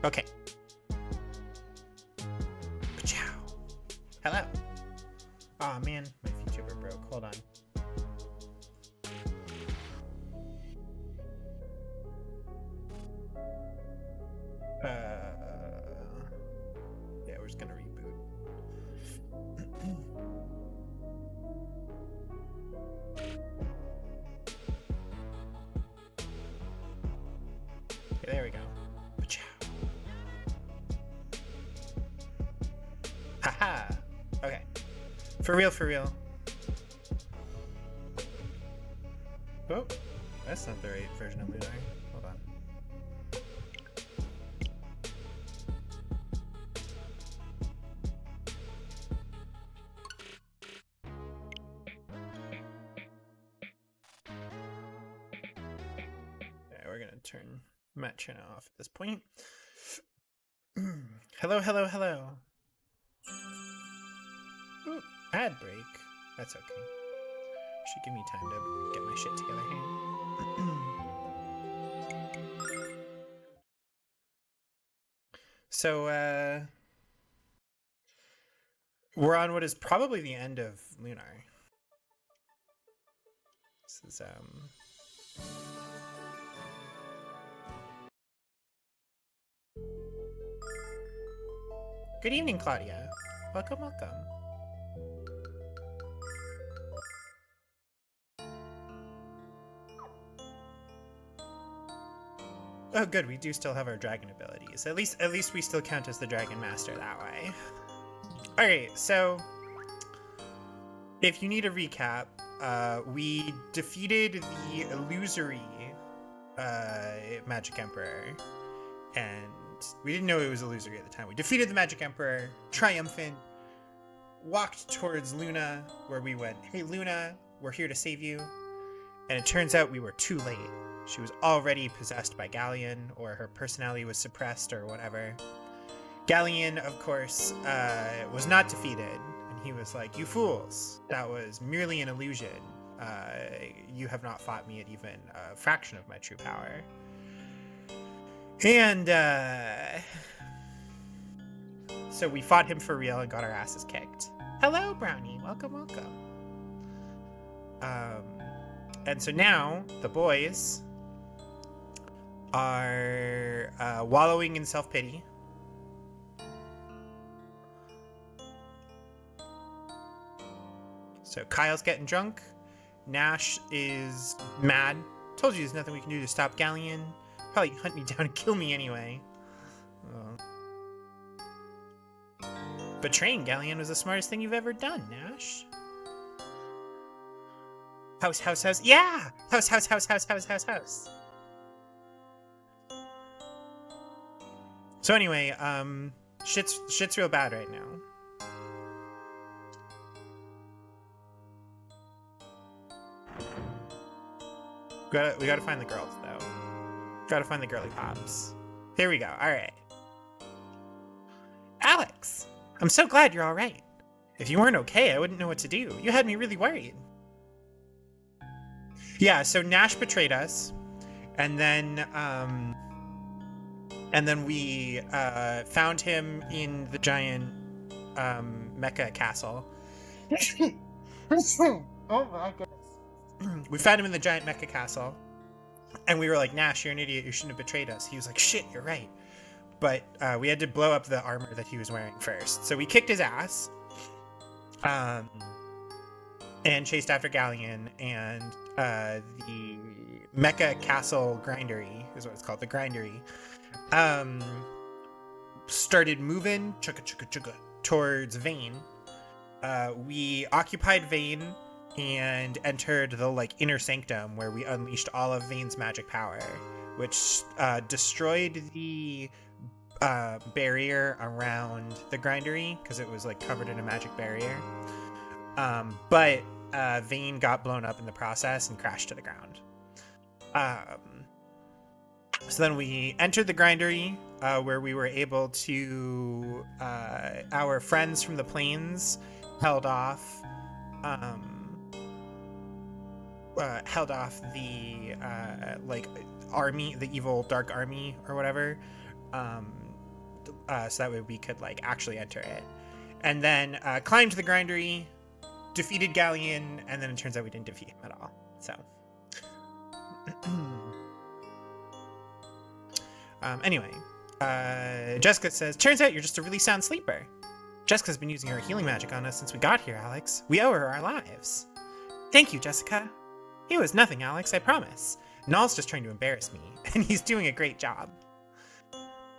Okay. Ciao. Hello. Aw, man, my VTuber broke. Hold on. Yeah, we're just gonna reboot. Okay, there we go. Ciao. Haha. Okay. For real, for real. Oh, that's not the right version of Lunar. Hold on. Yeah, we're gonna turn matching off at this point. Hello, hello, hello. Ooh, ad break. That's okay. Should give me time to get my shit together here. So, we're on what is probably the end of Lunar. This is, Good evening, Claudia. Welcome, welcome. Oh, good. We do still have our dragon abilities. At least we still count as the dragon master that way. Okay, so if you need a recap, we defeated the illusory Magic Emperor, and we didn't know it was illusory at the time. We defeated the Magic Emperor, triumphant, walked towards Luna, where we went, "Hey Luna, we're here to save you." And it turns out we were too late. She was already possessed by Galleon, or her personality was suppressed, or whatever. Galleon, of course, was not defeated, and he was like, "You fools, that was merely an illusion. You have not fought me at even a fraction of my true power." And so we fought him for real and got our asses kicked. Hello, Brownie. Welcome, welcome. And so now the boys are wallowing in self-pity. So Kyle's getting drunk. Nash is mad. Told you there's nothing we can do to stop Galleon. Probably hunt me down and kill me anyway. Betraying Galleon was the smartest thing you've ever done, Nash. House, house, house. Yeah! House, house, house, house, house, house, house. So anyway, shit's real bad right now. We gotta find the girls, though. Gotta find the girly pops. Here we go. All right. Alex, I'm so glad you're all right. If you weren't okay, I wouldn't know what to do. You had me really worried. Yeah, so Nash betrayed us, and then we found him in the giant mecha castle. Oh my goodness. We found him in the giant mecha castle, and we were like, "Nash, you're an idiot. You shouldn't have betrayed us." He was like, "Shit, you're right." But we had to blow up the armor that he was wearing first. So we kicked his ass, and chased after Galleon, and the mecha castle grindery is what it's called, the grindery, started moving towards Vane. We occupied Vane and entered the inner sanctum, where we unleashed all of Vane's magic power, which destroyed the barrier around the grindery, because it was covered in a magic barrier. But Vane got blown up in the process and crashed to the ground. So then we entered the grindery, where we were able to, our friends from the plains held off the army, the evil dark army or whatever, so that way we could like actually enter it. And then climbed the grindery, defeated Galleon, and then it turns out we didn't defeat him at all. So anyway, Jessica says, turns out you're just a really sound sleeper. Jessica's been using her healing magic on us since we got here, Alex. We owe her our lives. Thank you, Jessica. He was nothing, Alex, I promise. Null's just trying to embarrass me, and he's doing a great job.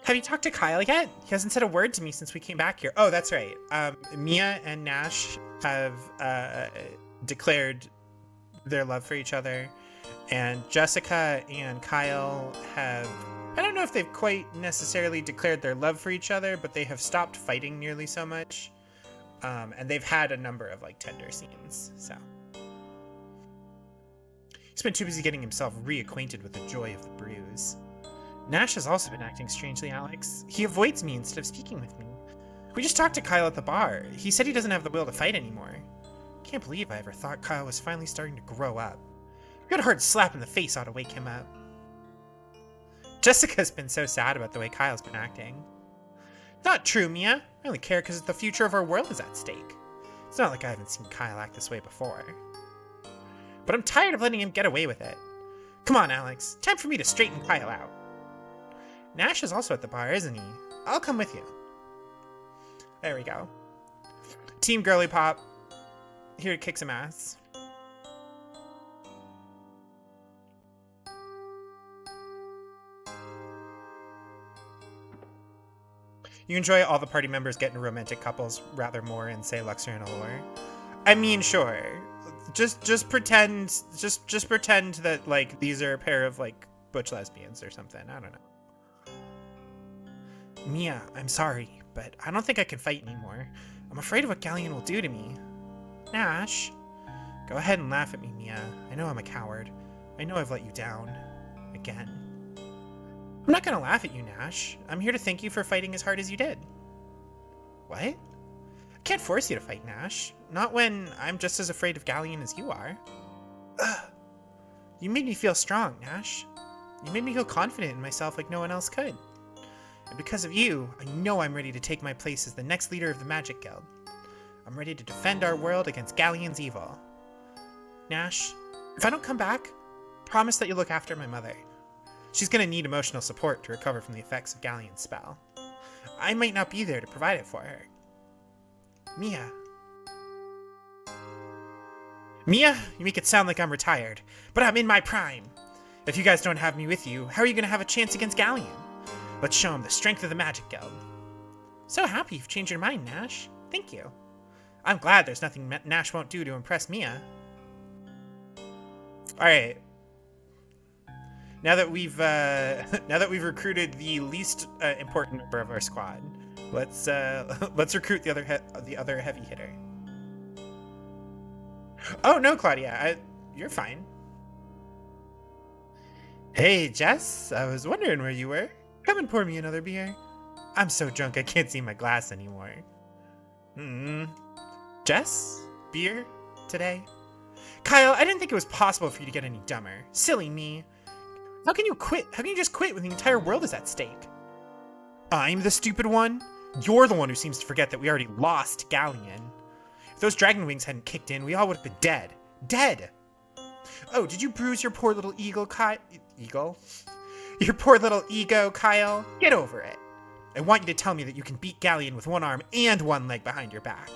Have you talked to Kyle yet? He hasn't said a word to me since we came back here. Oh, that's right. Mia and Nash have declared their love for each other, and Jessica and Kyle have... I don't know if they've quite necessarily declared their love for each other, but they have stopped fighting nearly so much. And they've had a number of like tender scenes, so. He's been too busy getting himself reacquainted with the joy of the bruise. Nash has also been acting strangely, Alex. He avoids me instead of speaking with me. We just talked to Kyle at the bar. He said he doesn't have the will to fight anymore. Can't believe I ever thought Kyle was finally starting to grow up. A good hard slap in the face ought to wake him up. Jessica's been so sad about the way Kyle's been acting. Not true, Mia. I only care because the future of our world is at stake. It's not like I haven't seen Kyle act this way before. But I'm tired of letting him get away with it. Come on, Alex. Time for me to straighten Kyle out. Nash is also at the bar, isn't he? I'll come with you. There we go. Team Girly Pop. Here to kick some ass. You enjoy all the party members getting romantic couples rather more in, say, Luxor and Allure? I mean, sure. Just pretend that, like, these are a pair of, like, butch lesbians or something. I don't know. Mia, I'm sorry, but I don't think I can fight anymore. I'm afraid of what Galleon will do to me. Nash. Go ahead and laugh at me, Mia. I know I'm a coward. I know I've let you down. Again. I'm not gonna laugh at you, Nash. I'm here to thank you for fighting as hard as you did. What? I can't force you to fight, Nash. Not when I'm just as afraid of Galleon as you are. Ugh. You made me feel strong, Nash. You made me feel confident in myself like no one else could. And because of you, I know I'm ready to take my place as the next leader of the Magic Guild. I'm ready to defend our world against Galleon's evil. Nash, if I don't come back, promise that you'll look after my mother. She's gonna need emotional support to recover from the effects of Galleon's spell. I might not be there to provide it for her. Mia. Mia, you make it sound like I'm retired, but I'm in my prime. If you guys don't have me with you, how are you gonna have a chance against Galleon? Let's show him the strength of the Magic Guild. So happy you've changed your mind, Nash. Thank you. I'm glad there's nothing Nash won't do to impress Mia. Alright. Now that we've recruited the least important member of our squad, let's recruit the other heavy hitter. Oh no, Claudia, you're fine. Hey Jess, I was wondering where you were. Come and pour me another beer. I'm so drunk I can't see my glass anymore. Jess, beer today? Kyle, I didn't think it was possible for you to get any dumber. Silly me. How can you quit? How can you just quit when the entire world is at stake? I'm the stupid one? You're the one who seems to forget that we already lost Galleon. If those dragon wings hadn't kicked in, we all would have been dead. Dead! Oh, did you bruise your poor little ego, Kyle? Your poor little ego, Kyle? Get over it. I want you to tell me that you can beat Galleon with one arm and one leg behind your back.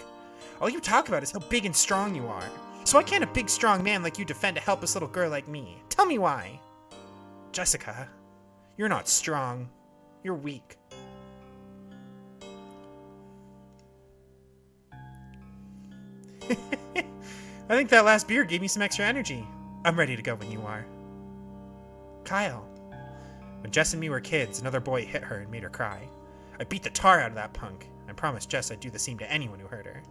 All you talk about is how big and strong you are. So why can't a big, strong man like you defend a helpless little girl like me? Tell me why. Jessica, you're not strong. You're weak. I think that last beer gave me some extra energy. I'm ready to go when you are. Kyle. When Jess and me were kids, another boy hit her and made her cry. I beat the tar out of that punk and promised Jess I'd do the same to anyone who hurt her.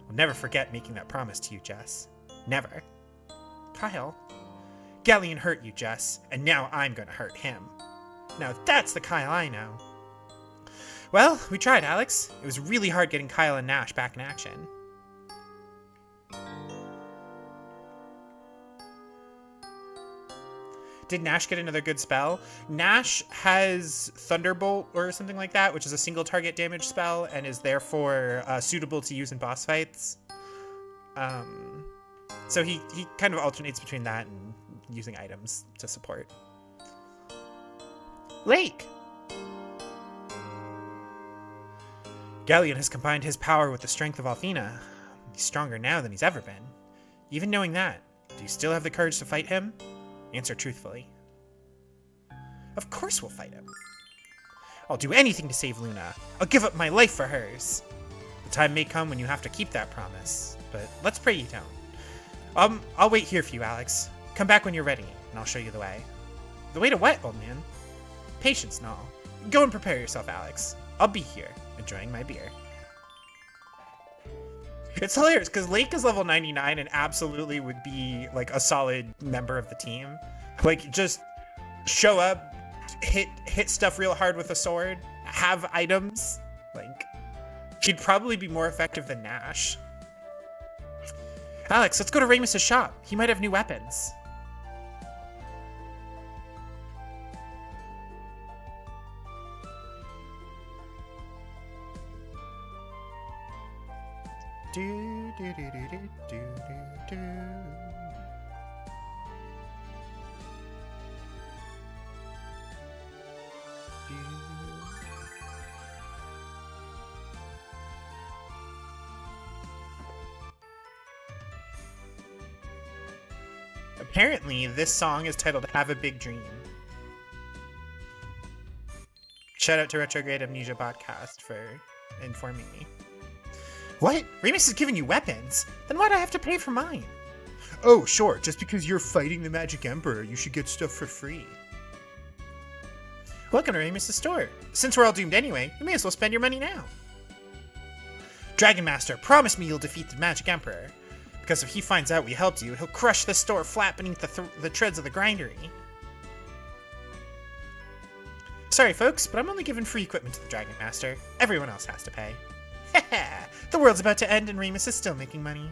I'll never forget making that promise to you, Jess. Never. Kyle. Galleon hurt you, Jess, and now I'm gonna hurt him. Now that's the Kyle I know. Well, we tried, Alex. It was really hard getting Kyle and Nash back in action. Did Nash get another good spell? Nash has Thunderbolt or something like that, which is a single target damage spell and is therefore suitable to use in boss fights. So he kind of alternates between that and using items to support. Lake! Galleon has combined his power with the strength of Althena. He's stronger now than he's ever been. Even knowing that, do you still have the courage to fight him? Answer truthfully. Of course we'll fight him. I'll do anything to save Luna. I'll give up my life for hers. The time may come when you have to keep that promise, but let's pray you don't. I'll wait here for you, Alex. Come back when you're ready, and I'll show you the way. The way to what, old man? Patience and all. Go and prepare yourself, Alex. I'll be here, enjoying my beer. It's hilarious, because Lake is level 99 and absolutely would be, like, a solid member of the team. Like, just show up, hit stuff real hard with a sword, have items. Like, she'd probably be more effective than Nash. Alex, let's go to Ramus's shop. He might have new weapons. Do, do, do, do, do, do, do. Apparently, this song is titled Have a Big Dream. Shout out to Retrograde Amnesia Podcast for informing me. What? Remus is giving you weapons? Then why'd I have to pay for mine? Oh, sure. Just because you're fighting the Magic Emperor, you should get stuff for free. Welcome to Remus's store. Since we're all doomed anyway, you may as well spend your money now. Dragon Master, promise me you'll defeat the Magic Emperor. Because if he finds out we helped you, he'll crush the store flat beneath the treads of the grindery. Sorry, folks, but I'm only giving free equipment to the Dragon Master. Everyone else has to pay. Haha! The world's about to end and Remus is still making money.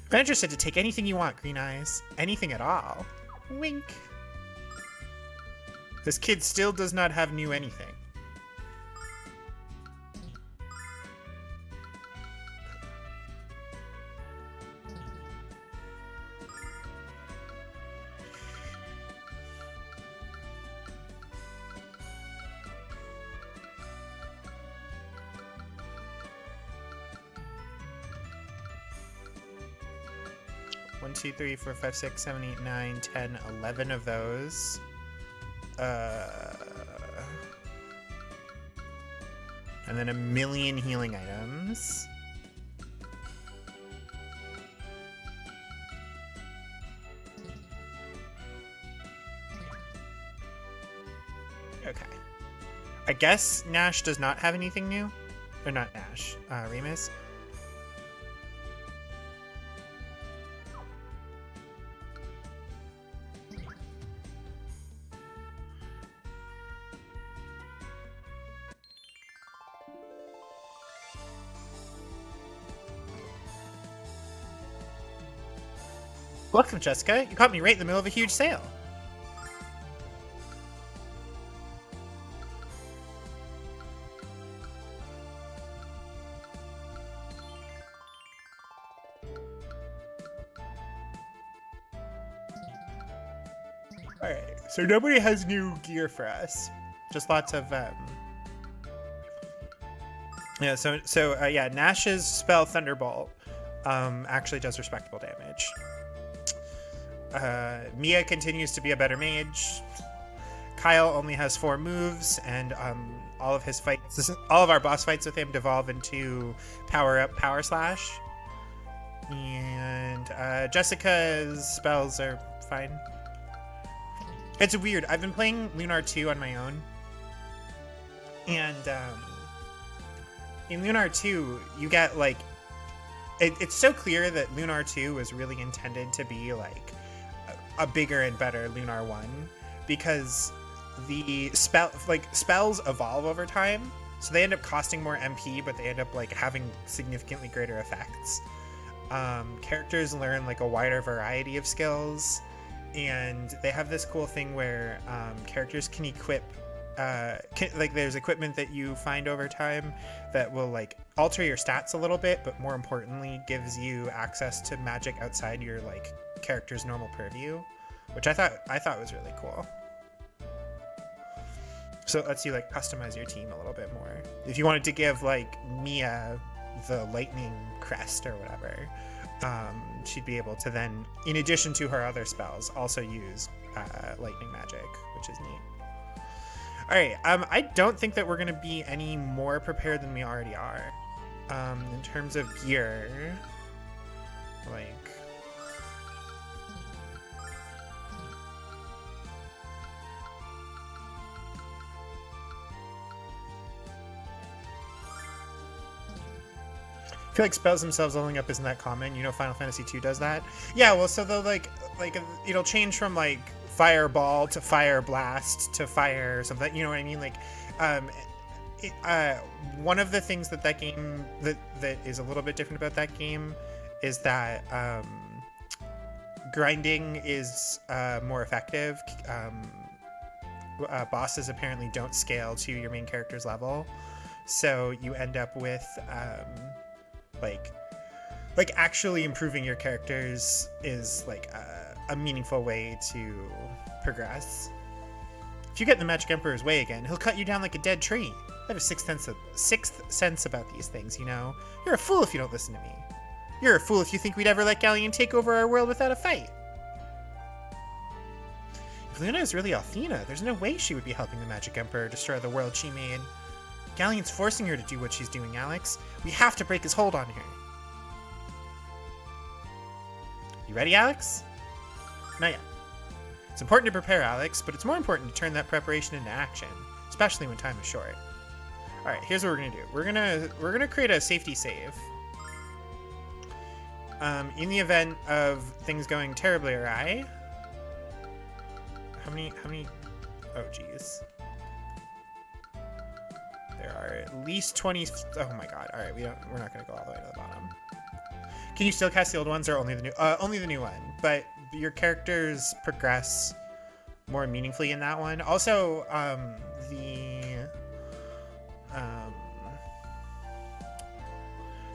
Manager said to take anything you want, Green Eyes. Anything at all. Wink. This kid still does not have new anything. One, 2, 3, 4, 5, 6, 7, 8, 9, 10, 11 of those. And then a million healing items. Okay. I guess Nash does not have anything new. Or not Nash, Remus. Welcome, Jessica. You caught me right in the middle of a huge sale. Alright, so nobody has new gear for us. Just lots of, yeah, yeah, Nash's spell Thunderbolt, actually does respectable damage. Mia continues to be a better mage. Kyle only has 4 moves, and all of our boss fights with him devolve into power up, power slash. And Jessica's spells are fine. It's weird. I've been playing Lunar 2 on my own, and in Lunar 2, you get like it's so clear that Lunar 2 was really intended to be like a bigger and better Lunar 1, because the spells evolve over time, so they end up costing more MP, but they end up like having significantly greater effects. Characters learn like a wider variety of skills, and they have this cool thing where characters can equip like there's equipment that you find over time that will like alter your stats a little bit, but more importantly gives you access to magic outside your like character's normal purview, which I thought was really cool. So it lets you like customize your team a little bit more. If you wanted to give like Mia the lightning crest or whatever, she'd be able to then, in addition to her other spells, also use lightning magic, which is neat. All right, I don't think that we're going to be any more prepared than we already are. In terms of gear, like... I feel like spells themselves leveling up isn't that common. You know, Final Fantasy II does that. Yeah, well, so they'll like it'll change from like fireball to fire blast to fire something. You know what I mean? Like, one of the things that game that is a little bit different about that game is that grinding is more effective. Bosses apparently don't scale to your main character's level, so you end up with like actually improving your characters is like a meaningful way to progress. If you get in the Magic Emperor's way again, he'll cut you down like a dead tree. I have a sixth sense about these things, you know? You're a fool if you don't listen to me. You're a fool if you think we'd ever let Galleon take over our world without a fight. If Luna is really Althena, there's no way she would be helping the Magic Emperor destroy the world she made. Galleon's forcing her to do what she's doing, Alex. We have to break his hold on her. You ready, Alex? Not yet. It's important to prepare, Alex, but it's more important to turn that preparation into action, especially when time is short. All right, here's what we're gonna do. We're gonna create a safety save. In the event of things going terribly awry. How many? Oh, geez. There are at least 20. Oh my god! All right, we're not gonna go all the way to the bottom. Can you still cast the old ones, or only the new? Only the new one. But your characters progress more meaningfully in that one. Also,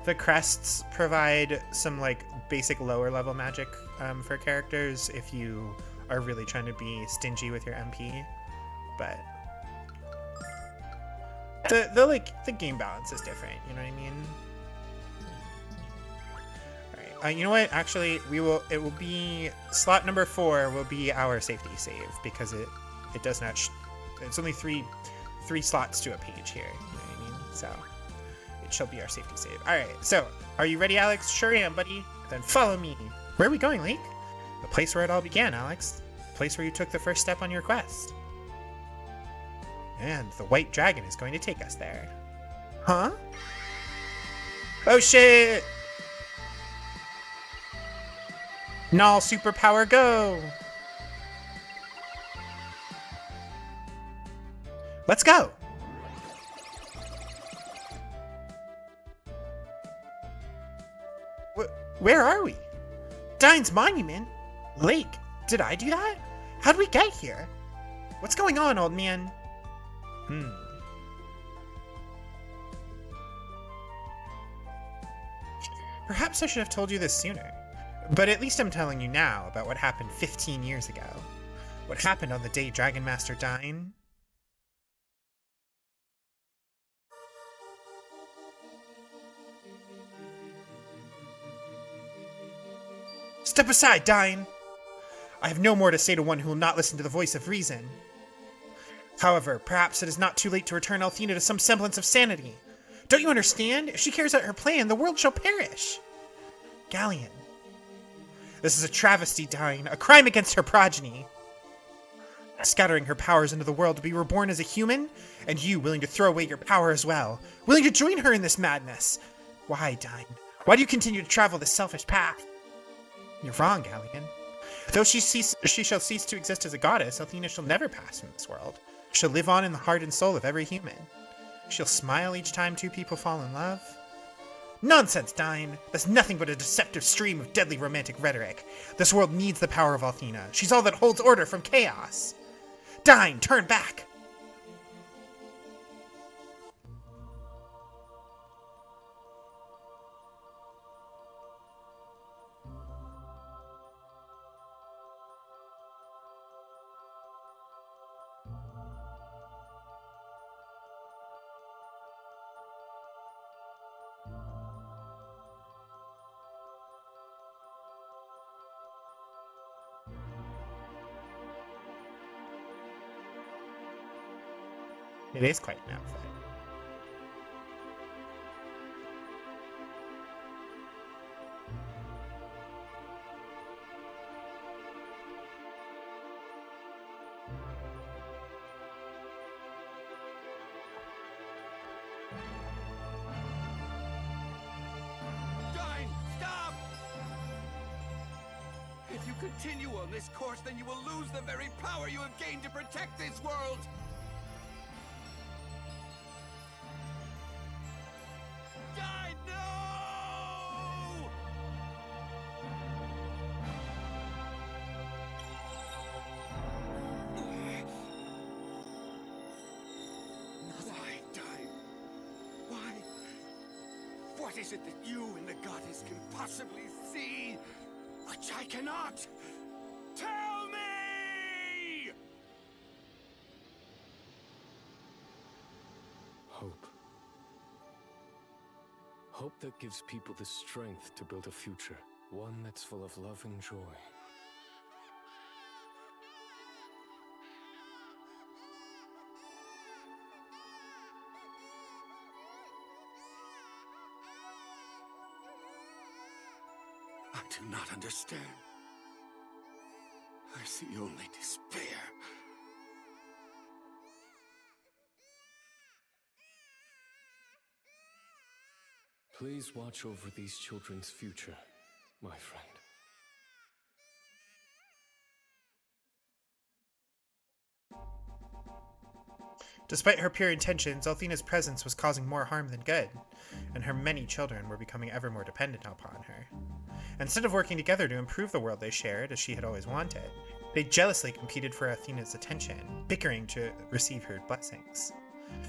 the crests provide some like basic lower level magic for characters if you are really trying to be stingy with your MP. But the game balance is different. You know what I mean? You know what? Actually, it will be slot number 4 will be our safety save because it does not. It's only three slots to a page here. You know what I mean? So it shall be our safety save. All right. So are you ready, Alex? Sure am, buddy. Then follow me. Where are we going, Link? The place where it all began, Alex. The place where you took the first step on your quest. And the white dragon is going to take us there. Huh? Oh shit! Null superpower go! Let's go! Where are we? Dine's monument? Lake, did I do that? How'd we get here? What's going on, old man? Perhaps I should have told you this sooner. But at least I'm telling you now about what happened 15 years ago. What happened on the day Dragon Master died. Step aside, Dine! I have no more to say to one who will not listen to the voice of reason. However, perhaps it is not too late to return Althena to some semblance of sanity. Don't you understand? If she carries out her plan, the world shall perish. Galleon. This is a travesty, Dine, a crime against her progeny. Scattering her powers into the world to be reborn as a human, and you willing to throw away your power as well, willing to join her in this madness. Why, Dine? Why do you continue to travel this selfish path? You're wrong, Galleon. Though she shall cease to exist as a goddess, Althena shall never pass from this world. She'll live on in the heart and soul of every human. She'll smile each time two people fall in love. Nonsense, Dine! That's nothing but a deceptive stream of deadly romantic rhetoric. This world needs the power of Althena. She's all that holds order from chaos. Dine, turn back! It is quite an outfit. Dine, stop! If you continue on this course, then you will lose the very power you have gained to protect this world! Dine, no! Why, Dine? Why? What is it that you and the goddess can possibly see, which I cannot? Tell me! Hope. Hope that gives people the strength to build a future, one that's full of love and joy. I do not understand. I see only despair. Please watch over these children's future, my friend. Despite her pure intentions, Althena's presence was causing more harm than good, and her many children were becoming ever more dependent upon her. Instead of working together to improve the world they shared, as she had always wanted, they jealously competed for Athena's attention, bickering to receive her blessings.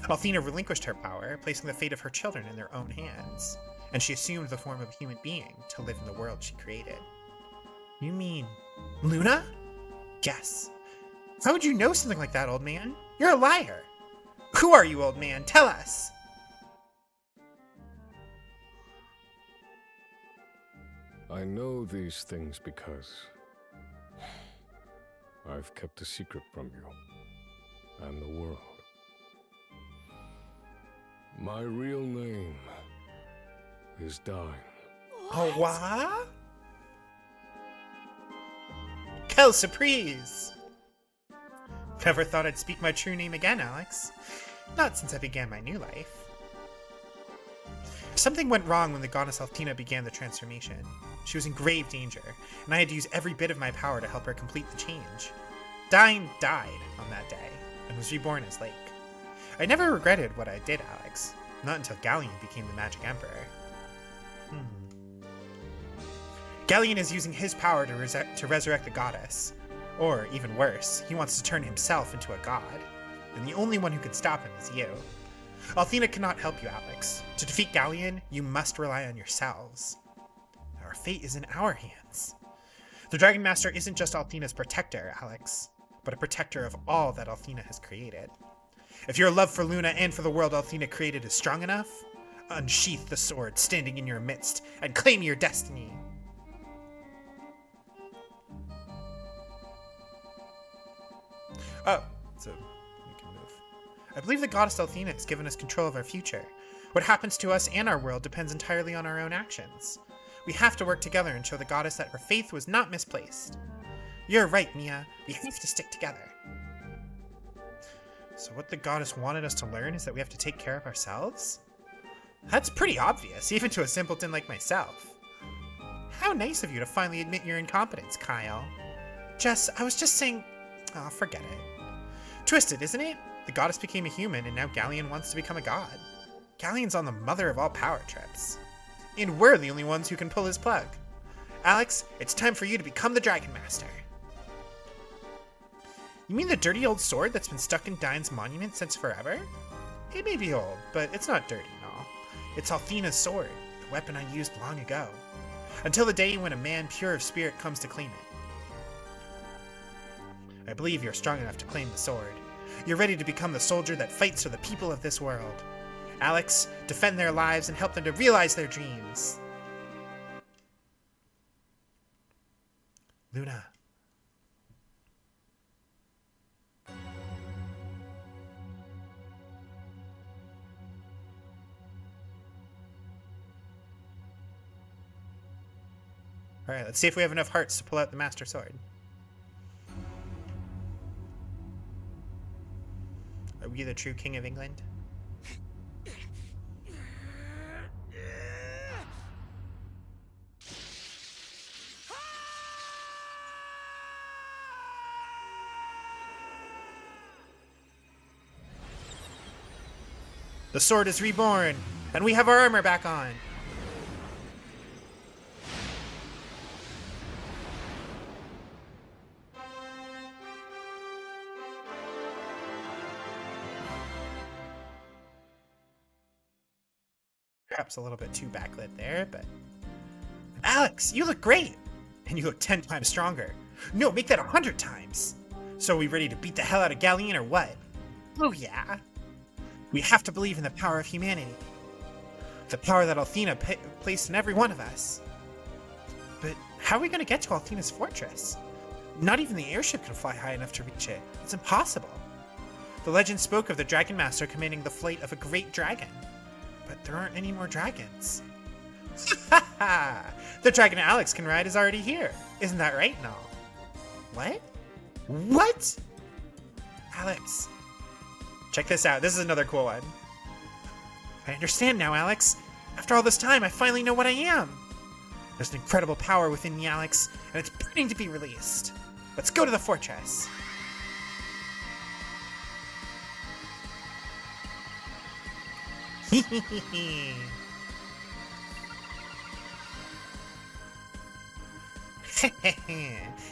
Althena relinquished her power, placing the fate of her children in their own hands, and she assumed the form of a human being to live in the world she created. You mean Luna? Yes. How would you know something like that, old man? You're a liar. Who are you, old man? Tell us! I know these things because I've kept a secret from you and the world. My real name is Dine. Oh, what? Quelle surprise! Never thought I'd speak my true name again, Alex. Not since I began my new life. Something went wrong when the goddess Althena began the transformation. She was in grave danger, and I had to use every bit of my power to help her complete the change. Dine died on that day, and was reborn as Lake. I never regretted what I did, Alex. Not until Galleon became the Magic Emperor. Galleon is using his power to resurrect the goddess. Or, even worse, he wants to turn himself into a god. And the only one who can stop him is you. Althena cannot help you, Alex. To defeat Galleon, you must rely on yourselves. Our fate is in our hands. The Dragon Master isn't just Althena's protector, Alex, but a protector of all that Althena has created. If your love for Luna and for the world Althena created is strong enough, unsheath the sword standing in your midst and claim your destiny. Oh, so we can move. I believe the goddess Althena has given us control of our future. What happens to us and our world depends entirely on our own actions. We have to work together and show the goddess that her faith was not misplaced. You're right, Mia. We have to stick together. So what the goddess wanted us to learn is that we have to take care of ourselves? That's pretty obvious, even to a simpleton like myself. How nice of you to finally admit your incompetence, Kyle. Jess, I was just saying... Oh, forget it. Twisted, isn't it? The goddess became a human, and now Galleon wants to become a god. Galleon's on the mother of all power trips. And we're the only ones who can pull his plug. Alex, it's time for you to become the Dragon Master. You mean the dirty old sword that's been stuck in Dine's monument since forever? It may be old, but it's not dirty and all. It's Althena's sword, the weapon I used long ago. Until the day when a man pure of spirit comes to claim it. I believe you're strong enough to claim the sword. You're ready to become the soldier that fights for the people of this world. Alex, defend their lives and help them to realize their dreams. Luna. Alright, let's see if we have enough hearts to pull out the Master Sword. Are we the true King of England? The sword is reborn, and we have our armor back on. Perhaps a little bit too backlit there, but... Alex, you look great! And you look 10 times stronger. No, make that 100 times! So are we ready to beat the hell out of Galleon or what? Oh yeah. We have to believe in the power of humanity. The power that Althena placed in every one of us. But how are we going to get to Althena's fortress? Not even the airship can fly high enough to reach it. It's impossible. The legend spoke of the Dragon Master commanding the flight of a great dragon. But there aren't any more dragons. Ha ha! The dragon Alex can ride is already here. Isn't that right, Null? What? What? Alex. Check this out. This is another cool one. I understand now, Alex. After all this time, I finally know what I am. There's an incredible power within me, Alex, and it's burning to be released. Let's go to the fortress.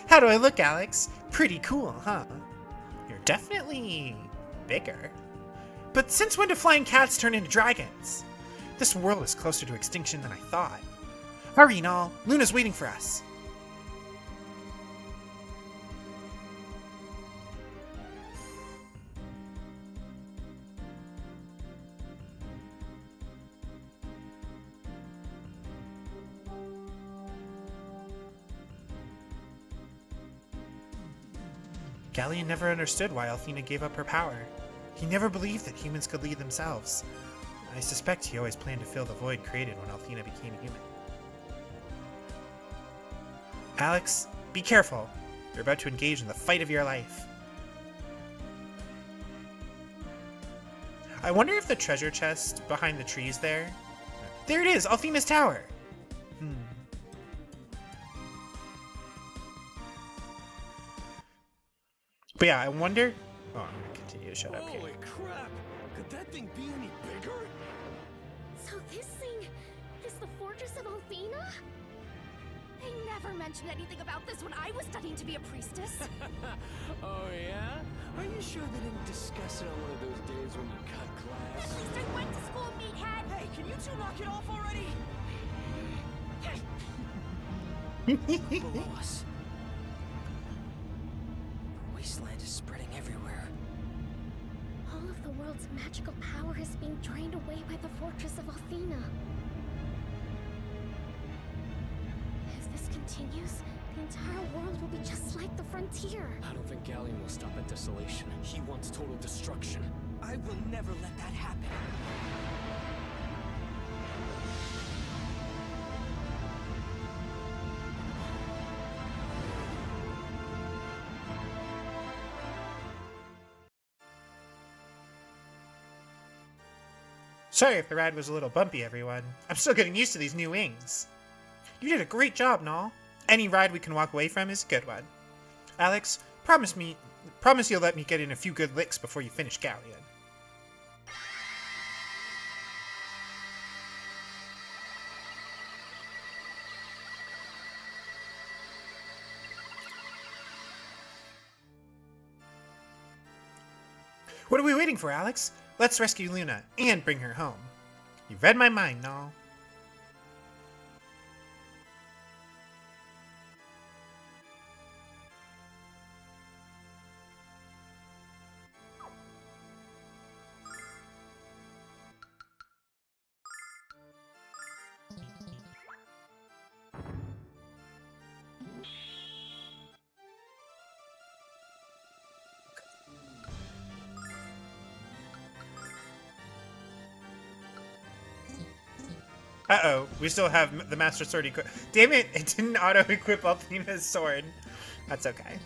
How do I look, Alex? Pretty cool, huh? You're definitely bigger. But since when do flying cats turn into dragons? This world is closer to extinction than I thought. Hurry, Null. Luna's waiting for us. Galleon never understood why Althena gave up her power. He never believed that humans could lead themselves. I suspect he always planned to fill the void created when Althena became human. Alex, be careful. You're about to engage in the fight of your life. I wonder if the treasure chest behind the trees there... There it is! Althena's tower! But yeah, I wonder... Oh, I'm gonna continue to shut up here. Holy crap! Could that thing be any bigger? So this thing is the Fortress of Althena? They never mentioned anything about this when I was studying to be a priestess. Oh yeah? Are you sure they didn't discuss it on one of those days when you cut At class? least I went to school, meathead! Hey, can you two knock it off already? Below us. The wasteland is spreading everywhere. All of the world's magical power is being drained away by the Fortress of Althena. If this continues, the entire world will be just like the frontier. I don't think Galleon will stop at desolation. He wants total destruction. I will never let that happen. Sorry if the ride was a little bumpy, everyone. I'm still getting used to these new wings. You did a great job, Null. Any ride we can walk away from is a good one. Alex, promise you'll let me get in a few good licks before you finish Galleon. What are we waiting for, Alex? Let's rescue Luna and bring her home. You read my mind, Nall. Uh-oh, we still have the Master Sword equipped. Damn it, it didn't auto-equip Althena's sword. That's okay.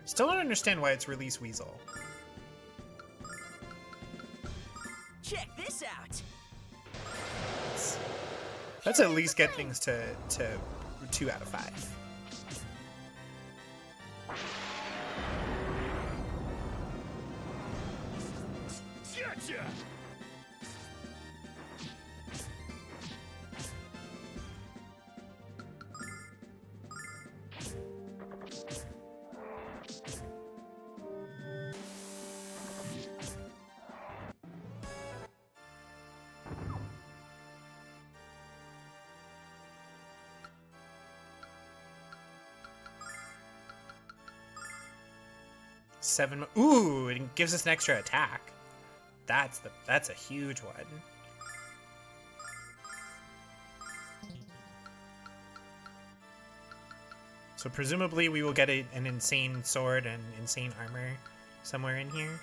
Still don't understand why it's Release Weasel. Check this out. Let's at least get things to 2 out of 5. Gotcha! Ooh, it gives us an extra attack. That's a huge one. So presumably we will get an insane sword and insane armor somewhere in here.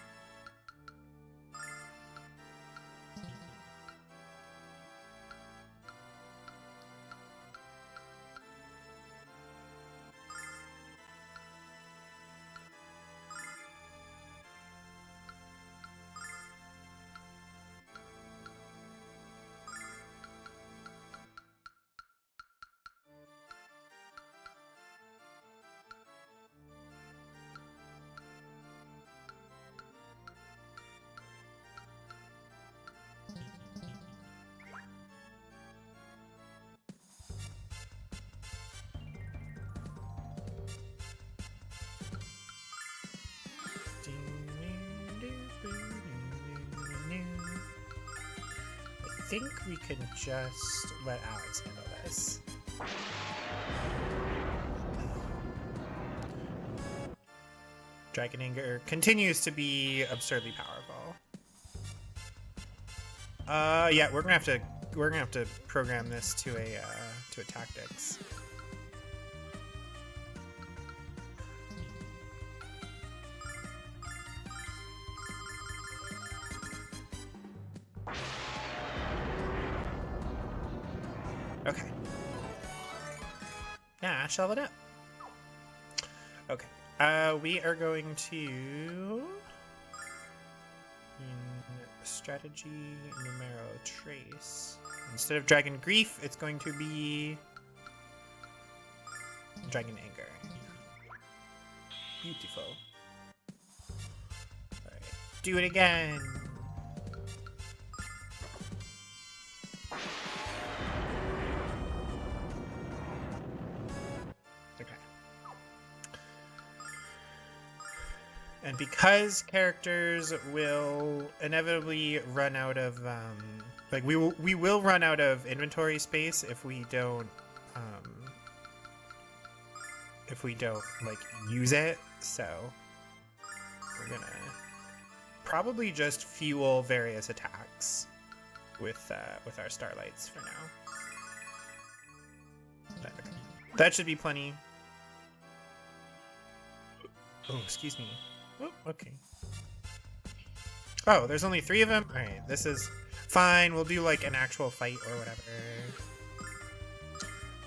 I think we can just let Alex handle this. Dragon Anger continues to be absurdly powerful. Yeah, we're gonna have to program this to a tactics. Okay. Yeah, Ash leveled up. Okay. We are going to strategy numero trace. Instead of Dragon Grief, it's going to be Dragon Anger. Beautiful. Alright. Do it again. And because characters will inevitably run out of like we will run out of inventory space if we don't like use it, so we're gonna probably just fuel various attacks with our starlights for now. That should be plenty. Oh, excuse me. Oh, okay. Oh, there's only 3 of them? Alright, this is fine. We'll do like an actual fight or whatever.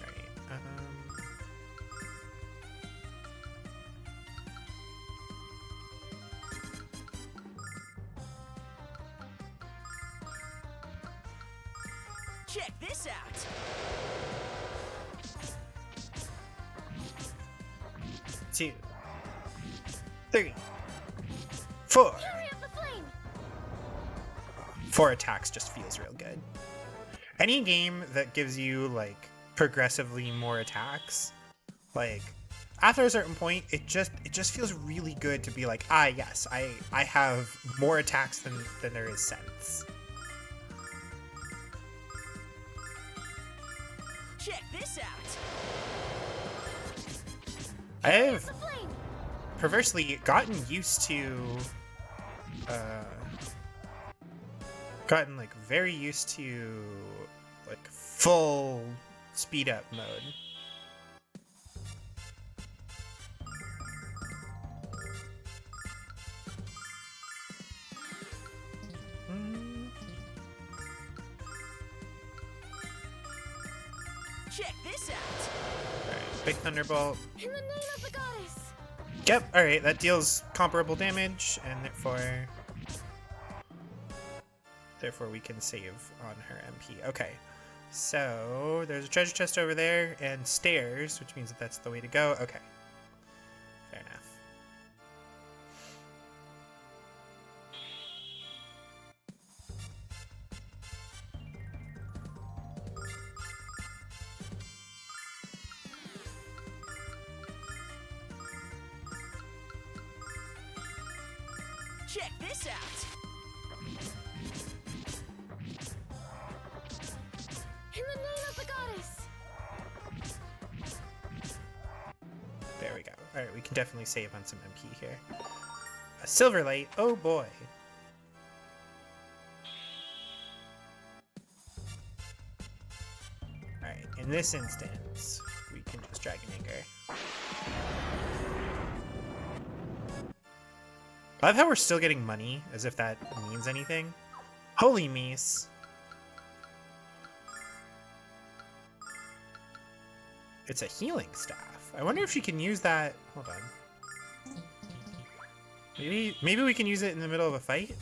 Alright, Check this out. 2, 3, 4. Fury of the flame! 4 attacks just feels real good. Any game that gives you like progressively more attacks, like after a certain point, it just feels really good to be like, ah, yes, I have more attacks than there is sense. Check this out. I have The flame! perversely gotten used to, gotten like very used to like full speed up mode. Check this out. Alright, big thunderbolt. In the name of the goddess! Yep, alright, that deals comparable damage, and therefore we can save on her MP. Okay, so there's a treasure chest over there, and stairs, which means that that's the way to go. Okay, fair enough. Check this out. In the name of the goddess! There we go. Alright, we can definitely save on some MP here. A silver light, oh boy. Alright, in this instance, we can just Dragon Anchor. I love how we're still getting money, as if that means anything. Holy meese. It's a healing staff. I wonder if she can use that. Hold on. Maybe we can use it in the middle of a fight?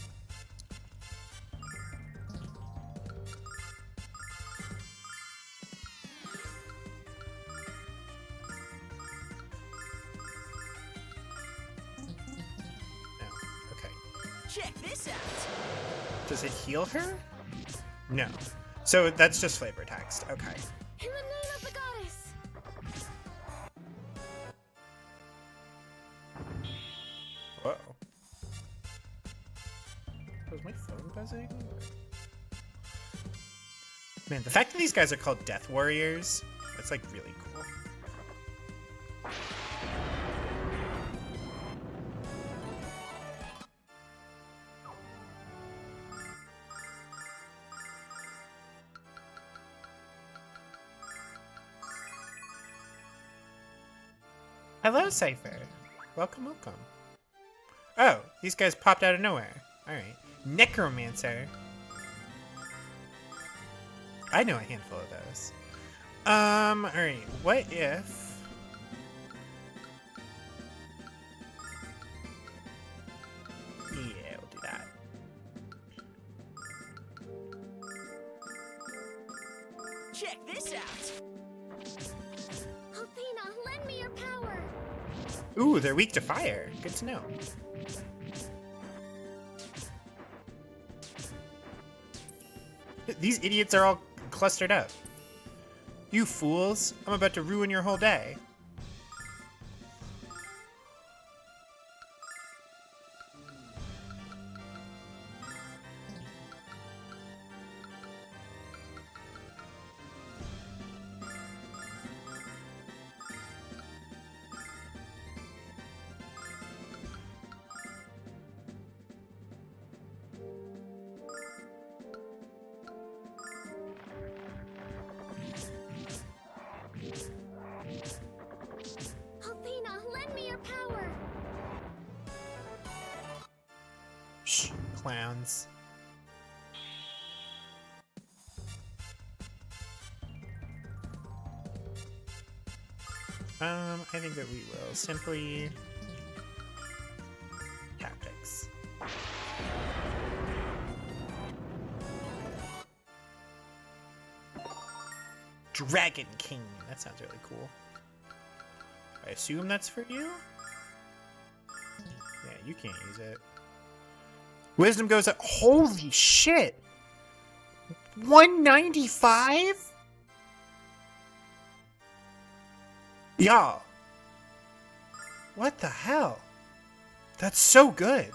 No. Okay. Check this out. Does it heal her? No. So that's just flavor text. Okay. In the name of the goddess! Whoa. Was my phone buzzing? Man, the fact that these guys are called Death Warriors, that's like really cool. Hello, Cypher. Welcome, welcome. Oh, these guys popped out of nowhere. Alright. Necromancer. I know a handful of those. Alright. What if... Yeah, we'll do that. Check this out. Athena, lend me your power! Ooh, they're weak to fire. Good to know. These idiots are all clustered up. You fools! I'm about to ruin your whole day. Athena, lend me your power! Shh, clowns. I think that we will simply tactics. Dragon King. That sounds really cool. I assume that's for you? Yeah, you can't use it. Wisdom goes up. Holy shit! 195? Y'all. What the hell? That's so good.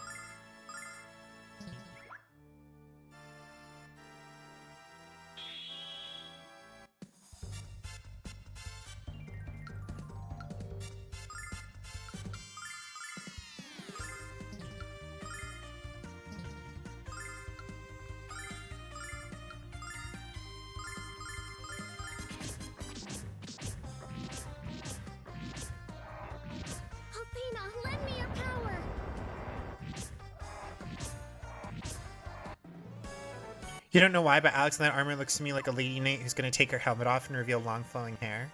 Althena, lend me your power. You don't know why, but Alex in that armor looks to me like a lady knight who's going to take her helmet off and reveal long flowing hair.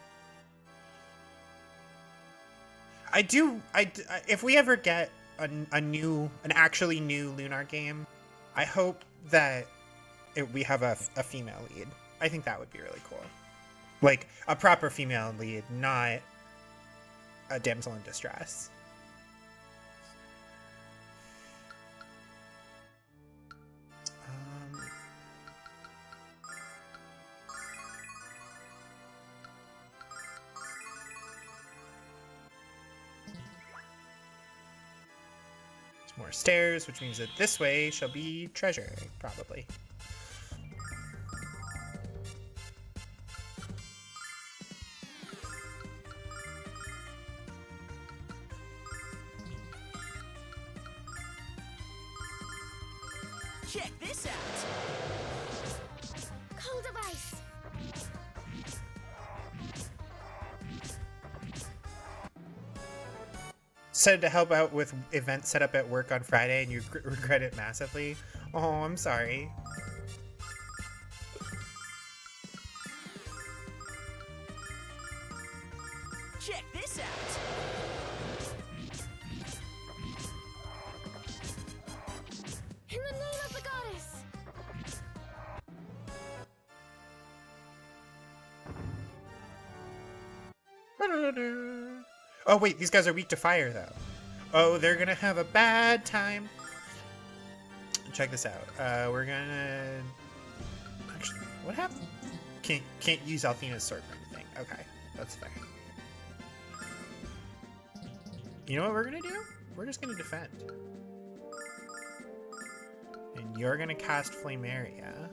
If we ever get an actually new Lunar game, I hope that we have a female lead. I think that would be really cool. Like, a proper female lead, not a damsel in distress. More stairs, which means that this way shall be treasure, probably. Check this out. Cold device. Said to help out with event setup at work on Friday and you regret it massively. Oh, I'm sorry. Check this out. In the name of the goddess. Oh wait, these guys are weak to fire though. Oh, they're gonna have a bad time. Check this out. We're gonna actually, what happened? Can't use Althena's sword for anything. Okay, that's fair. You know what we're gonna do? We're just gonna defend. And you're gonna cast Flameria.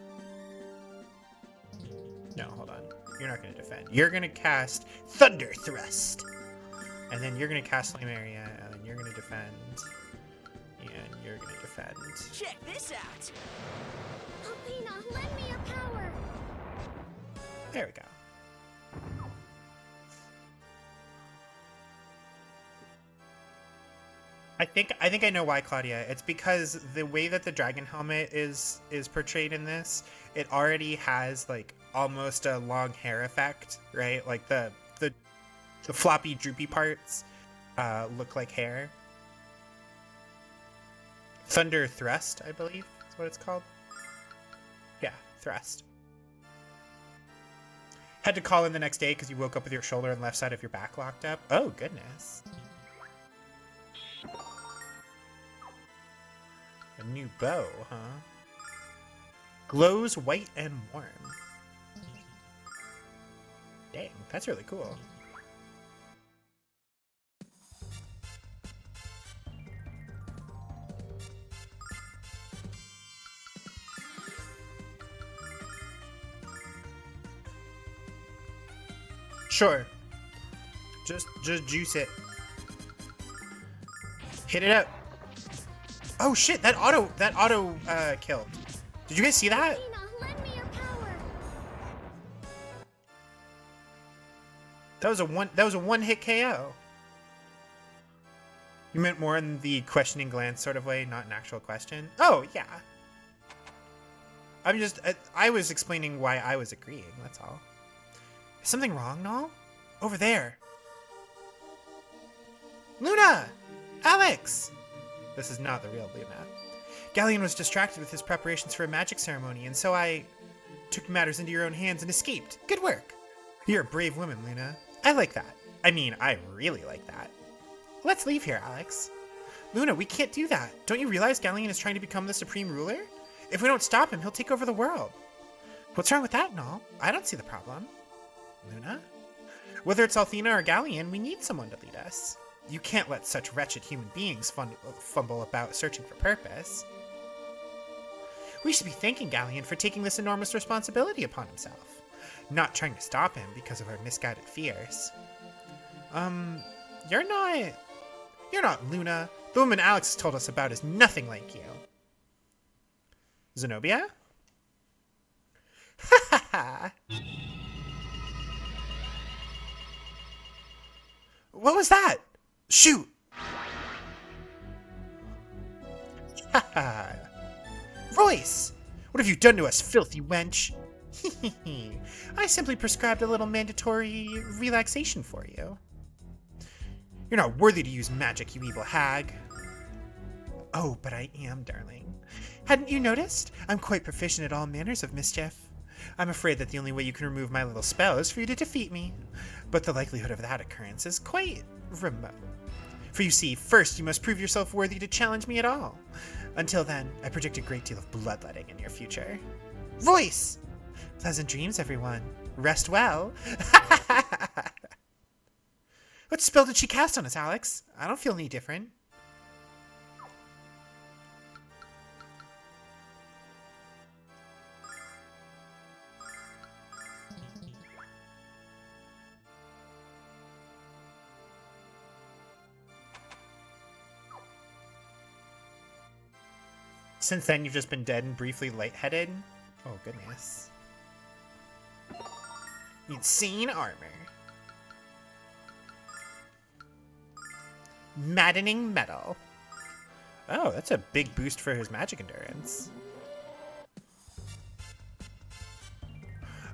No, hold on. You're not gonna defend. You're gonna cast Thunder Thrust. And then you're gonna cast Flameria, and then you're gonna defend. And you're gonna defend. Check this out. Althena, lend me your power. There we go. I think I know why, Claudia. It's because the way that the dragon helmet is portrayed in this, it already has like almost a long hair effect, right? Like the floppy droopy parts look like hair. Thunder Thrust, I believe is what it's called. Yeah, Thrust. Had to call in the next day because you woke up with your shoulder and left side of your back locked up. Oh, goodness. A new bow, huh? Glows white and warm. Dang, that's really cool. Sure. Just juice it. Hit it up. Oh shit, that auto killed. Did you guys see that? Althena, lend me your power. That was a one hit KO. You meant more in the questioning glance sort of way, not an actual question? Oh, yeah. I was explaining why I was agreeing, that's all. Is something wrong, Null? Over there. Luna! Alex! This is not the real Luna. Galleon was distracted with his preparations for a magic ceremony, and so I took matters into your own hands and escaped. Good work. You're a brave woman, Luna. I like that. I mean, I really like that. Let's leave here, Alex. Luna, we can't do that. Don't you realize Galleon is trying to become the supreme ruler? If we don't stop him, he'll take over the world. What's wrong with that, Null? I don't see the problem. Luna? Whether it's Althena or Galleon, we need someone to lead us. You can't let such wretched human beings fumble about searching for purpose. We should be thanking Galleon for taking this enormous responsibility upon himself, not trying to stop him because of our misguided fears. You're not Luna. The woman Alex has told us about is nothing like you. Zenobia? Ha ha ha! What was that? Shoot! Ha ha! Royce! What have you done to us, filthy wench? I simply prescribed a little mandatory relaxation for you. You're not worthy to use magic, you evil hag. Oh, but I am, darling. Hadn't you noticed? I'm quite proficient at all manners of mischief. I'm afraid that the only way you can remove my little spell is for you to defeat me. But the likelihood of that occurrence is quite remote. For you see, first you must prove yourself worthy to challenge me at all. Until then, I predict a great deal of bloodletting in your future. Voice! Pleasant dreams, everyone. Rest well. What spell did she cast on us, Alex? I don't feel any different. Since then, you've just been dead and briefly lightheaded? Oh, goodness. Insane armor. Maddening metal. Oh, that's a big boost for his magic endurance.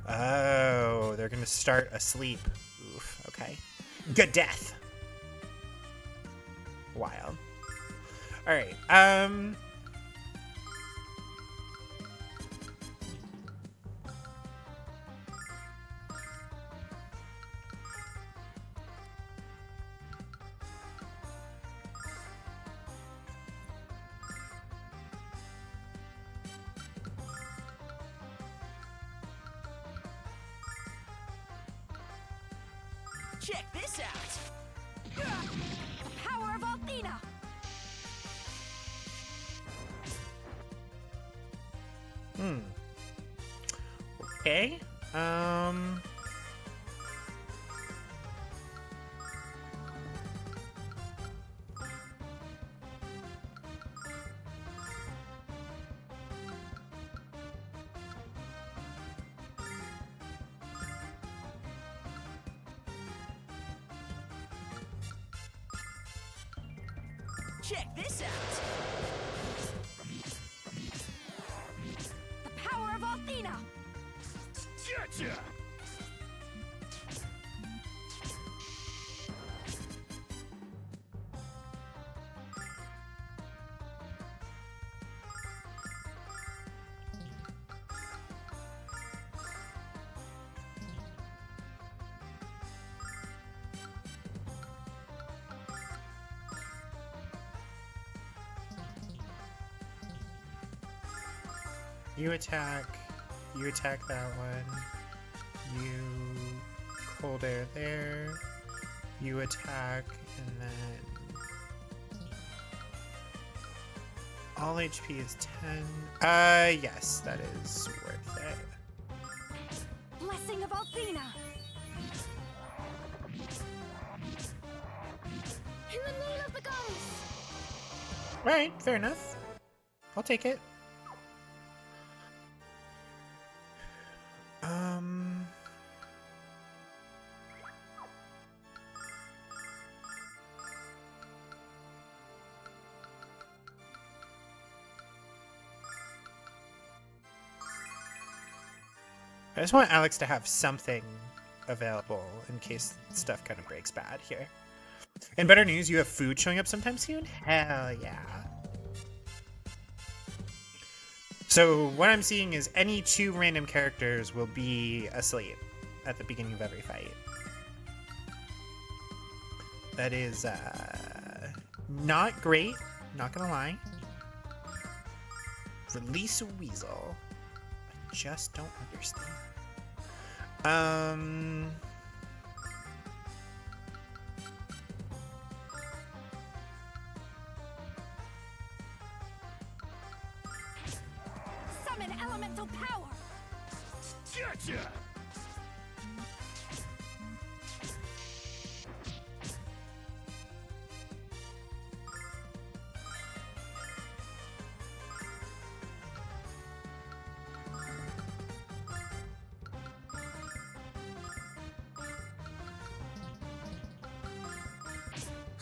Oh, they're gonna start asleep. Oof, okay. Good death. Wild. Alright, Check this out! The power of Althena! Okay. Check this out! The power of Althena! Gotcha! You attack that one. You cold air there. You attack, and then all HP is 10. Yes, that is worth it. Blessing of Althena! In the name of the gods! Alright, fair enough. I'll take it. I just want Alex to have something available in case stuff kind of breaks bad here. And better news, you have food showing up sometime soon? Hell yeah. So what I'm seeing is any 2 random characters will be asleep at the beginning of every fight. That is not great, not gonna lie. Release a weasel. I just don't understand. Summon elemental power! Gotcha!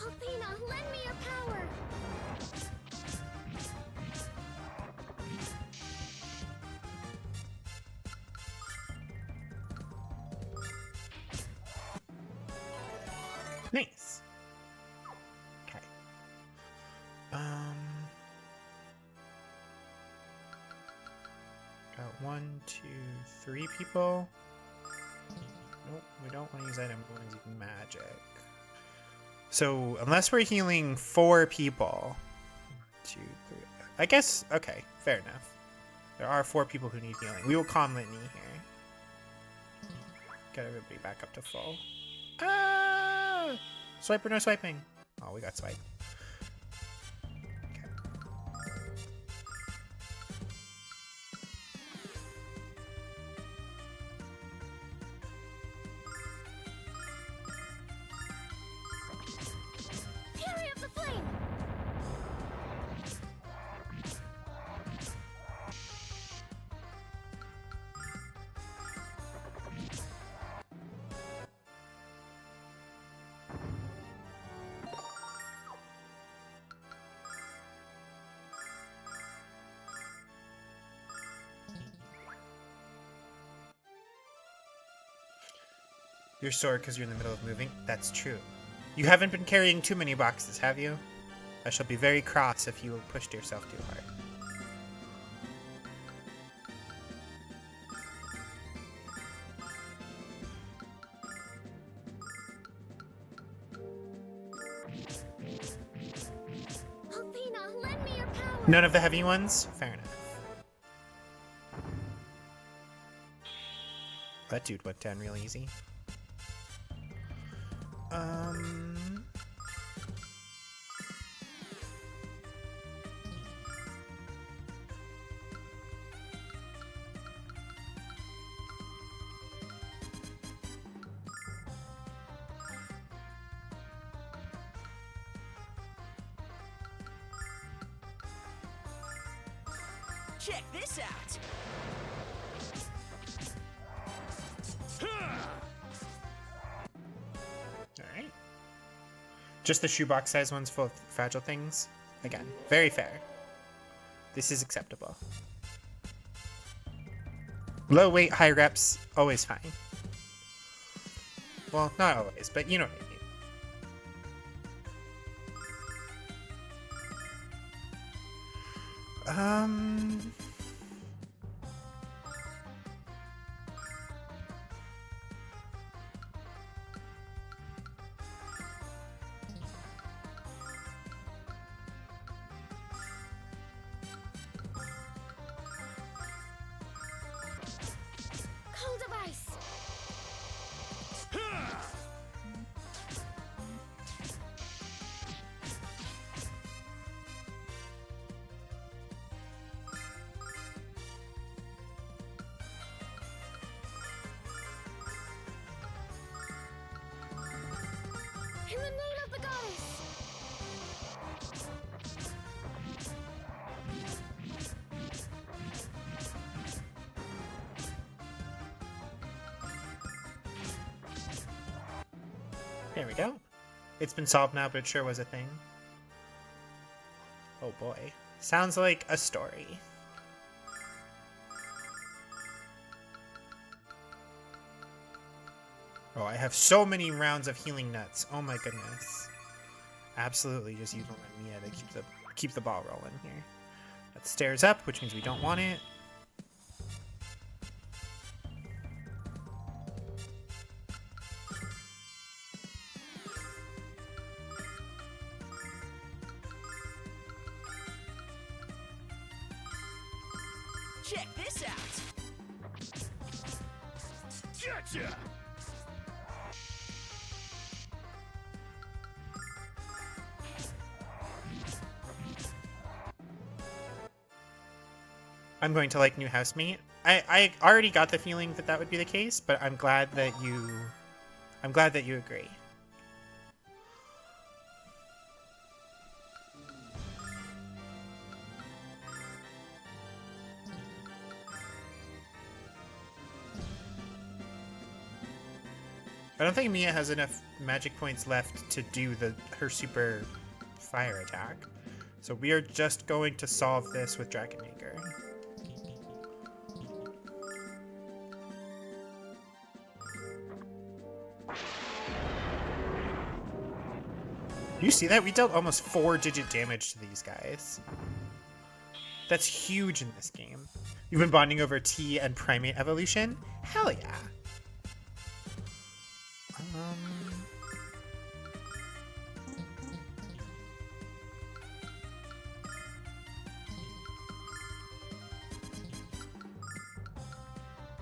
Athena, lend me your power! Nice. Okay. Got 1, 2, 3 people. Nope, we don't want to use item. We want to use magic. So unless we're healing 4 people, 2, 3. I guess. Okay, fair enough. There are 4 people who need healing. We will calm Litany here. Get everybody back up to full. Ah! Swipe or no swiping? Oh, we got swipe. Okay. Fury of the Flame! You're sore because you're in the middle of moving? That's true. You haven't been carrying too many boxes, have you? I shall be very cross if you pushed yourself too hard. Athena, lend me your power! None of the heavy ones? Fair enough. That dude went down real easy. Check this out. Alright. Just the shoebox size ones full of fragile things? Again, very fair. This is acceptable. Low weight, high reps, always fine. Well, not always, but you know what I mean. Cold of Ice! In the name of the goddess! There we go. It's been solved now, but it sure was a thing. Oh boy. Sounds like a story. Oh, I have so many rounds of healing nuts. Oh my goodness. Absolutely just use one on Mia to keep the ball rolling here. That stairs up, which means we don't want it. Check this out. Gotcha! I'm going to like new housemate. I already got the feeling that that would be the case, but I'm glad that you agree. I don't think Mia has enough magic points left to do her super fire attack. So we are just going to solve this with Dragon Maker. You see that? We dealt almost 4-digit damage to these guys. That's huge in this game. You've been bonding over T and Primate Evolution? Hell yeah.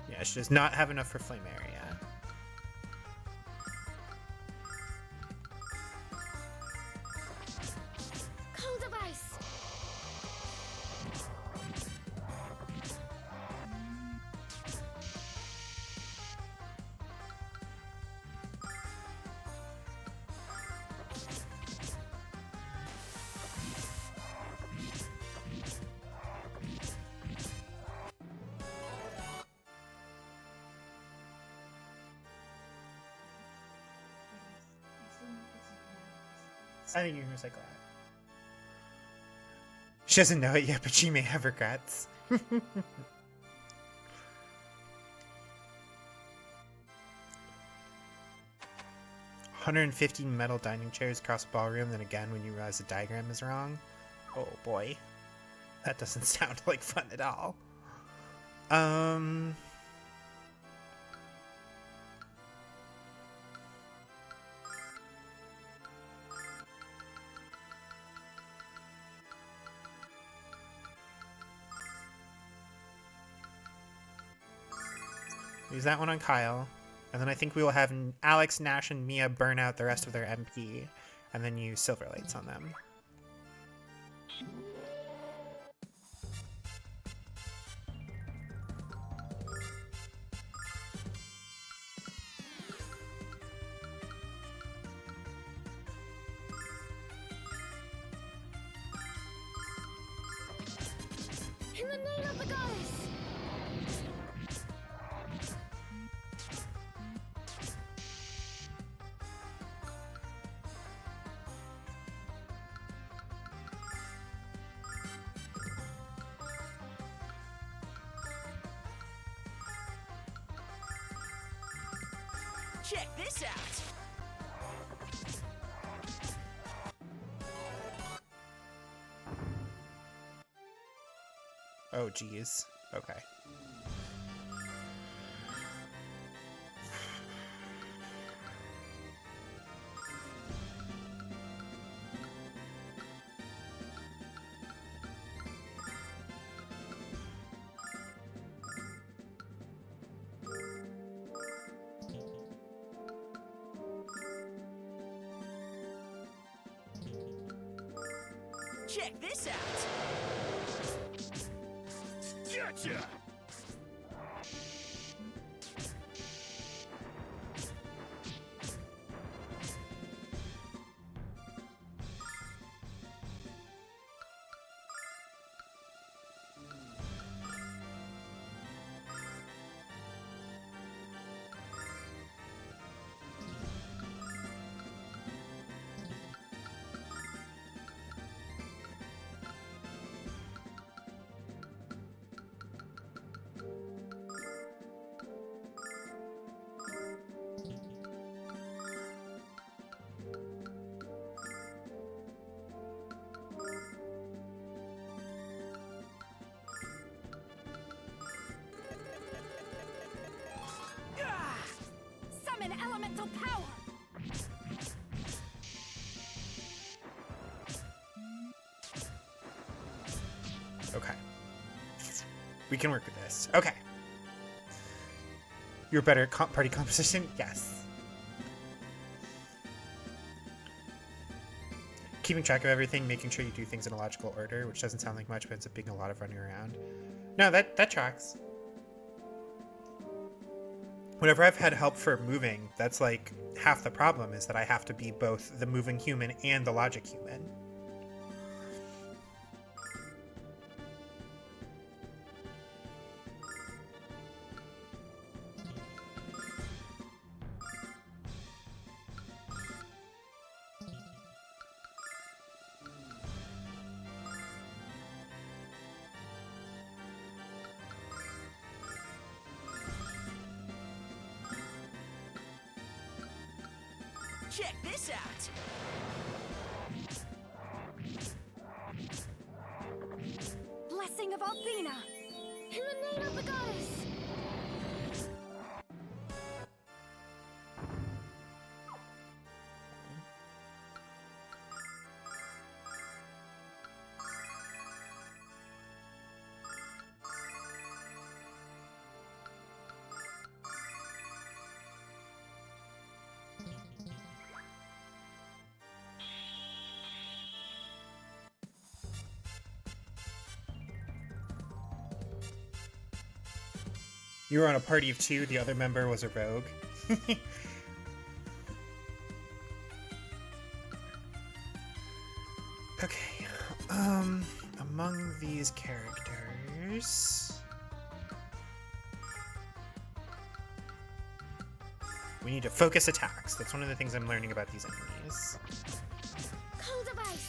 Yeah, she does not have enough for Flame Area. Cold device. I think you can recycle that. She doesn't know it yet, but she may have regrets. 150 metal dining chairs across the ballroom, then again when you realize the diagram is wrong. Oh boy. That doesn't sound like fun at all. Use that one on Kyle. And then I think we will have Alex, Nash, and Mia burn out the rest of their MP, and then use Silver Lights on them. In the name of the goddess. Check this out. Oh, geez. Okay. Check this out. Gotcha! Summon elemental power. Okay. We can work with this. Okay. You're better at party composition? Yes. Keeping track of everything, making sure you do things in a logical order, which doesn't sound like much, but ends up being a lot of running around. No, that tracks. Whenever I've had help for moving, that's like half the problem is that I have to be both the moving human and the logic human. Check this out. Blessing of Althena! In the name of the goddess! You were on a party of 2, the other member was a rogue. Okay, among these characters... We need to focus attacks. That's one of the things I'm learning about these enemies. Cold device!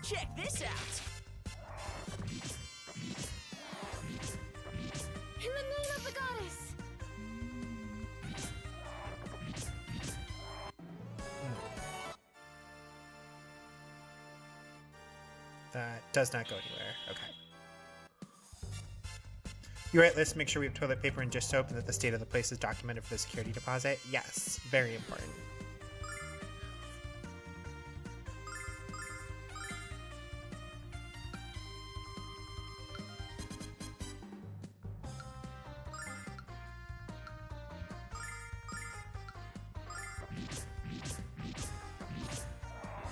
Check this out. In the name of the goddess! That does not go anywhere. Okay. You write lists, make sure we have toilet paper and dish soap and that the state of the place is documented for the security deposit. Yes, very important.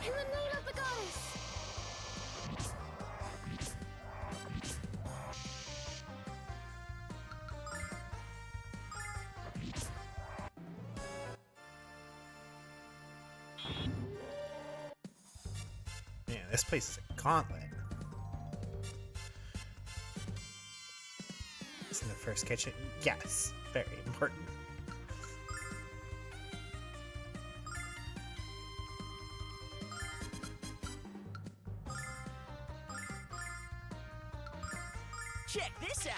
In the name of the goddess! Yeah, this place is a gauntlet. It's in the first kitchen. Yes, very important. Check this out.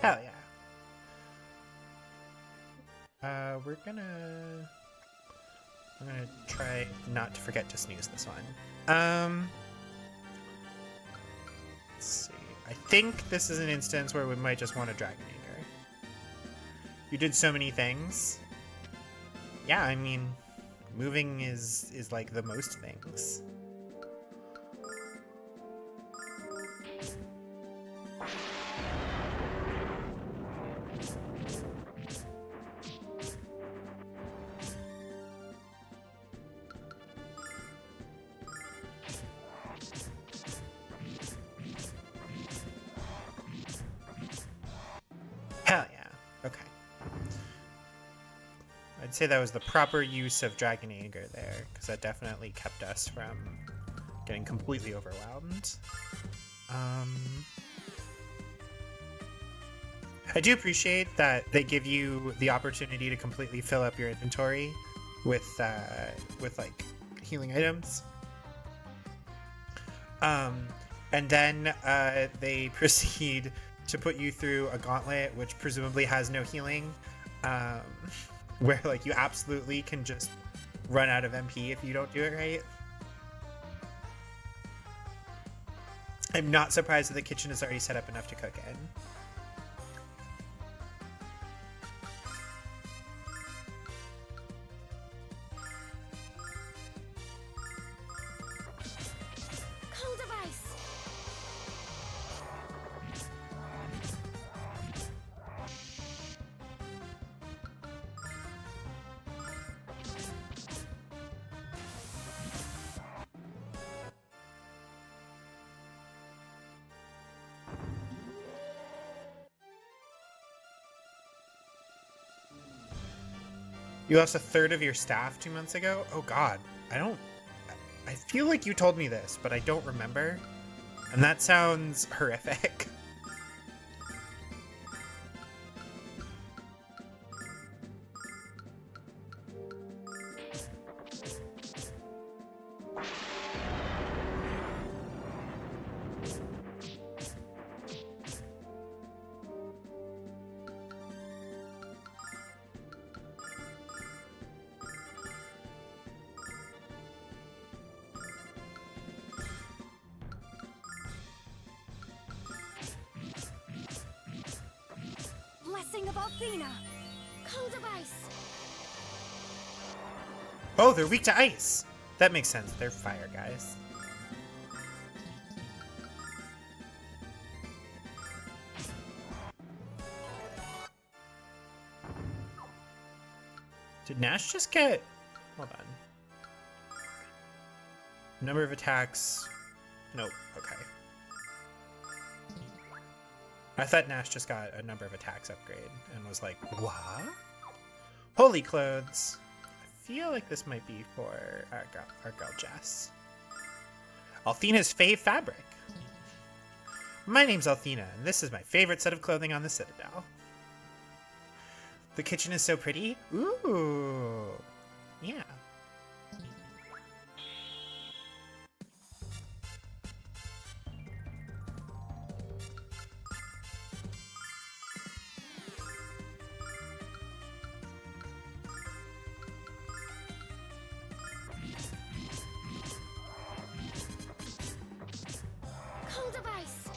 Hell yeah. I'm gonna try not to forget to snooze this one. Let's see. I think this is an instance where we might just want a Dragon Anchor. You did so many things. Yeah, I mean, moving is like the most things. I'd say that was the proper use of dragon anger there, because that definitely kept us from getting completely overwhelmed. I do appreciate that they give you the opportunity to completely fill up your inventory with like healing items. And then they proceed to put you through a gauntlet, which presumably has no healing, where like you absolutely can just run out of MP if you don't do it right. I'm not surprised that the kitchen is already set up enough to cook in. Cold of ice. You lost a third of your staff 2 months ago? Oh god, I feel like you told me this, but I don't remember. And that sounds horrific. Blessing of Althena. Cold of ice. Oh, they're weak to ice. That makes sense. They're fire guys. Did Nash just get... Hold on. Number of attacks... Nope. Okay. I thought Nash just got a number of attacks upgrade and was like, what? Holy clothes. I feel like this might be for our girl Jess. Althena's fave fabric. My name's Althena, and this is my favorite set of clothing on the Citadel. The kitchen is so pretty. Ooh. Yeah. Cold of ice.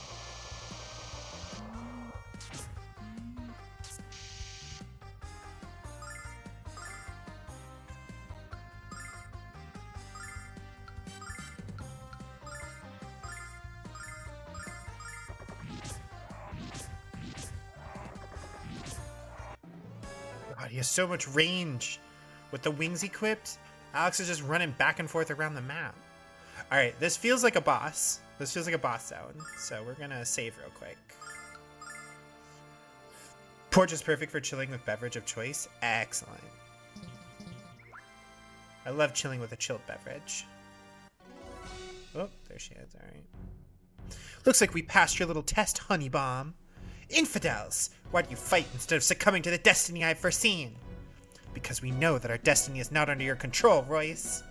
God, he has so much range. With the wings equipped, Alex is just running back and forth around the map. Alright, this feels like a boss. This feels like a boss zone. So we're gonna save real quick. Porch is perfect for chilling with beverage of choice. Excellent. I love chilling with a chilled beverage. Oh, there she is. Alright. Looks like we passed your little test, honey bomb. Infidels! Why do you fight instead of succumbing to the destiny I've foreseen? Because we know that our destiny is not under your control, Royce.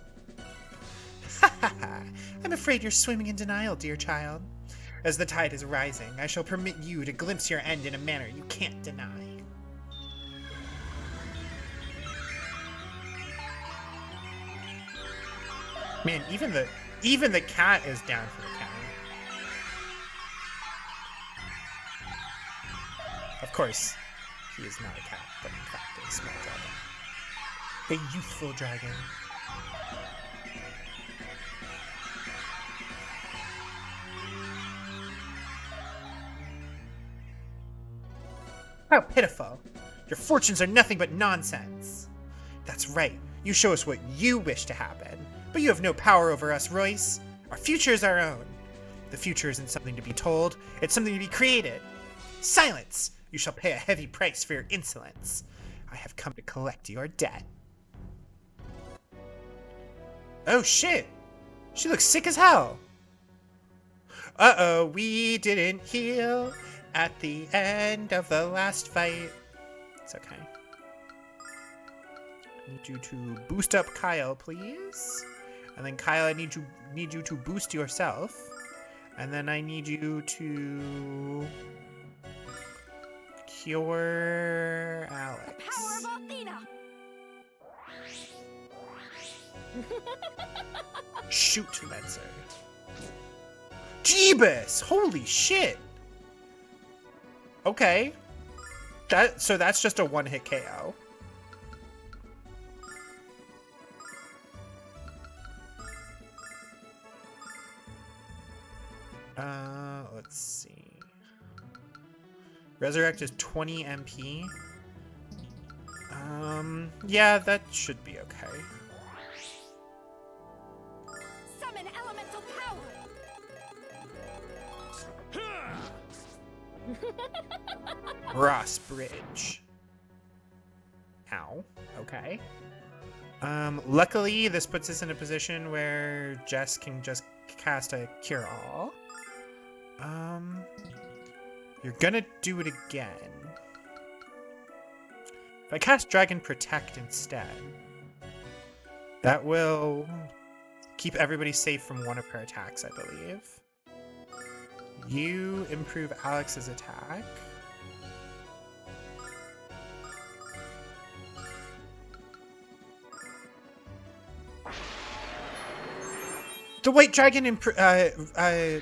Ha ha ha! I'm afraid you're swimming in denial, dear child. As the tide is rising, I shall permit you to glimpse your end in a manner you can't deny. Man, even the cat is down for the count. Of course, he is not a cat, but in fact a small dragon. A youthful dragon. How pitiful! Your fortunes are nothing but nonsense! That's right, you show us what you wish to happen, but you have no power over us, Royce. Our future is our own. The future isn't something to be told, it's something to be created. Silence! You shall pay a heavy price for your insolence. I have come to collect your debt. Oh shit! She looks sick as hell! Uh-oh, we didn't heal at the end of the last fight. It's okay. I need you to boost up Kyle, please. And then Kyle, I need you to boost yourself. And then I need you to cure Alex. Power of Athena! Shoot, Lancer. Jeebus! Holy shit! Okay. So that's just a one-hit KO. Let's see. Resurrect is 20 MP. Yeah, that should be okay. Summon elemental power! Ross Bridge. Ow. Okay. Luckily, this puts us in a position where Jess can just cast a Cure All. You're gonna do it again. If I cast Dragon Protect instead, that will keep everybody safe from one of her attacks, I believe. You improve Alex's attack. The white dragon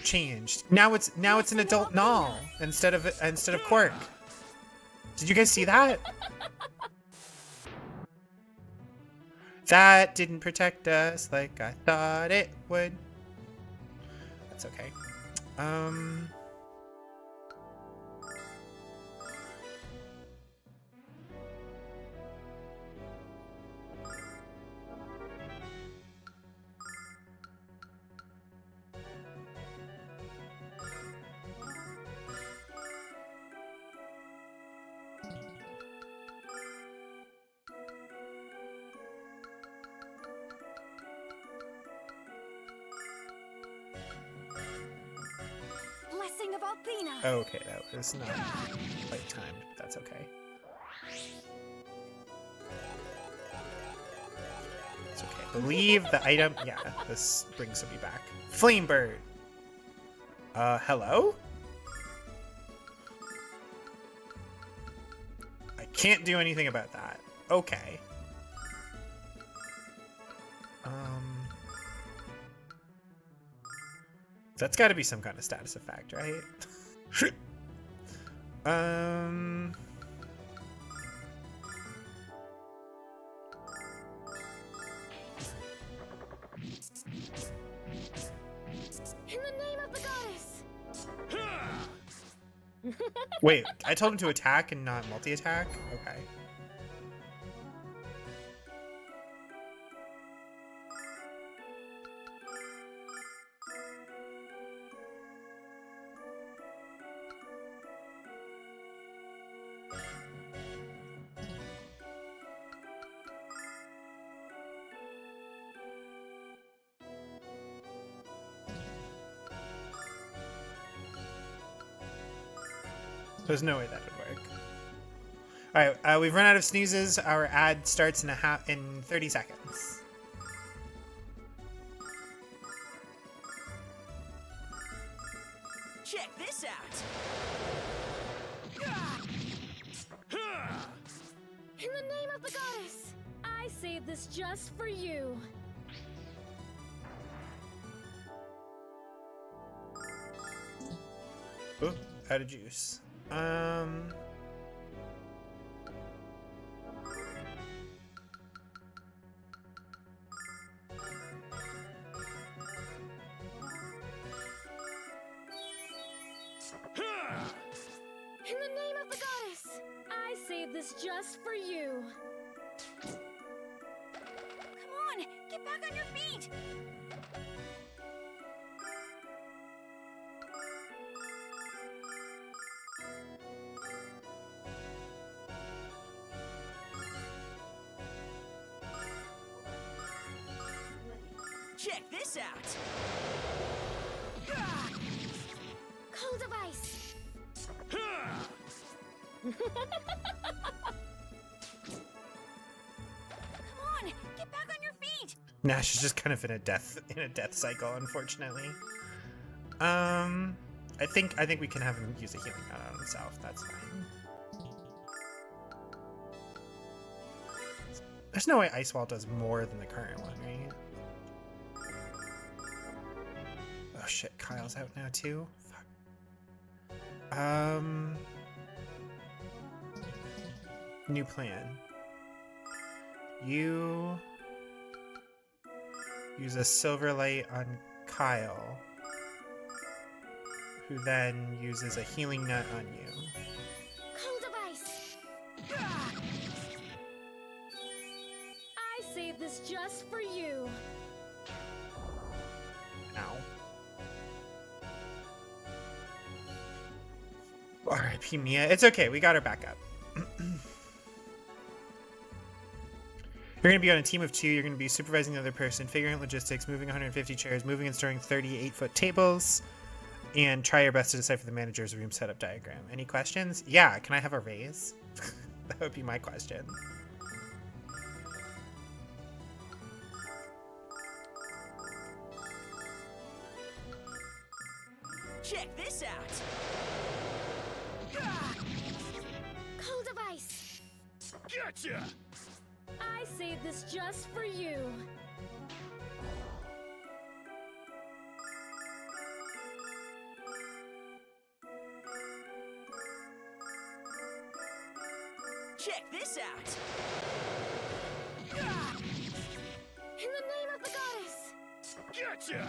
changed. Now it's an adult Null instead of Quirk. Did you guys see that? That didn't protect us like I thought it would. That's okay. Blessing of Athena! Okay, that was not quite timed, but that's okay. It's okay. Believe the item. Yeah, this brings somebody back. Flamebird. Hello? I can't do anything about that. Okay. That's got to be some kind of status effect, right? In the name of the goddess! Wait, I told him to attack and not multi-attack? Okay. There's no way that would work. All right, we've run out of sneezes. Our ad starts in 30 seconds. Check this out. In the name of the goddess! I saved this just for you. Oh, out of juice. In the name of the goddess! I saved this just for you. Come on, get back on your feet! this out. Cold device. Come on, get back on your feet. Nash is just kind of in a death cycle, unfortunately. I think we can have him use a healing knot on himself. That's fine. There's no way Ice Wall does more than the current one, right? Oh shit, Kyle's out now too? Fuck. New plan. You use a silver light on Kyle, who then uses a healing nut on you. Cold device. I saved this just for you. Ow. R.I.P. Mia. It's okay, we got her back up. You're going to be on a team of 2. You're going to be supervising the other person, figuring out logistics, moving 150 chairs, moving and storing 38-foot tables, and try your best to decipher the manager's room setup diagram. Any questions? Yeah, can I have a raise? That would be my question. Check this out. Cold device. Gotcha! I saved this just for you. Check this out. In the name of the goddess. Gotcha!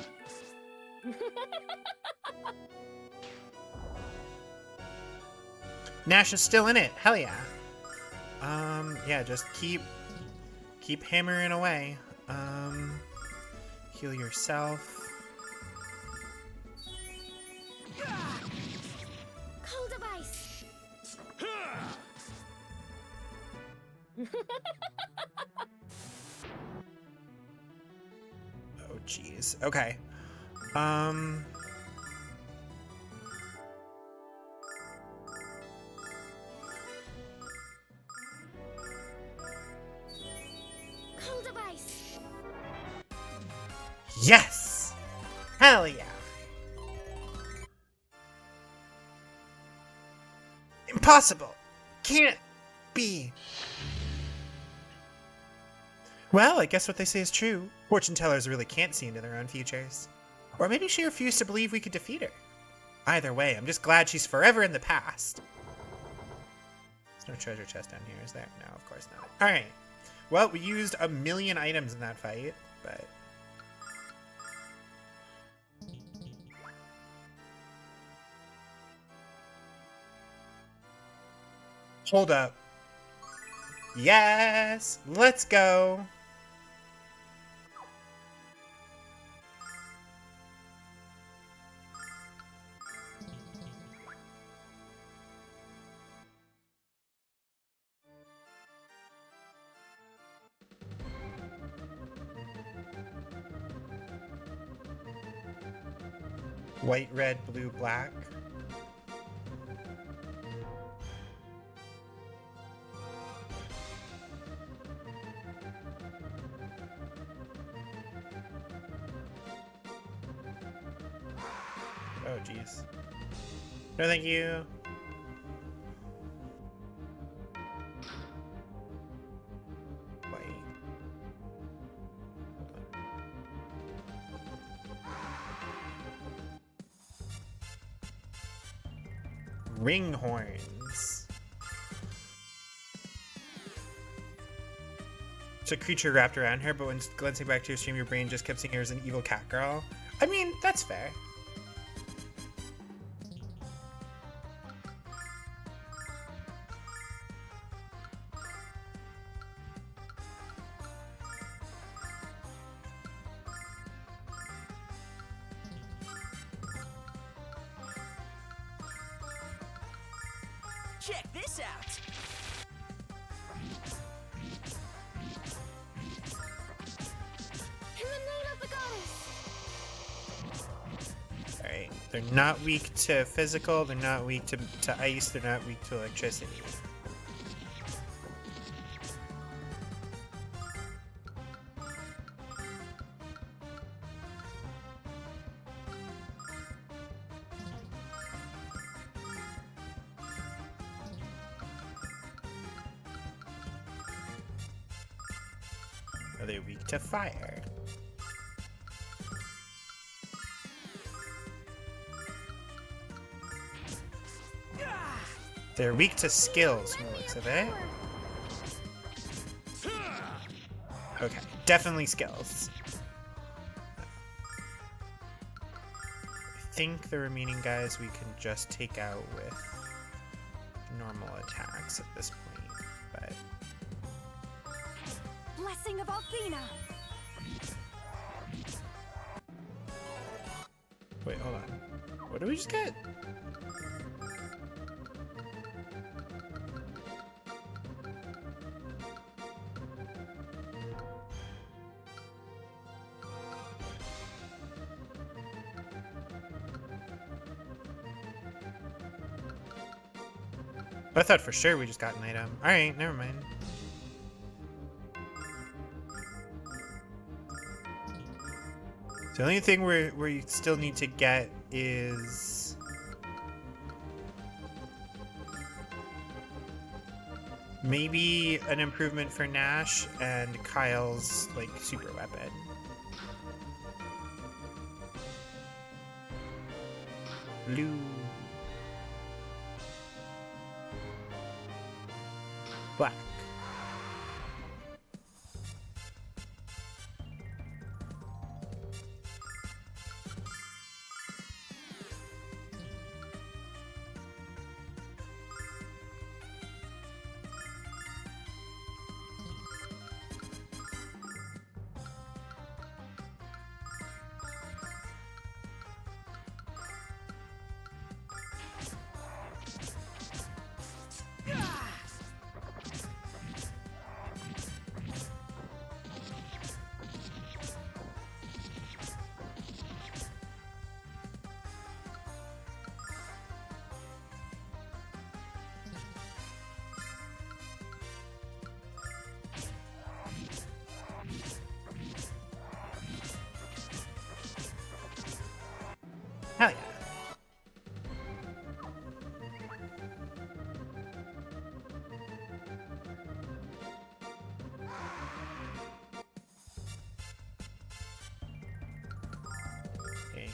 Nash is still in it. Hell yeah. Yeah, just keep hammering away. Heal yourself. Cold device. Oh jeez. Okay. Cold device. Yes! Hell yeah! Impossible! Can't be! Well, I guess what they say is true. Fortune tellers really can't see into their own futures. Or maybe she refused to believe we could defeat her. Either way, I'm just glad she's forever in the past. There's no treasure chest down here, is there? No, of course not. Alright. Well, we used 1,000,000 items in that fight, but... Hold up. Yes! Let's go! White, red, blue, black. Oh, jeez. No, thank you. White. Ring horns. It's a creature wrapped around her, but when glancing back to your stream, your brain just kept seeing her as an evil cat girl. I mean, that's fair. Check this out. In the name of the goddess. They're not weak to physical, they're not weak to ice, they're not weak to electricity. Are they weak to fire? They're weak to skills from the looks of it. Okay, definitely skills. I think the remaining guys we can just take out with normal attacks at this point, but... Blessing of Althena. Wait, hold on. What did we just get? I thought for sure we just got an item. Alright, never mind. The only thing we still need to get is... maybe an improvement for Nash and Kyle's, like, super weapon. Blue. Black. Hell yeah. Okay.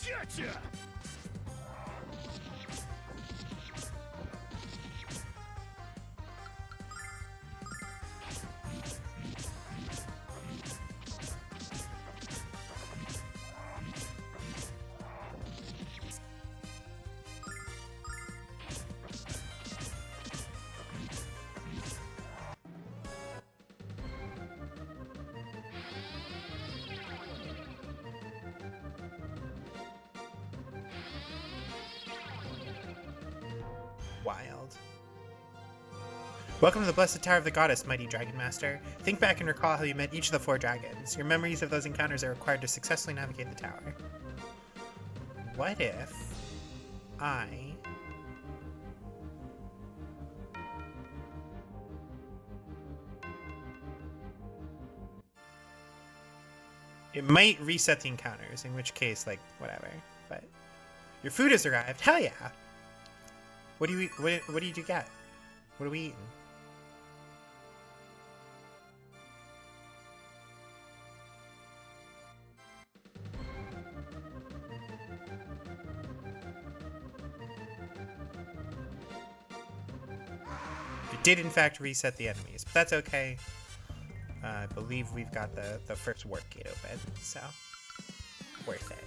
Gotcha! Wild. Welcome to the Blessed Tower of the Goddess, mighty Dragon Master. Think back and recall how you met each of the 4 dragons. Your memories of those encounters are required to successfully navigate the tower. What if I... It might reset the encounters, in which case, like, whatever. But your food has arrived. Hell yeah! What do you eat? What did you get? What are we eating? It did in fact reset the enemies, but that's okay. I believe we've got the first work gate open, so worth it.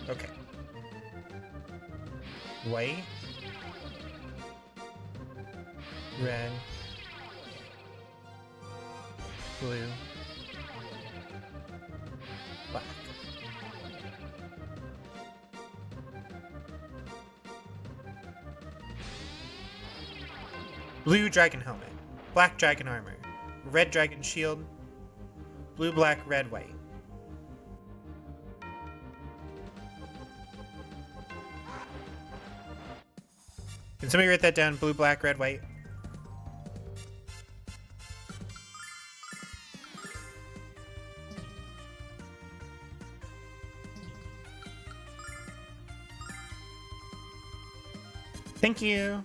Okay. White. Red. Blue. Black. Blue dragon helmet. Black dragon armor. Red dragon shield. Blue, black, red, white. Can somebody write that down? Blue, black, red, white. Thank you.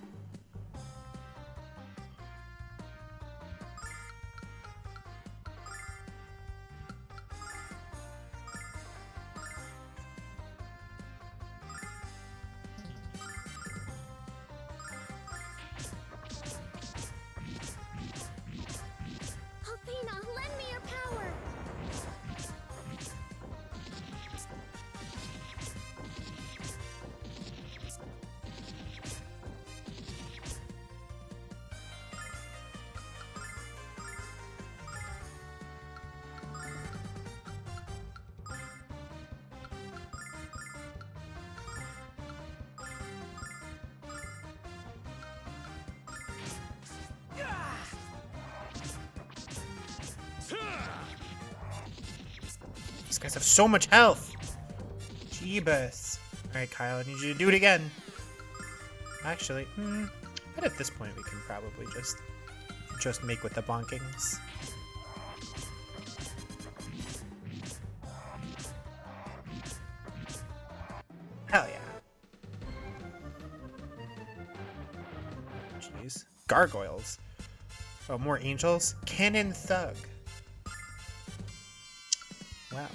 Althena, lend me your power. These guys have so much health. Jeebus. Alright, Kyle, I need you to do it again. Actually, but at this point we can probably just make with the bonkings. Hell yeah. Jeez. Gargoyles. Oh, more angels? Cannon Thug. Wow.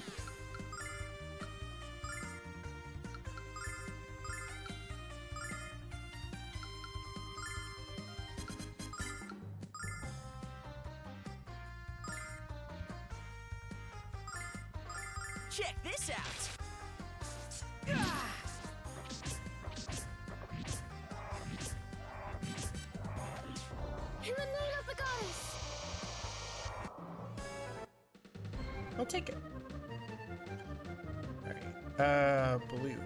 Check this out. In the name of the goddess. I'll take it. Alright. Blue.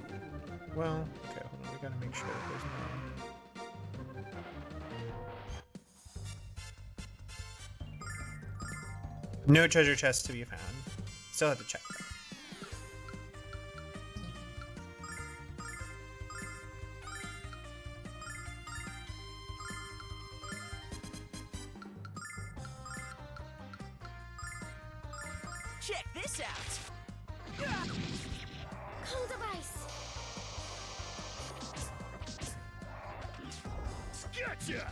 Well, okay, hold on. We gotta make sure that there's no treasure chest to be found. Still have to check that. Check this out. Cold of ice. Gotcha!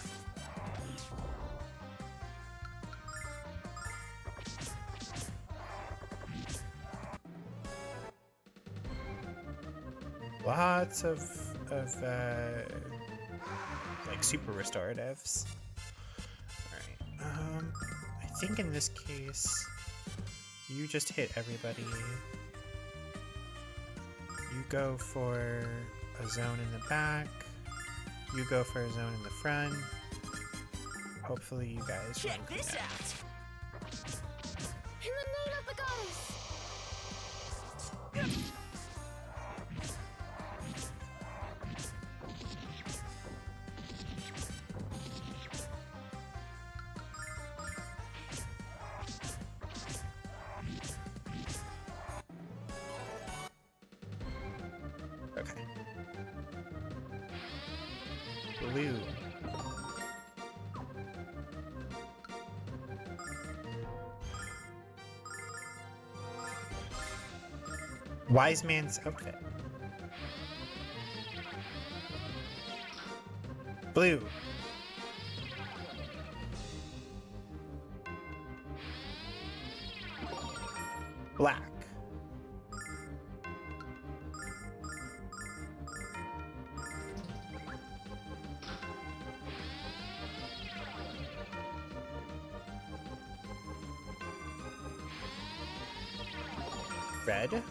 Lots of like super restoratives. Alright. I think in this case you just hit everybody. You go for a zone in the back. You go for a zone in the front. Hopefully you guys Check run this clean out. In the name of the goddess. Okay. Blue. Wise man's outfit. Blue. Black. Red.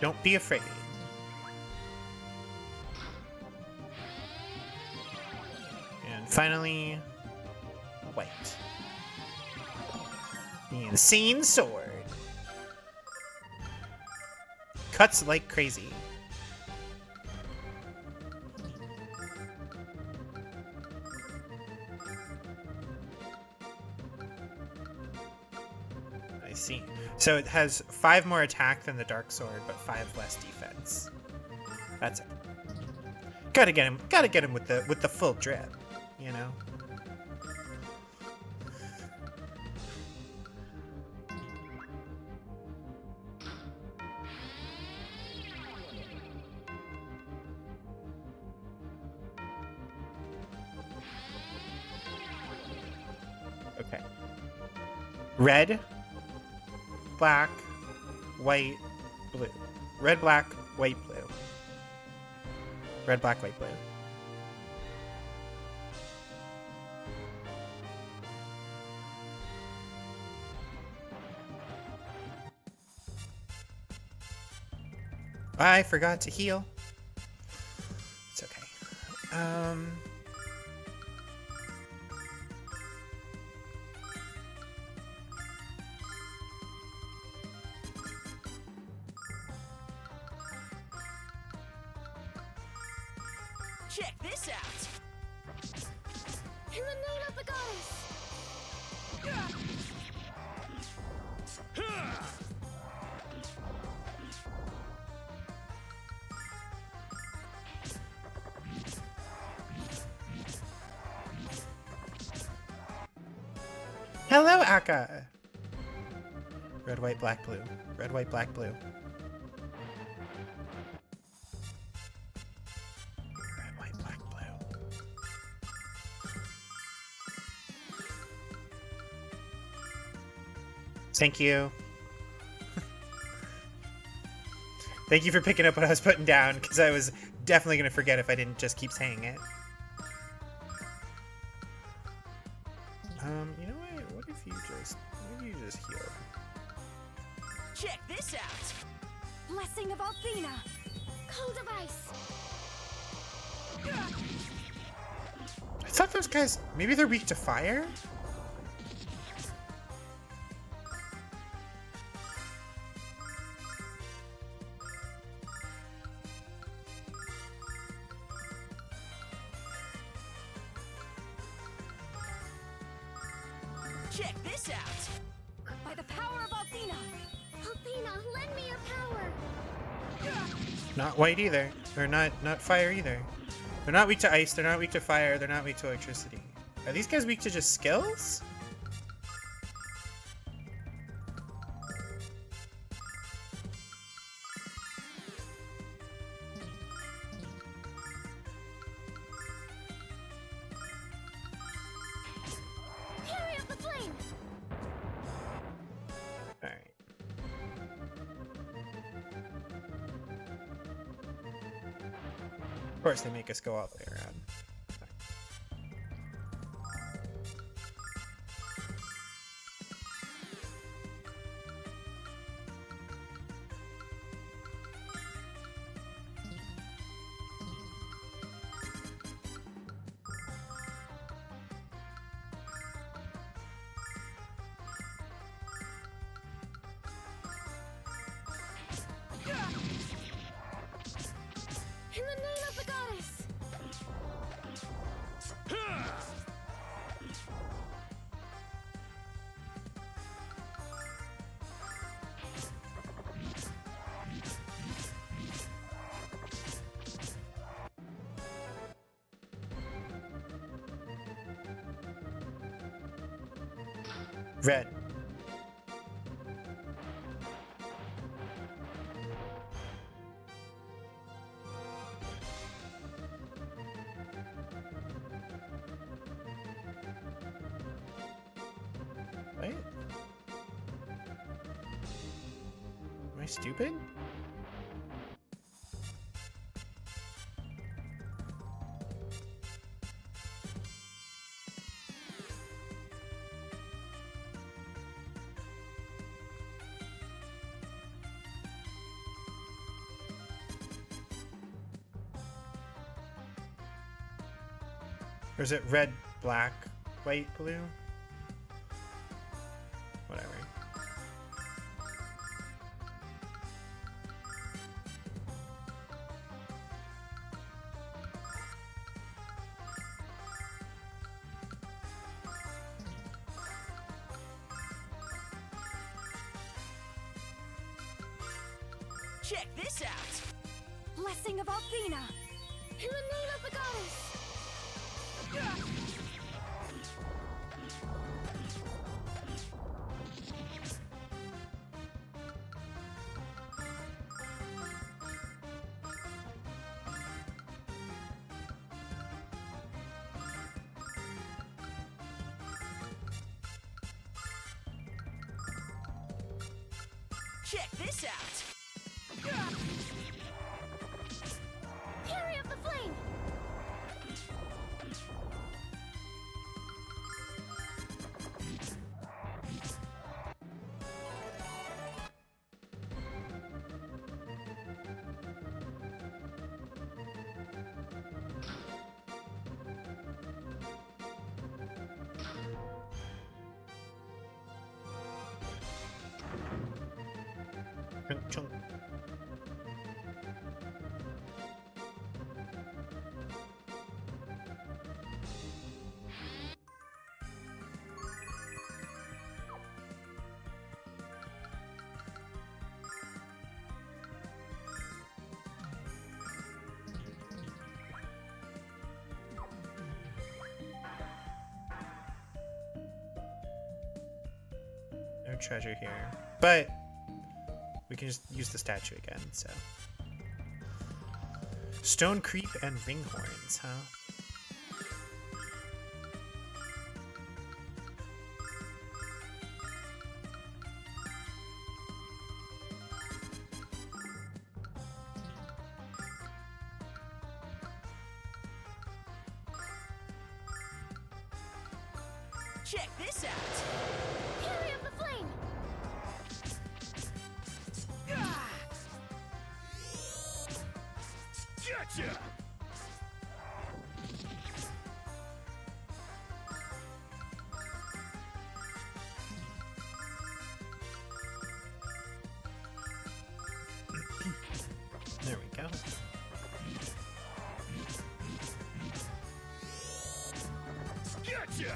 Don't be afraid. And finally, white. The insane sword. Cuts like crazy. I see. So it has 5 more attack than the dark sword, but 5 less defense. That's it. Gotta get him with the full drip, you know? Okay. Red, black, white, blue. Red, black, white, blue. Red, black, white, blue. I forgot to heal. It's okay. Check this out. In the name of the goddess! Hello, Akka. Red, white, black, blue. Red, white, black, blue. Red, white, black, blue. Thank you. Thank you for picking up what I was putting down, because I was definitely going to forget if I didn't just keep saying it. You know what? What if you just heal? Check this out. Blessing of Althena! Code of Ice! I thought those guys, maybe they're weak to fire? Check this out. By the power of Althena! Althena, lend me your power! Not white either. They're not fire either. They're not weak to ice, they're not weak to fire, they're not weak to electricity. Are these guys weak to just skills? Carry up the flame! Alright. Of course they make us go all the way around. In the name of the goddess! Red. Wait. Am I stupid? Or is it red, black, white, blue? Whatever. Check this out. Blessing of Althena! In the name of the goddess! Check this out. Fury of the Flame! Chunk. No treasure here, but we can just use the statue again, so. Stone creep and ring horns, huh? Check this out. Fury of the Flame! Gotcha! There we go. Gotcha!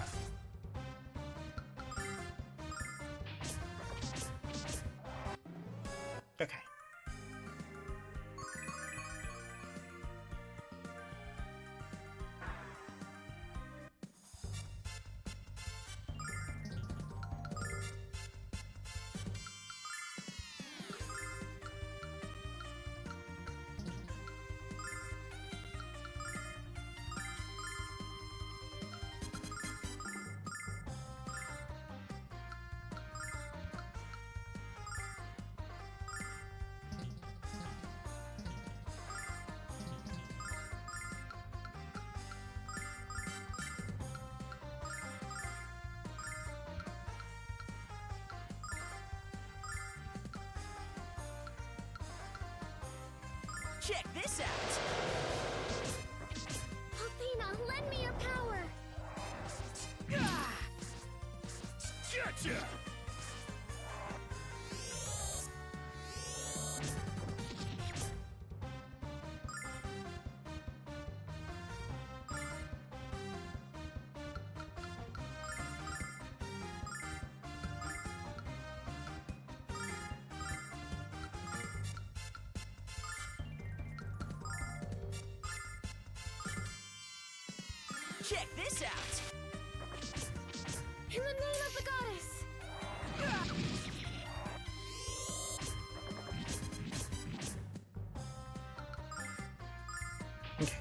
Okay. Check this out. Althena, lend me your power! Gotcha! Check this out. In the name of the goddess! Okay.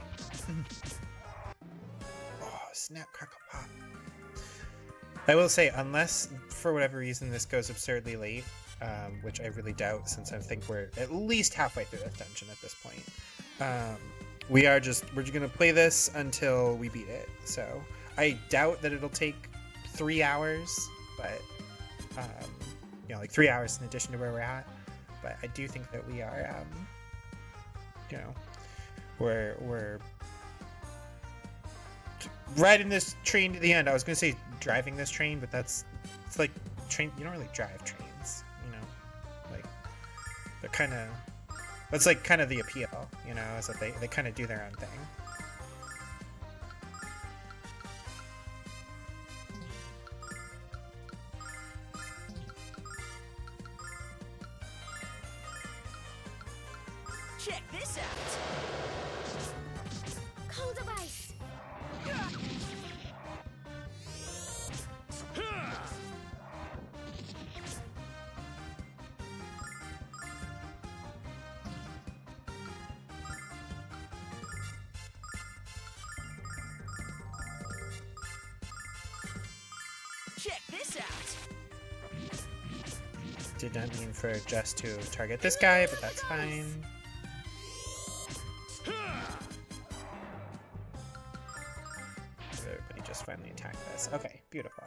Oh, snap, crackle, pop. I will say, unless for whatever reason this goes absurdly late, which I really doubt since I think we're at least halfway through this dungeon at this point, we're just gonna play this until we beat it. So I doubt that it'll take 3 hours, but you know, like 3 hours in addition to where we're at. But I do think that we are, you know, we're riding this train to the end. I was gonna say driving this train, but it's like train. You don't really drive trains, you know. Like they're kind of. That's like kind of the appeal, you know, is that they kind of do their own thing. Check this out. Cold device. Check this out. Did not mean for just to target this guy, but that's fine. Everybody just finally attack this. Okay, beautiful.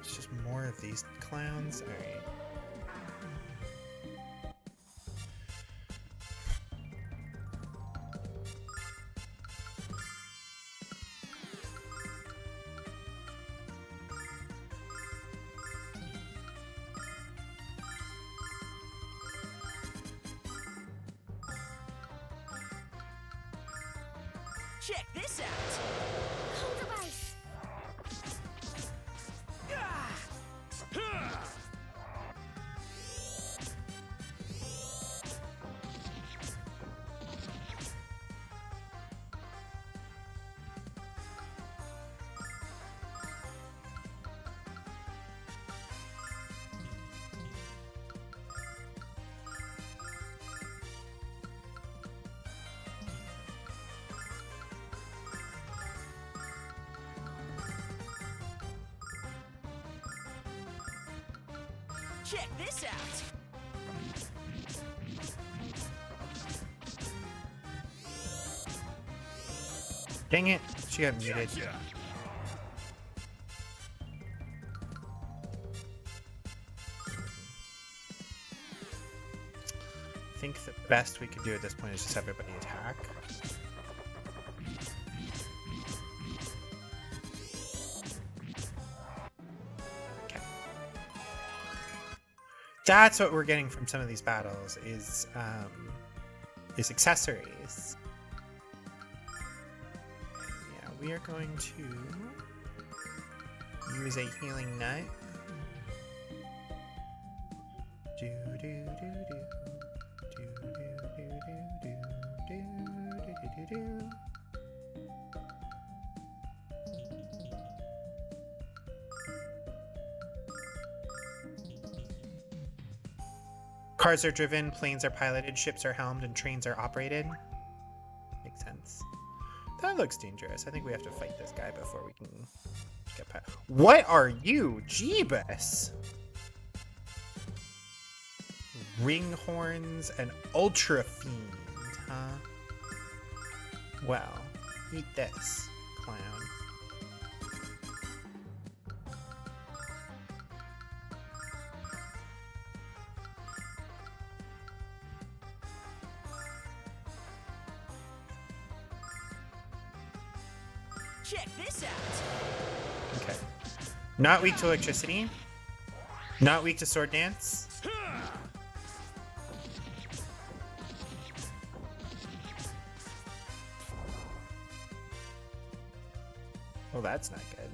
It's just more of these clowns. All right. Check this out. Cold device. Check this out. Dang it, she got muted. I think the best we could do at this point is just have everybody attack. Okay. That's what we're getting from some of these battles is accessories. Yeah, we are going to use a healing nut. Do do do do. Cars are driven, planes are piloted, ships are helmed, and trains are operated. Makes sense. That looks dangerous. I think we have to fight this guy before we can get past. What are you, Jeebus? Ring horns and ultra fiend, huh? Well, eat this, clown. Check this out. Okay. Not weak to electricity. Not weak to sword dance. Well, that's not good.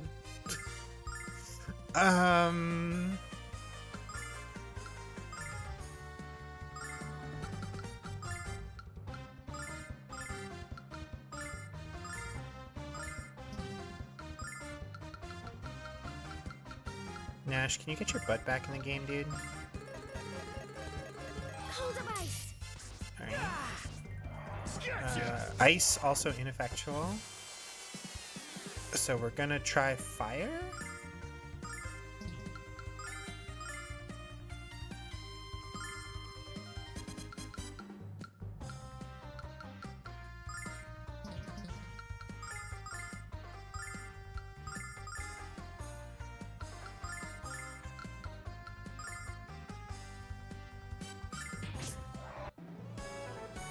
Nash, can you get your butt back in the game, dude? Cold device. Alright. Ice, also ineffectual. So we're gonna try fire?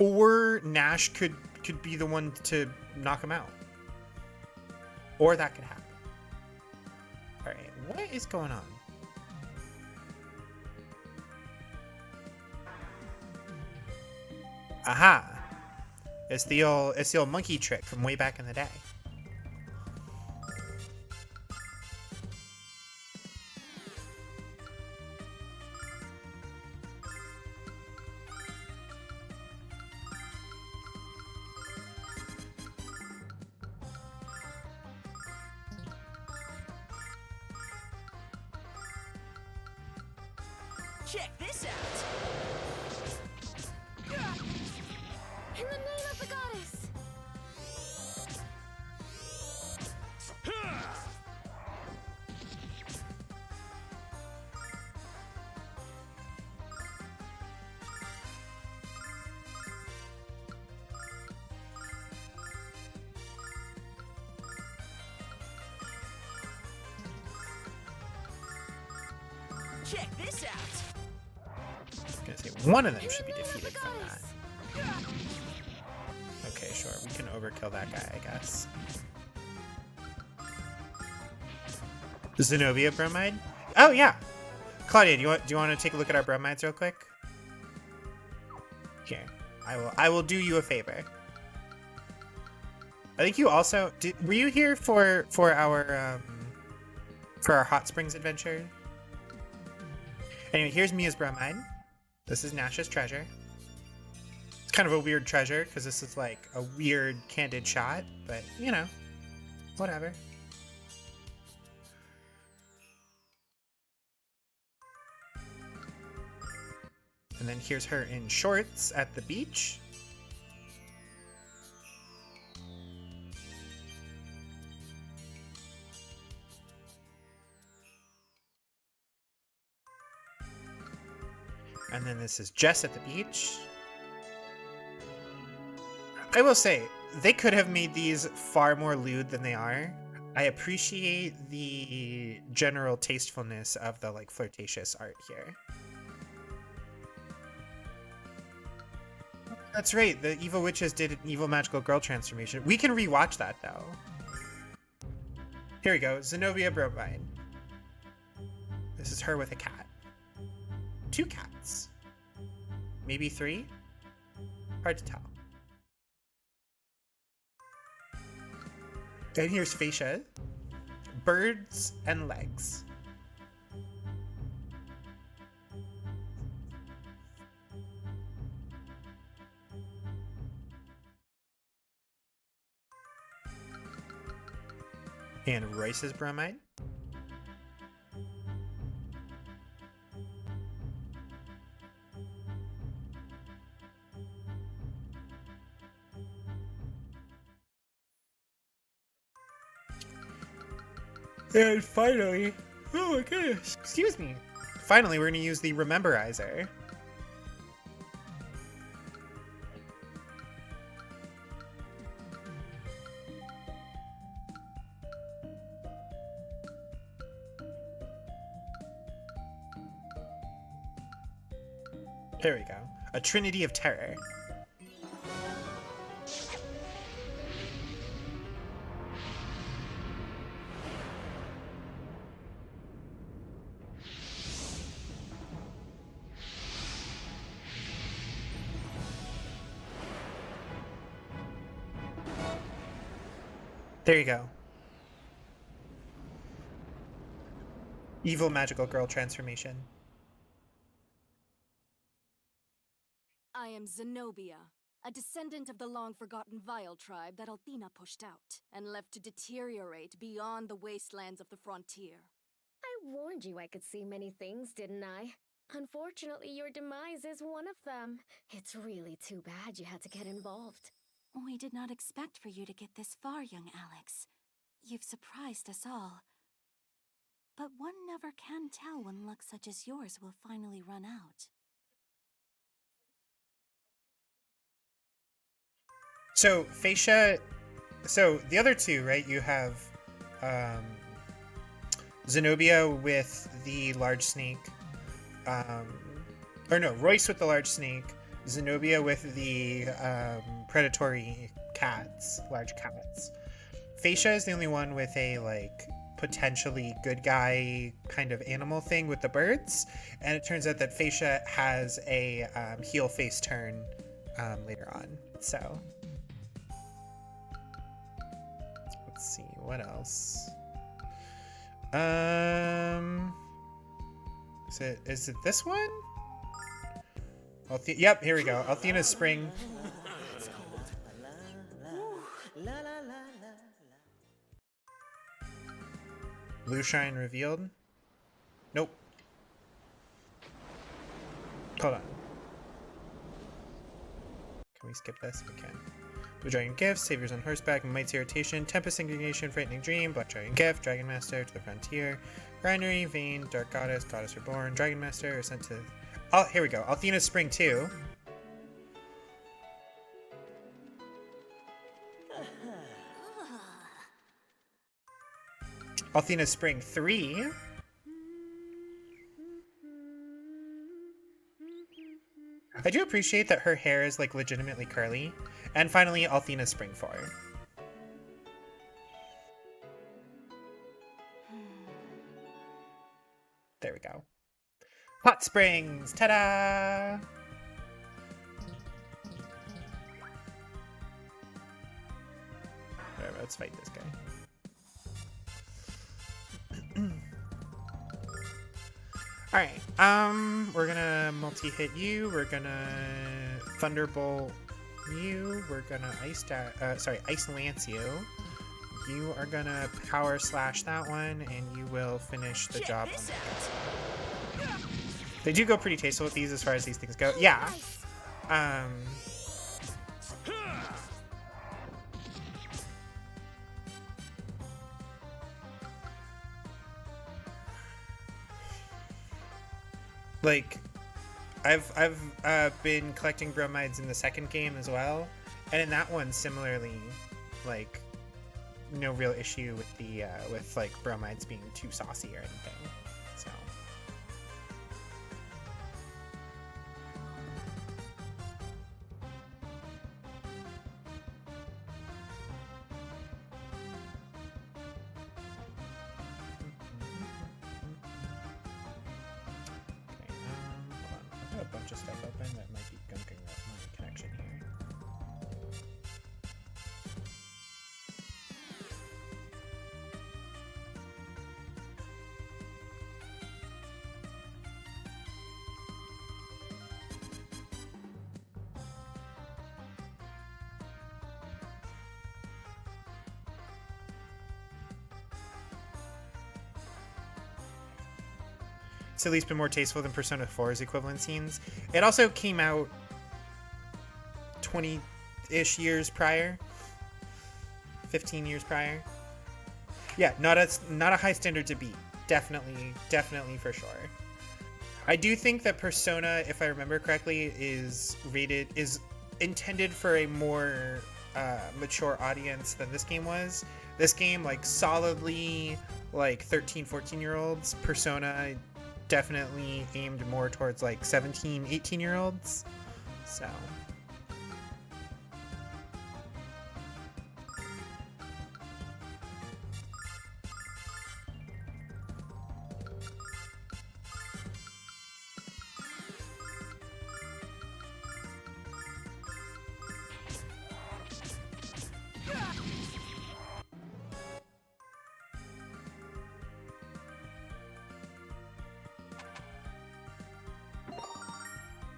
Or Nash could be the one to knock him out. Or that could happen. Alright, what is going on? Aha! It's the old monkey trick from way back in the day. Check this out. In the name of the goddess! Check this out. I was gonna say one of them should be defeated from that. Okay, sure. We can overkill that guy, I guess. Zenobia bromide? Oh yeah. Claudia, do you want to take a look at our bromides real quick? Here. I will do you a favor. I think you also were you here for our hot springs adventure? Anyway, here's Mia's bromide. This is Nash's treasure. It's kind of a weird treasure because this is like a weird candid shot, but you know, whatever. And then here's her in shorts at the beach. And then this is Jess at the beach. I will say, they could have made these far more lewd than they are. I appreciate the general tastefulness of the like flirtatious art here. That's right, the evil witches did an evil magical girl transformation. We can rewatch that though. Here we go, Zenobia bromide. This is her with a cat. 2 cats. Maybe 3? Hard to tell. And here's Fascia. Birds and legs. And Royce's bromide. And finally, oh my goodness, excuse me. Finally, we're going to use the Rememberizer. There we go. A Trinity of Terror. There you go. Evil magical girl transformation. I am Zenobia, a descendant of the long-forgotten Vile tribe that Althena pushed out, and left to deteriorate beyond the wastelands of the frontier. I warned you I could see many things, didn't I? Unfortunately, your demise is one of them. It's really too bad you had to get involved. We did not expect for you to get this far, young Alex. You've surprised us all. But one never can tell when luck such as yours will finally run out. So, Fascia... So, the other two, right? You have Zenobia with the large snake. Or no, Royce with the large snake. Zenobia with the predatory cats, large cats. Phaecia is the only one with a like potentially good guy kind of animal thing with the birds, and it turns out that Phaecia has a heel face turn later on. So let's see what else. Is it this one? Yep, here we go. Althena's Spring. Blue Shrine revealed. Nope. Hold on. Can we skip this? We can. Blue Dragon Gift, Saviors on Horseback, Might's Irritation, Tempest Indignation, Frightening Dream, Black Dragon Gift, Dragon Master, To the Frontier, Grindery, Vane, Dark Goddess, Goddess Reborn, Dragon Master, are sent to... Oh, here we go. Althena's Spring 2. Althena's Spring 3. I do appreciate that her hair is like legitimately curly. And finally, Althena's Spring 4. There we go. Hot Springs! Ta-da! Alright, let's fight this guy. Alright, we're gonna multi-hit you, we're gonna Thunderbolt you, we're gonna Ice Lance you. You are gonna Power Slash that one, and you will finish the job on that. They do go pretty tasteful with these as far as these things go. Yeah. Like, I've been collecting bromides in the second game as well, and in that one similarly, like, no real issue with the with like bromides being too saucy or anything. So. Hold on. I've got a bunch of stuff open that might be gunking up my connection here. It's at least been more tasteful than Persona 4's equivalent scenes. It also came out 20-ish years prior. 15 years prior. Yeah, not a high standard to beat. Definitely for sure. I do think that Persona, if I remember correctly, is intended for a more mature audience than this game was. This game, like, solidly, like, 13, 14-year-olds. Persona definitely aimed more towards, like, 17, 18-year-olds. So...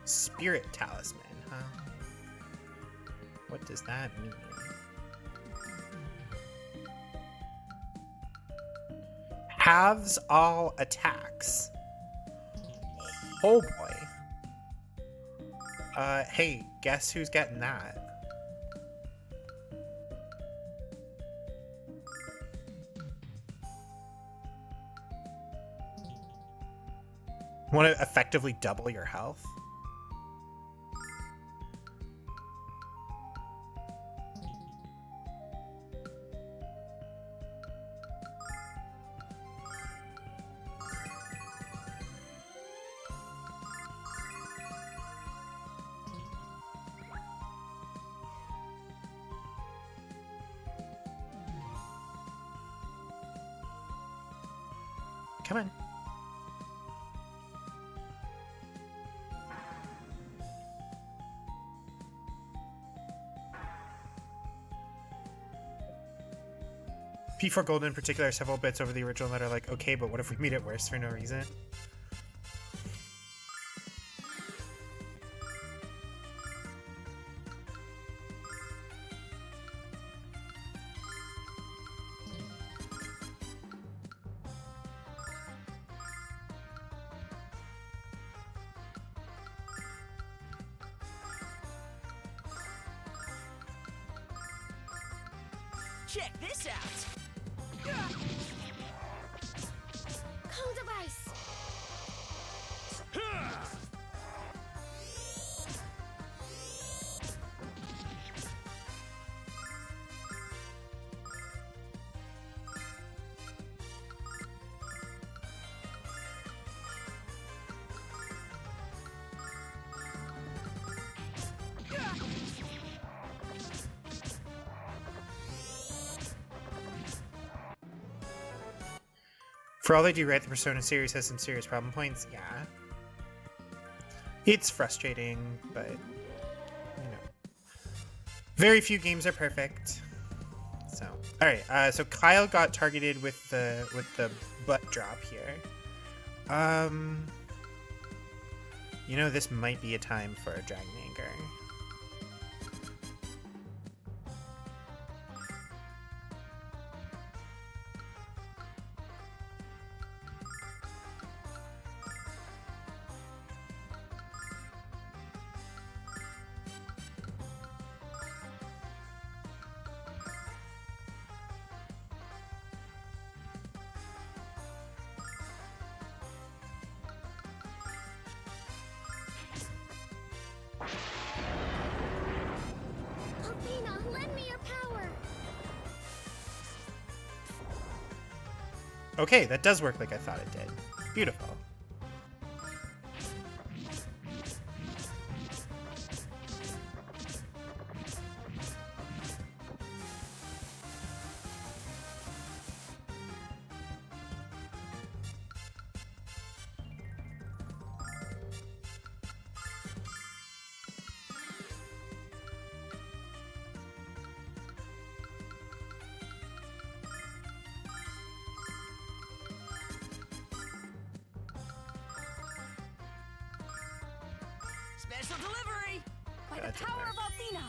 Spirit Talisman, huh? What does that mean? Halves all attacks. Oh boy. Hey, guess who's getting that? Want to effectively double your health? Come on. P4 Gold in particular, several bits over the original that are like, okay, but what if we made it worse for no reason? Check this out. Cold device. For all they do right, the Persona series has some serious problem points. Yeah. It's frustrating, but, you know. Very few games are perfect. So, alright, so Kyle got targeted with the butt drop here. You know, this might be a time for a Dragon Anchor. Althena, lend me your power. Okay, that does work like I thought it did. Beautiful. Special delivery. By the That's power okay. of Althena.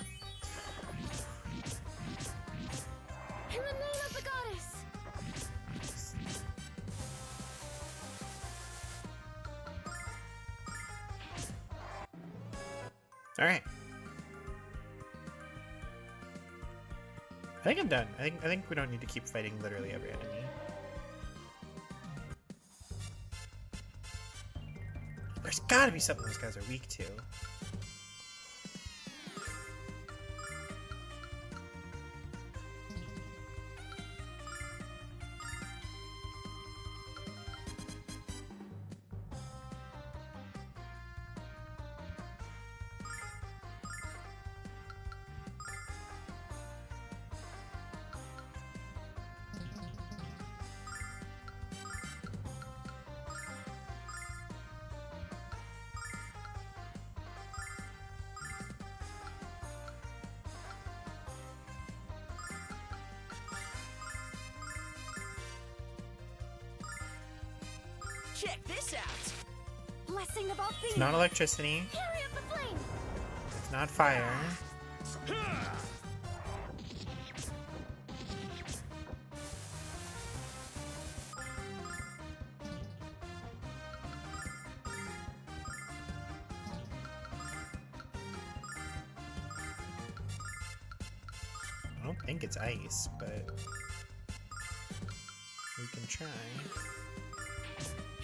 In the name of the goddess. Alright. I think I'm done. I think we don't need to keep fighting literally every enemy. There's gotta be something those guys are weak to. Check this out. Blessing of Althena. It's not electricity. Fury of the flame. It's not fire. I don't think it's ice, but we can try.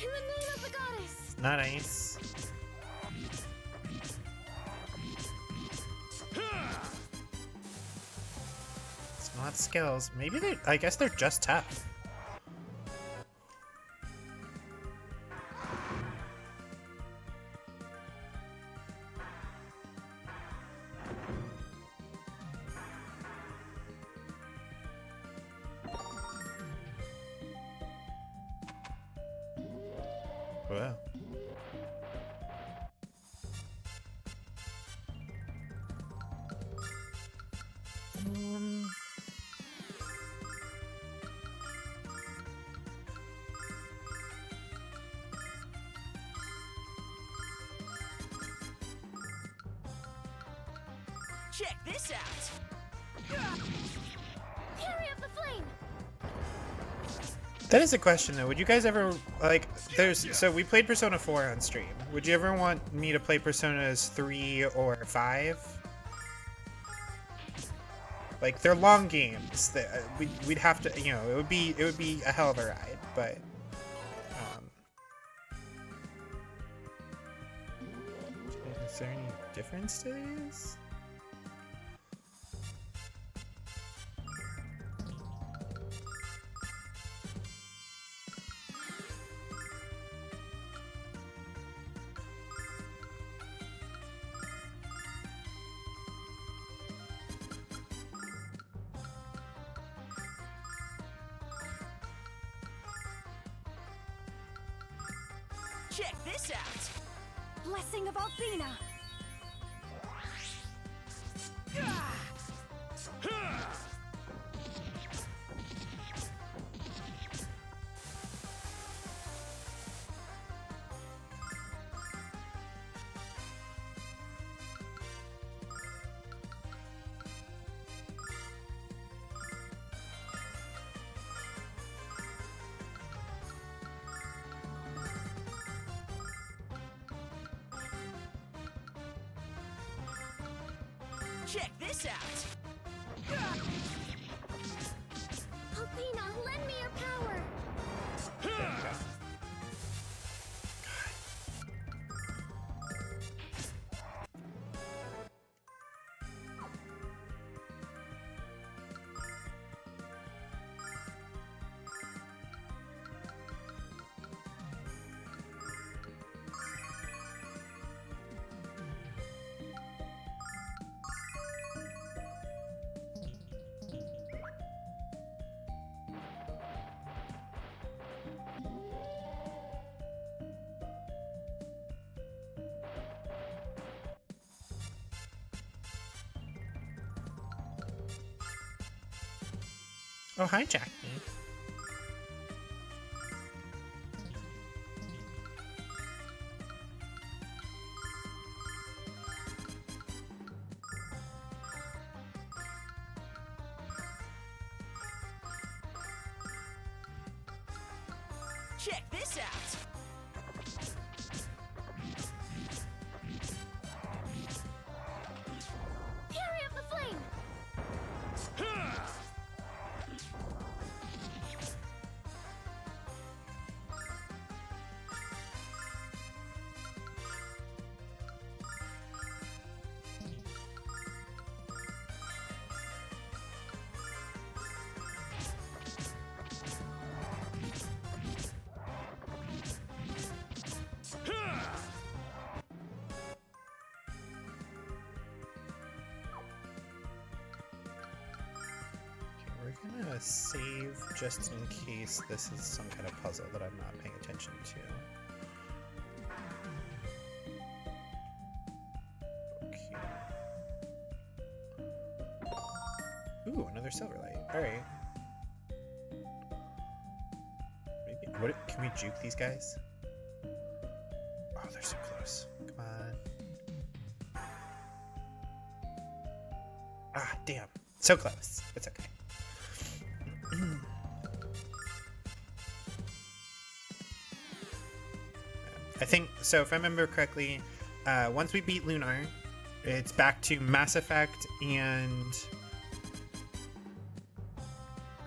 In the name of the goddess. Not ice. It's not skills. Maybe they. I guess they're just tough. Wow. Check this out. Fury of the Flame! That is a question though. Would you guys ever like? So we played Persona 4 on stream. Would you ever want me to play Personas 3 or 5? Like they're long games. That we'd have to, you know, it would be a hell of a ride. But is there any difference to these? Check this out. Blessing of Althena! Check this out. Althena, lend me your power! Oh, hi, Jackie. Check this out. Fury of the Flame! We're gonna save just in case this is some kind of puzzle that I'm not paying attention to. Okay. Ooh, another silver light. Alright. Maybe what can we juke these guys? Oh, they're so close. Come on. Ah, damn. So close. It's okay. I think so. If I remember correctly, once we beat Lunar, it's back to Mass Effect and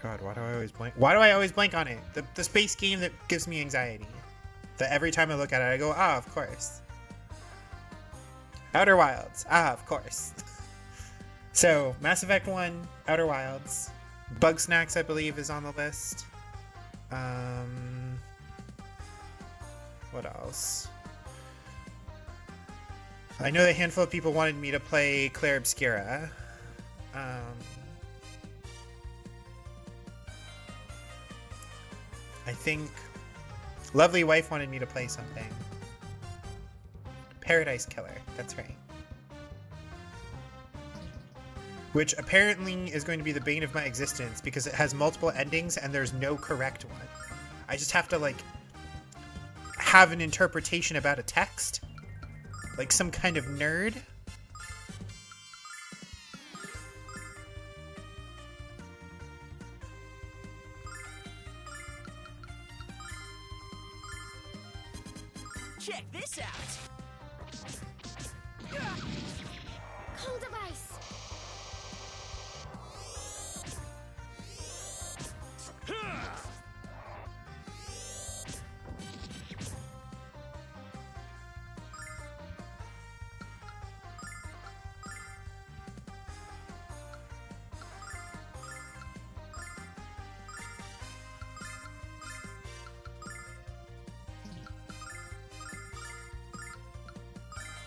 God. Why do I always blank? Why do I always blank on it? The space game that gives me anxiety. That every time I look at it, I go, ah, of course. Outer Wilds. Ah, of course. So Mass Effect 1, Outer Wilds. Bug Snacks, I believe, is on the list. What else? I know a handful of people wanted me to play Claire Obscura. I think Lovely wife wanted me to play something. Paradise Killer, that's right. Which apparently is going to be the bane of my existence because it has multiple endings and there's no correct one. I just have to, like, have an interpretation about a text. Like some kind of nerd. Check this out. Cold device.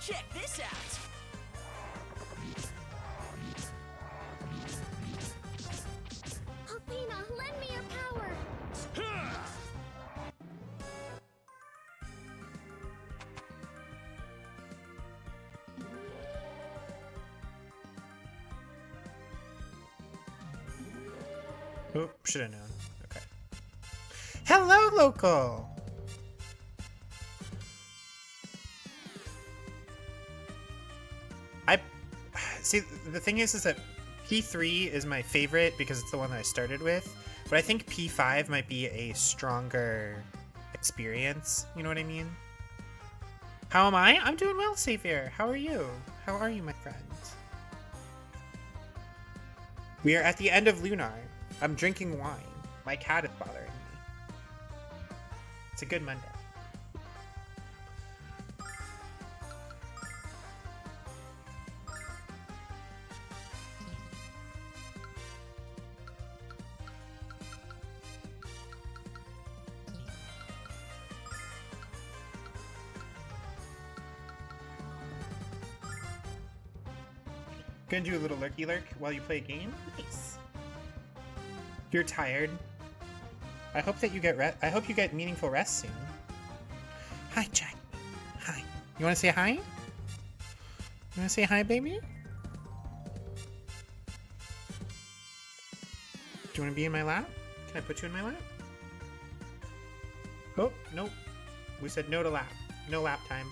Check this out. Althena, lend me your power. Oh, should have known. Okay. Hello, local! See, the thing is that P3 is my favorite because it's the one that I started with, but I think P5 might be a stronger experience, you know what I mean? How am I? I'm doing well, Savior. How are you? How are you, my friend? We are at the end of Lunar. I'm drinking wine. My cat is bothering me. It's a good Monday. Gonna do a little lurky lurk while you play a game? Nice. You're tired. I hope that you get I hope you get meaningful rest soon. Hi, Jack. Hi. You wanna say hi? You wanna say hi, baby? Do you wanna be in my lap? Can I put you in my lap? Oh, nope. We said no to lap. No lap time.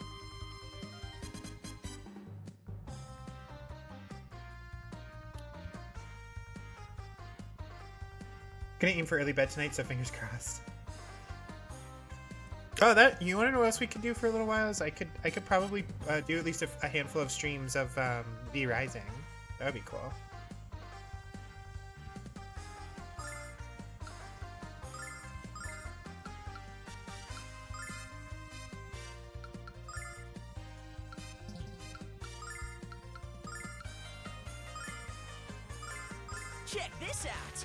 Gonna aim for early bed tonight, so fingers crossed. Oh, that you want to know what else we could do for a little while? Is I could probably do at least a handful of streams of V Rising. That would be cool. Check this out.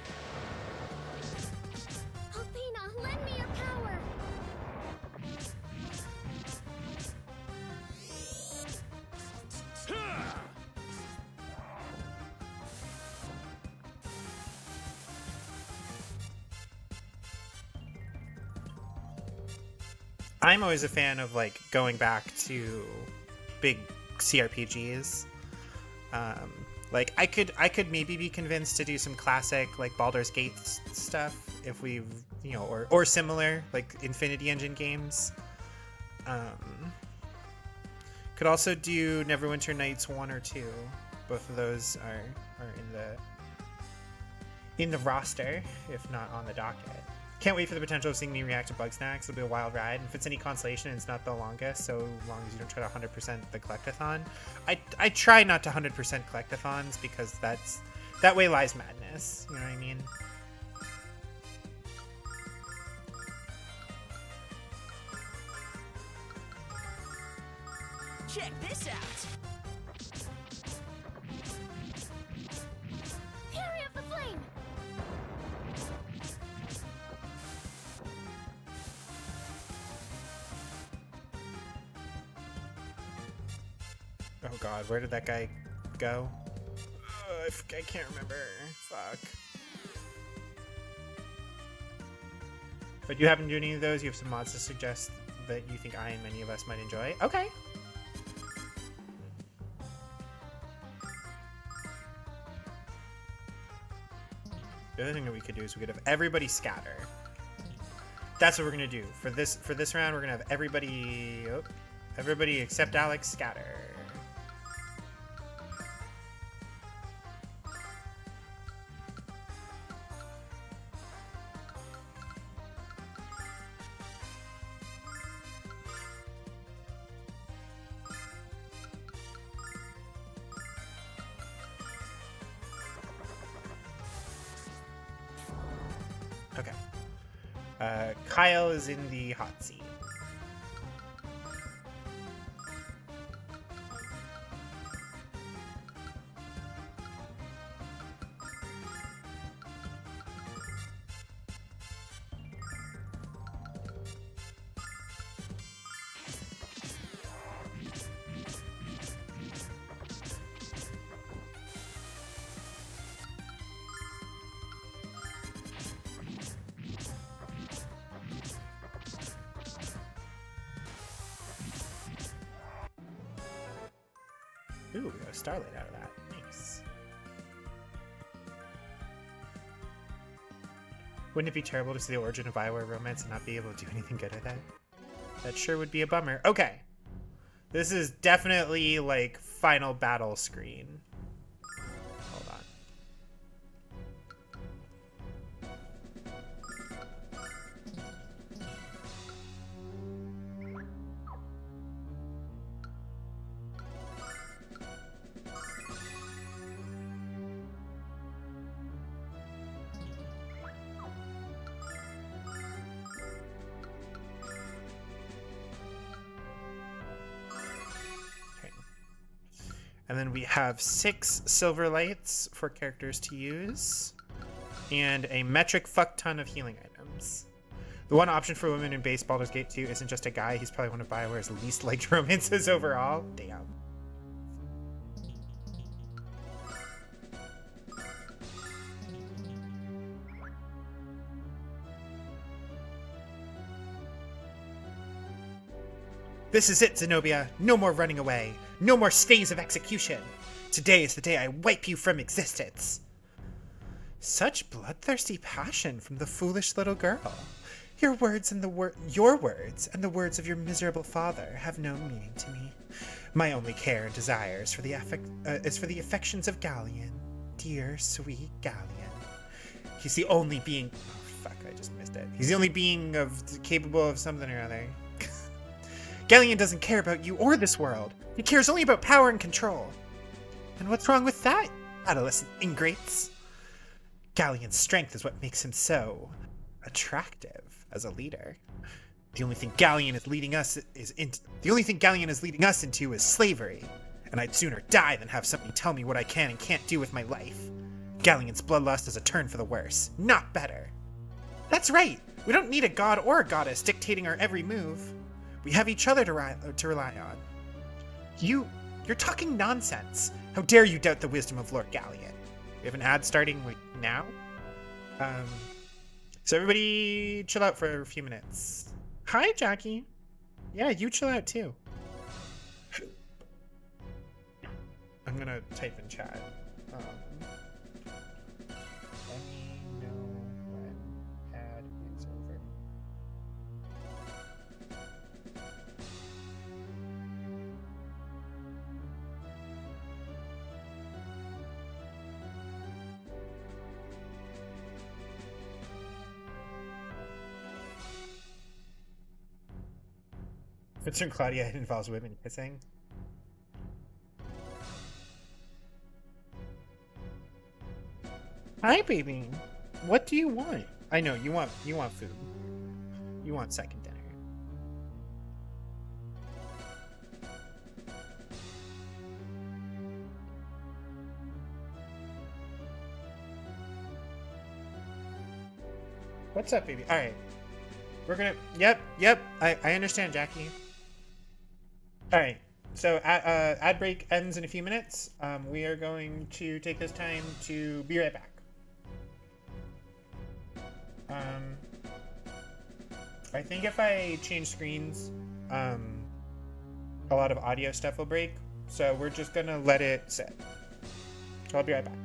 Althena, lend me your power. I'm always a fan of like going back to big CRPGs. Like I could maybe be convinced to do some classic like Baldur's Gate stuff if we've or similar like Infinity Engine games. Could also do Neverwinter Nights 1 or 2. Both of those are in the roster, if not on the docket. Can't wait for the potential of seeing me react to Bugsnax. It'll be a wild ride. And if it's any consolation, it's not the longest, so long as you don't try to 100% the collectathon. I try not to 100% collectathons because that way lies madness. You know what I mean? Check this out. Fury of the Flame. Oh god, where did that guy go? I can't remember. Fuck. But you haven't done any of those? You have some mods to suggest that you think I and many of us might enjoy? Okay. The other thing that we could do is we could have everybody scatter. That's what we're gonna do for this round. We're gonna have everybody except Alex scatter. Okay. Kyle is in the hot seat. Ooh, we got a starlight out of that. Nice. Wouldn't it be terrible to see the origin of Bioware romance and not be able to do anything good with it? That sure would be a bummer. Okay. This is definitely like final battle screen. Hold on. And then we have 6 silver lights for characters to use, and a metric fuck ton of healing items. The one option for women in base Baldur's Gate 2 isn't just a guy, he's probably one of Bioware's least liked romances overall. Damn. This is it, Zenobia. No more running away. No more stays of execution. Today is the day I wipe you from existence. Such bloodthirsty passion from the foolish little girl. Your words and the words of your miserable father have no meaning to me. My only care and desire is for the affections of Galleon, dear sweet Galleon. He's the only being. Oh, fuck! I just missed it. He's the only being capable of something or other. Galleon doesn't care about you or this world. He cares only about power and control. And what's wrong with that, adolescent ingrates? Galleon's strength is what makes him so attractive as a leader. The only thing Galleon is leading us into is slavery, and I'd sooner die than have somebody tell me what I can and can't do with my life. Galleon's bloodlust is a turn for the worse, not better. That's right. We don't need a god or a goddess dictating our every move. We have each other to rely on. You're talking nonsense. How dare you doubt the wisdom of Lord Galleon? We have an ad starting now. So everybody chill out for a few minutes. Hi, Jackie. Yeah, you chill out too. I'm gonna type in chat. Let me know when ad is over. Concern Claudia, it involves women kissing. Hi, baby. What do you want? I know you want food. You want second dinner. What's up, baby? All right. We're gonna. Yep. I understand, Jackie. All right. So ad break ends in a few minutes. We are going to take this time to be right back. I think if I change screens, a lot of audio stuff will break. So we're just gonna let it sit. I'll be right back.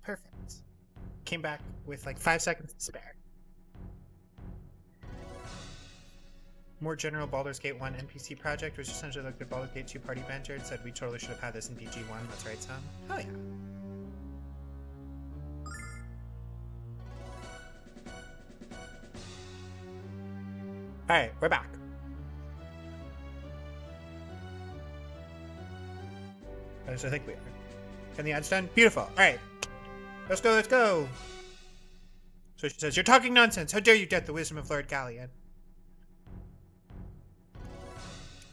Perfect. Came back with like 5 seconds to spare. More general Baldur's Gate 1 NPC project, which essentially looked at Baldur's Gate 2 Party Banter and said we totally should have had this in BG1. Let's write some. Hell yeah. Alright, we're back. At least I think we are. And the ad's done? Beautiful. Alright. Let's go, let's go! So she says, "You're talking nonsense! How dare you doubt the wisdom of Lord Galleon?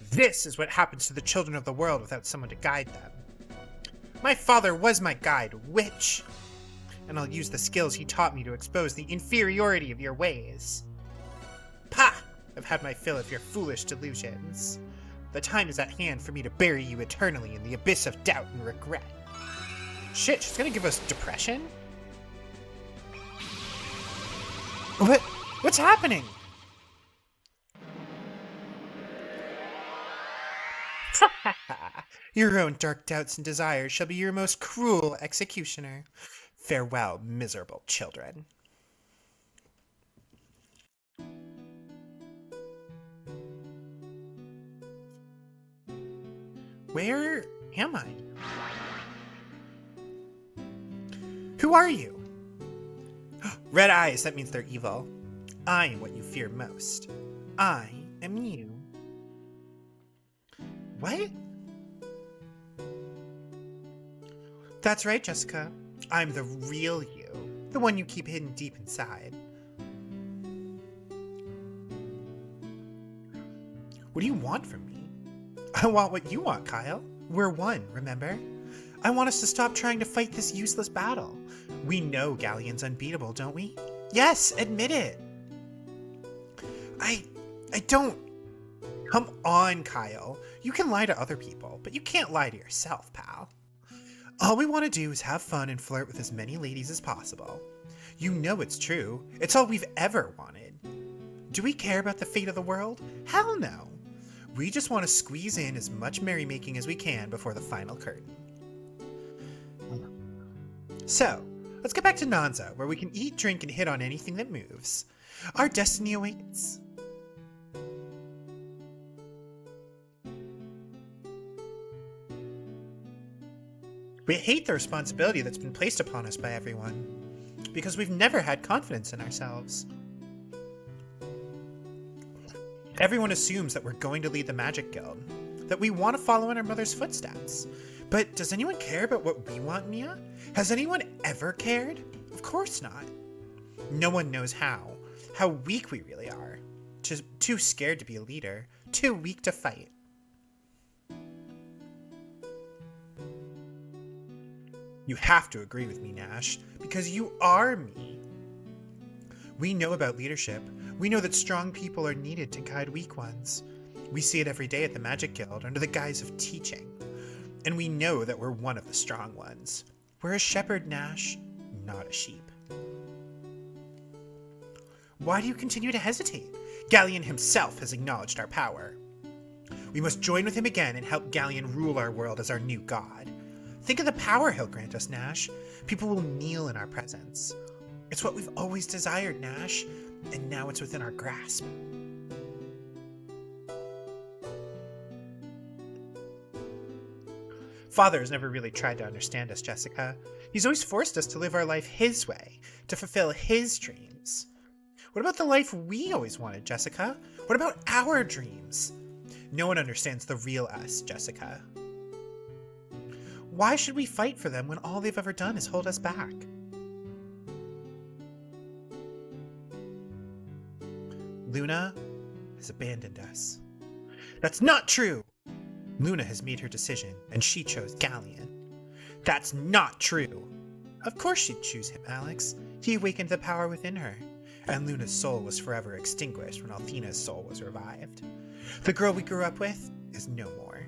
This is what happens to the children of the world without someone to guide them. My father was my guide, witch! And I'll use the skills he taught me to expose the inferiority of your ways. Pah! I've had my fill of your foolish delusions. The time is at hand for me to bury you eternally in the abyss of doubt and regret." Shit, she's gonna give us depression? What's happening? Your own dark doubts and desires shall be your most cruel executioner. Farewell, miserable children. Where am I? Who are you? Red eyes, that means they're evil. I am what you fear most. I am you. What? That's right, Jessica. I'm the real you. The one you keep hidden deep inside. What do you want from me? I want what you want, Kyle. We're one, remember? I want us to stop trying to fight this useless battle. We know Galleon's unbeatable, don't we? Yes, admit it. I don't... Come on, Kyle. You can lie to other people, but you can't lie to yourself, pal. All we want to do is have fun and flirt with as many ladies as possible. You know it's true. It's all we've ever wanted. Do we care about the fate of the world? Hell no. We just want to squeeze in as much merrymaking as we can before the final curtain. So, let's get back to Nanza, where we can eat, drink, and hit on anything that moves. Our destiny awaits. We hate the responsibility that's been placed upon us by everyone, because we've never had confidence in ourselves. Everyone assumes that we're going to lead the Magic Guild, that we want to follow in our mother's footsteps. But does anyone care about what we want, Mia? Has anyone ever cared? Of course not. No one knows how weak we really are. Just too scared to be a leader, too weak to fight. You have to agree with me, Nash, because you are me. We know about leadership. We know that strong people are needed to guide weak ones. We see it every day at the Magic Guild under the guise of teaching. And we know that we're one of the strong ones. We're a shepherd, Nash, not a sheep. Why do you continue to hesitate? Galleon himself has acknowledged our power. We must join with him again and help Galleon rule our world as our new god. Think of the power he'll grant us, Nash. People will kneel in our presence. It's what we've always desired, Nash, and now it's within our grasp. Father has never really tried to understand us, Jessica. He's always forced us to live our life his way, to fulfill his dreams. What about the life we always wanted, Jessica? What about our dreams? No one understands the real us, Jessica. Why should we fight for them when all they've ever done is hold us back? Luna has abandoned us. That's not true! Luna has made her decision, and she chose Galleon. That's not true! Of course she'd choose him, Alex. He awakened the power within her, and Luna's soul was forever extinguished when Althena's soul was revived. The girl we grew up with is no more.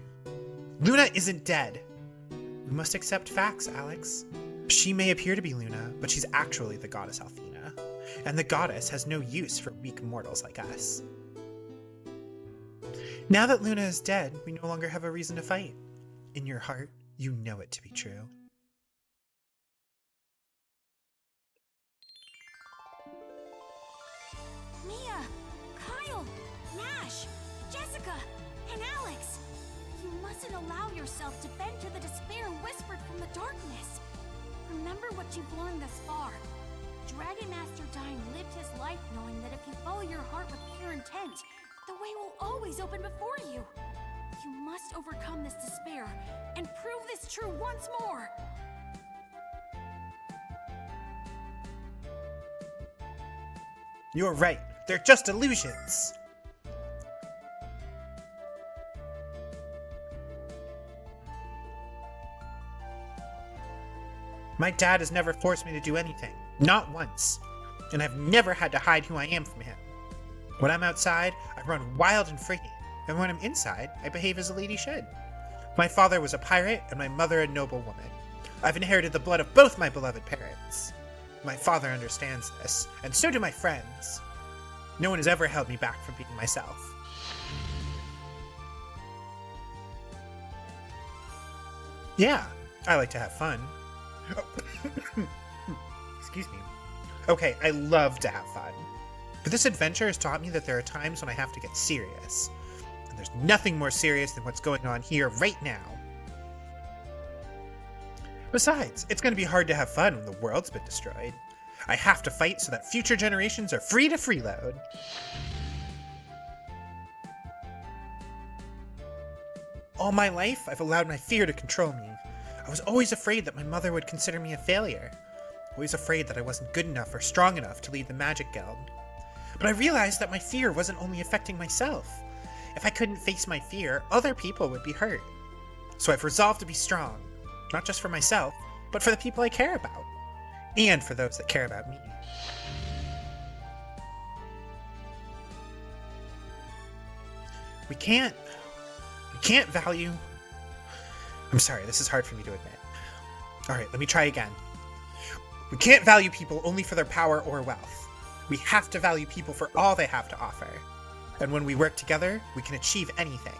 Luna isn't dead! We must accept facts, Alex. She may appear to be Luna, but she's actually the goddess Althena, and the goddess has no use for weak mortals like us. Now that Luna is dead, we no longer have a reason to fight. In your heart, you know it to be true. Mia, Kyle, Nash, Jessica, and Alex! You mustn't allow yourself to bend to the despair whispered from the darkness. Remember what you've learned thus far. Dragon Master Dine lived his life knowing that if you follow your heart with pure intent, the way will always open before you. You must overcome this despair and prove this true once more. You're right. They're just illusions. My dad has never forced me to do anything. Not once. And I've never had to hide who I am from him. When I'm outside, I run wild and free. And when I'm inside, I behave as a lady should. My father was a pirate and my mother a noble woman. I've inherited the blood of both my beloved parents. My father understands this, and so do my friends. No one has ever held me back from being myself. Yeah, I like to have fun. Excuse me. Okay, I love to have fun. But this adventure has taught me that there are times when I have to get serious. And there's nothing more serious than what's going on here right now. Besides, it's going to be hard to have fun when the world's been destroyed. I have to fight so that future generations are free to freeload. All my life, I've allowed my fear to control me. I was always afraid that my mother would consider me a failure. Always afraid that I wasn't good enough or strong enough to lead the Magic Guild. But I realized that my fear wasn't only affecting myself. If I couldn't face my fear, other people would be hurt. So I've resolved to be strong. Not just for myself, but for the people I care about. And for those that care about me. We can't value... I'm sorry, this is hard for me to admit. Alright, let me try again. We can't value people only for their power or wealth. We have to value people for all they have to offer. And when we work together, we can achieve anything.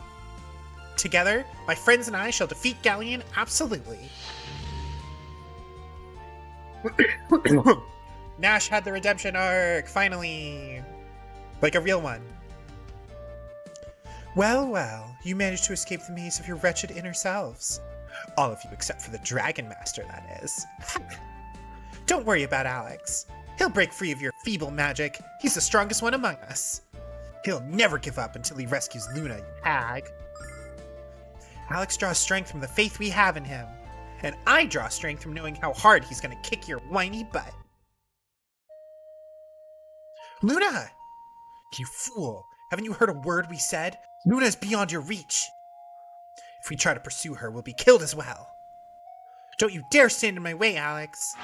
Together, my friends and I shall defeat Galleon absolutely. Nash had the redemption arc, finally! Like a real one. Well, well, you managed to escape the maze of your wretched inner selves. All of you except for the Dragon Master, that is. Don't worry about Alex. He'll break free of your feeble magic. He's the strongest one among us. He'll never give up until he rescues Luna, you hag. Alex draws strength from the faith we have in him. And I draw strength from knowing how hard he's gonna kick your whiny butt. Luna! You fool! Haven't you heard a word we said? Luna is beyond your reach. If we try to pursue her, we'll be killed as well. Don't you dare stand in my way, Alex!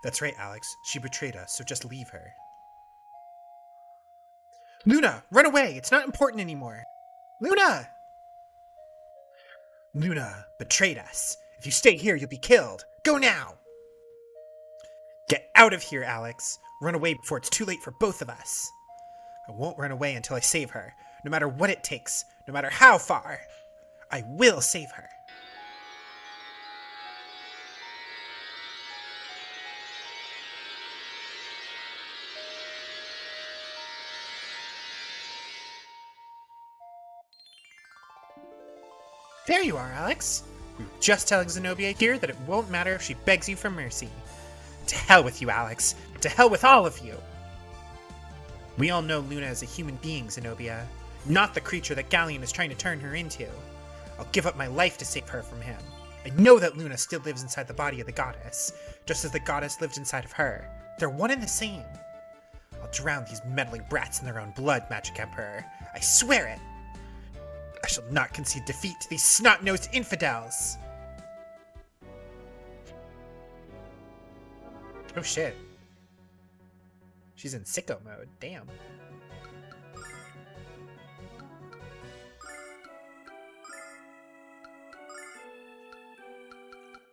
That's right, Alex. She betrayed us, so just leave her. Luna, run away! It's not important anymore! Luna! Luna betrayed us. If you stay here, you'll be killed. Go now! Get out of here, Alex. Run away before it's too late for both of us. I won't run away until I save her. No matter what it takes, no matter how far. I will save her. There you are, Alex. We were just telling Zenobia here that it won't matter if she begs you for mercy. To hell with you, Alex. To hell with all of you. We all know Luna is a human being, Zenobia, not the creature that Galleon is trying to turn her into. I'll give up my life to save her from him. I know that Luna still lives inside the body of the goddess, just as the goddess lived inside of her. They're one and the same. I'll drown these meddling brats in their own blood, Magic Emperor. I swear it! I shall not concede defeat to these snot-nosed infidels! Oh shit. She's in sicko mode, damn.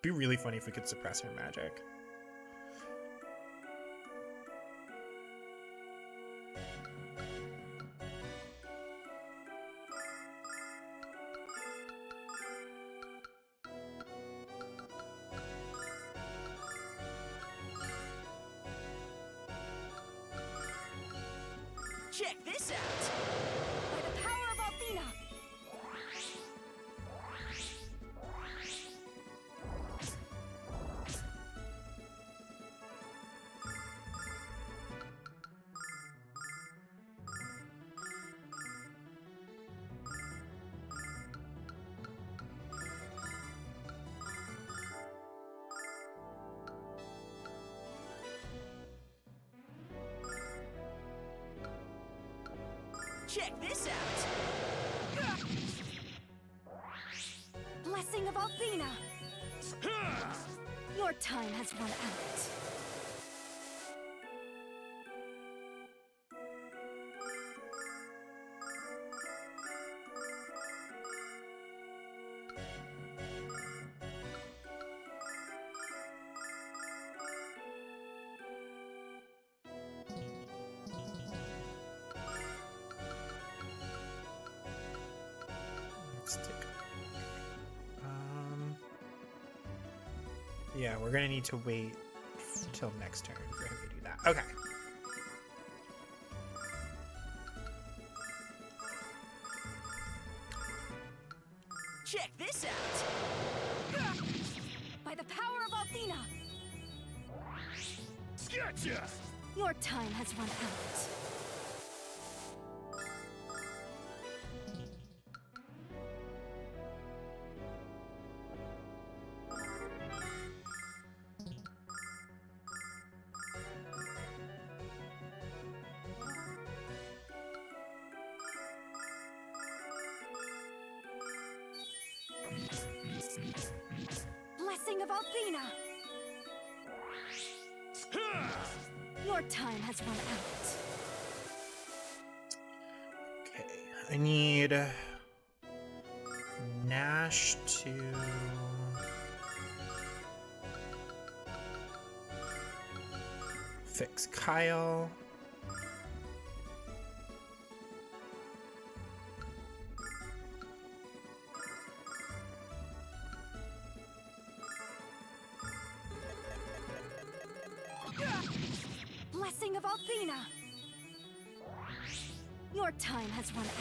Be really funny if we could suppress her magic. Check this out! By the power of Althena! Check this out! Blessing of Althena! Your time has run out. Let's take. Yeah, we're gonna need to wait till next turn for him to do that. Okay. Check this out! By the power of Althena! Gotcha! Your time has run out. Blessing of Althena! Your time has run out. Okay. I need Nash to fix Kyle. Blessing of Althena! Your time has run out.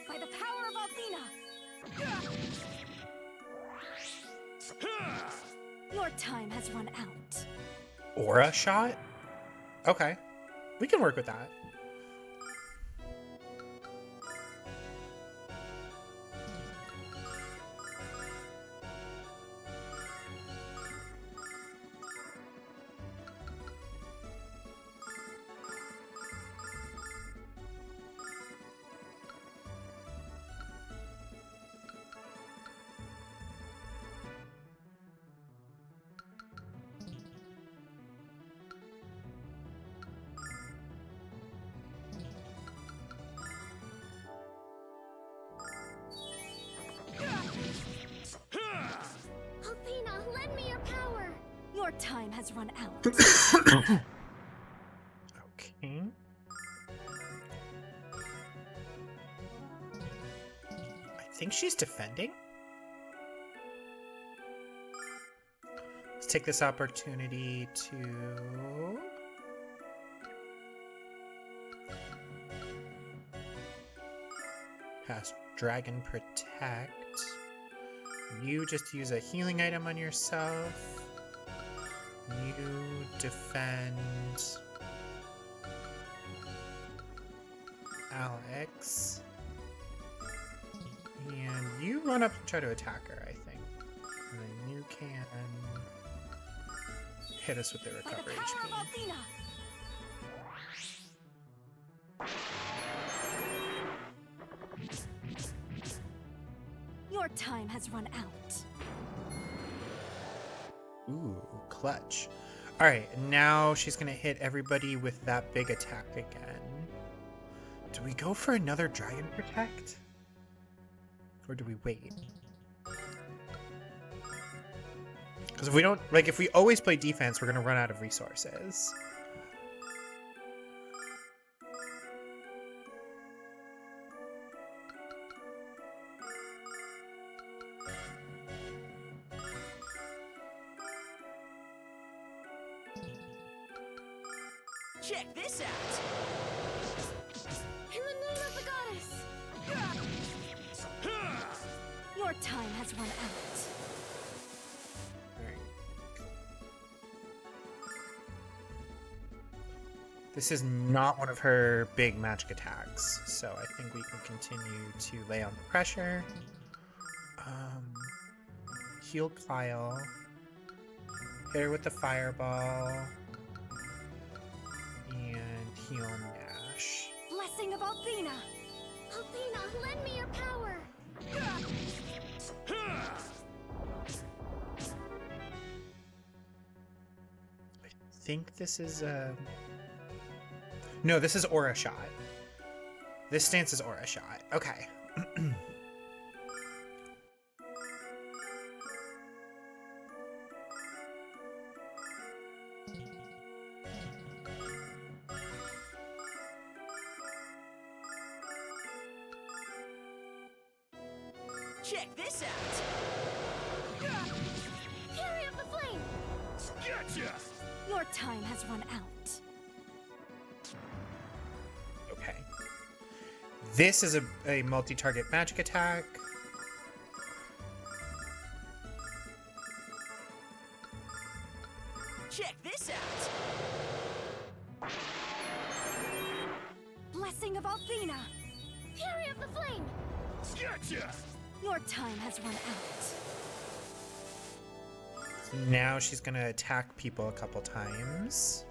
By the power of Althena! Your time has run out. Aura shot? Okay. We can work with that. Althena, lend me your power! Your time has run out. Okay. I think she's defending. Let's take this opportunity to cast Dragon Protect. You just use a healing item on yourself. You defend Alex. And you run up and try to attack her, I think. And then you can hit us with the By the recovery power of HP. Althena! Your time has run out. Ooh, clutch. Alright, now she's gonna hit everybody with that big attack again. Do we go for another Dragon Protect? Or do we wait? Because if we don't, like, if we always play defense, we're gonna run out of resources. Check this out! In the name of the goddess! Your time has run out. Alright. This is not one of her big magic attacks, so I think we can continue to lay on the pressure. Heal Kyle. Hit her with the fireball. And heal Nash. Blessing of Althena! Althena, lend me your power! I think this is No, this is Aura Shot. This stance is Aura Shot. Okay. Check this out! Fury of the flame! Gotcha! Your time has run out. Okay. This is a multi-target magic attack. Check this out! Blessing of Althena! Fury of the flame! Gotcha! Your time has run out. Now she's gonna attack people a couple times.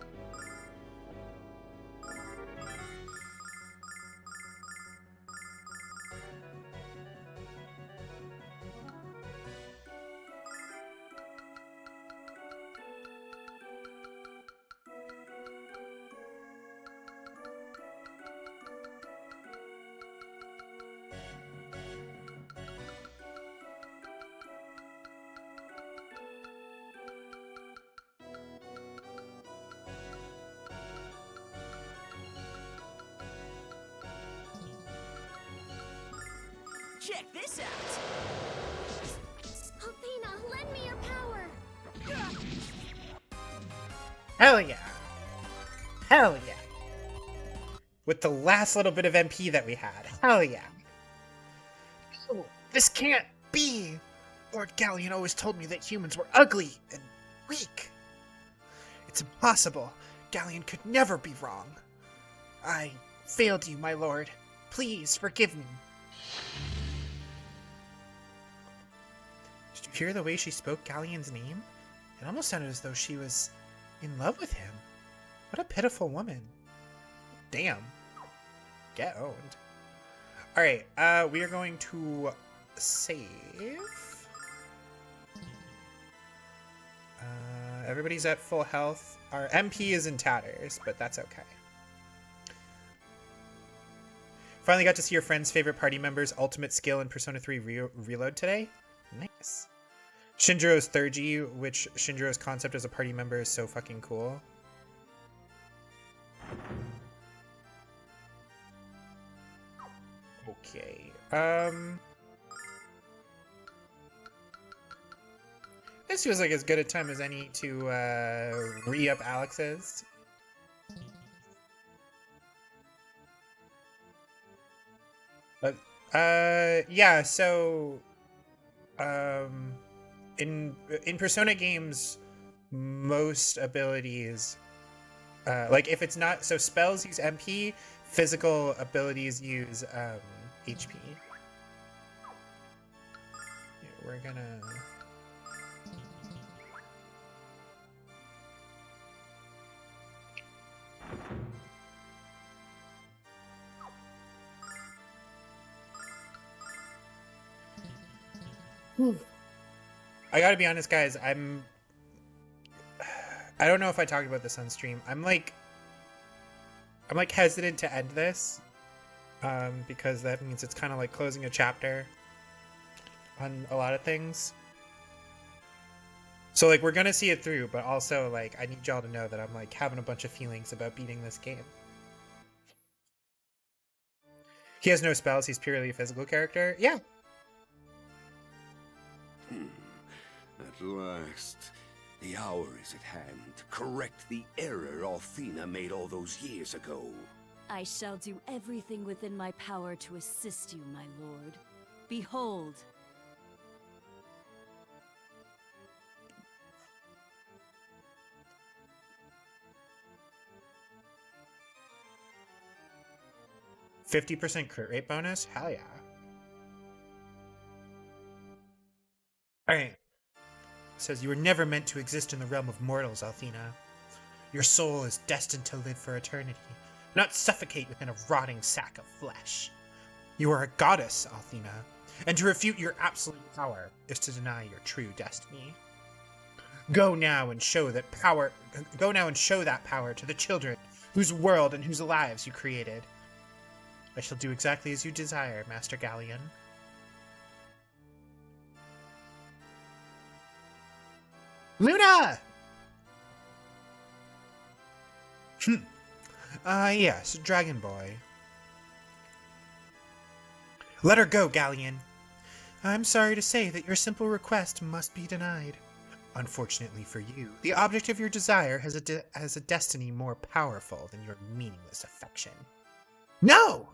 Check this out. Althena, lend me your power. Hell yeah. Hell yeah. With the last little bit of MP that we had. Hell yeah. Oh, this can't be. Lord Galleon always told me that humans were ugly and weak. It's impossible. Galleon could never be wrong. I failed you, my lord. Please forgive me. Did you hear the way she spoke Galleon's name? It almost sounded as though she was in love with him. What a pitiful woman. Damn. Get owned. Alright, we are going to save. Everybody's at full health. Our MP is in tatters, but that's okay. Finally got to see your friend's favorite party member's ultimate skill in Persona 3 Reload today. Nice. Shinjiro's Thurgy, which Shinjiro's concept as a party member is so fucking cool. Okay. This feels like as good a time as any to re-up Alex's. But yeah, so in Persona games, most abilities like if it's not, so spells use MP, physical abilities use HP. Yeah, we're gonna I gotta be honest, guys. I don't know if I talked about this on stream. I'm like hesitant to end this, because that means it's kind of like closing a chapter on a lot of things. So like we're gonna see it through, but also like I need y'all to know that I'm like having a bunch of feelings about beating this game. He has no spells. He's purely a physical character. Yeah. At last, the hour is at hand to correct the error Althena made all those years ago. I shall do everything within my power to assist you, my lord. Behold. %50 crit rate bonus? Hell yeah. Alright. Says you were never meant to exist in the realm of mortals, Althena. Your soul is destined to live for eternity, not suffocate within a rotting sack of flesh. You are a goddess, Althena, and to refute your absolute power is to deny your true destiny. Go now and show that power to the children whose world and whose lives you created. I shall do exactly as you desire, Master Galleon. Luna! Yes, Dragon Boy. Let her go, Galleon. I'm sorry to say that your simple request must be denied. Unfortunately for you, the object of your desire has a destiny more powerful than your meaningless affection. No!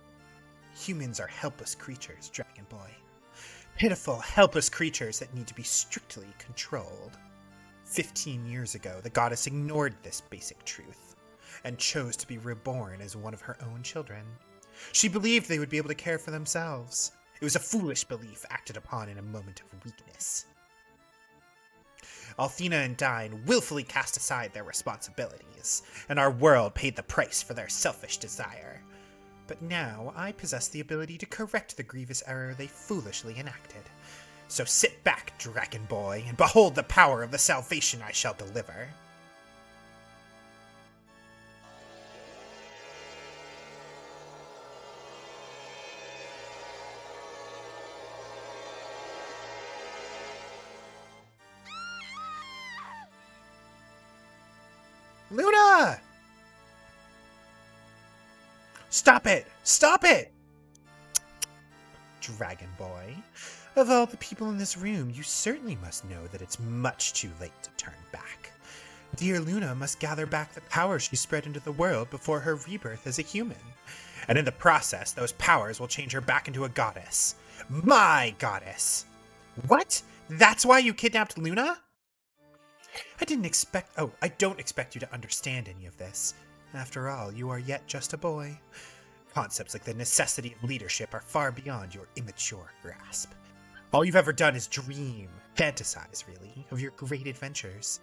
Humans are helpless creatures, Dragon Boy. Pitiful, helpless creatures that need to be strictly controlled. 15 years ago, the goddess ignored this basic truth and chose to be reborn as one of her own children. She believed they would be able to care for themselves. It was a foolish belief acted upon in a moment of weakness. Althena and Dine willfully cast aside their responsibilities, and our world paid the price for their selfish desire. But now I possess the ability to correct the grievous error they foolishly enacted. So sit back, Dragon Boy, and behold the power of the salvation I shall deliver. Luna! Stop it! Stop it! Dragon Boy. Of all the people in this room, you certainly must know that it's much too late to turn back. Dear Luna must gather back the power she spread into the world before her rebirth as a human. And in the process, those powers will change her back into a goddess. My goddess! What? That's why you kidnapped Luna? I don't expect you to understand any of this. After all, you are yet just a boy. Concepts like the necessity of leadership are far beyond your immature grasp. All you've ever done is dream, fantasize, really, of your great adventures.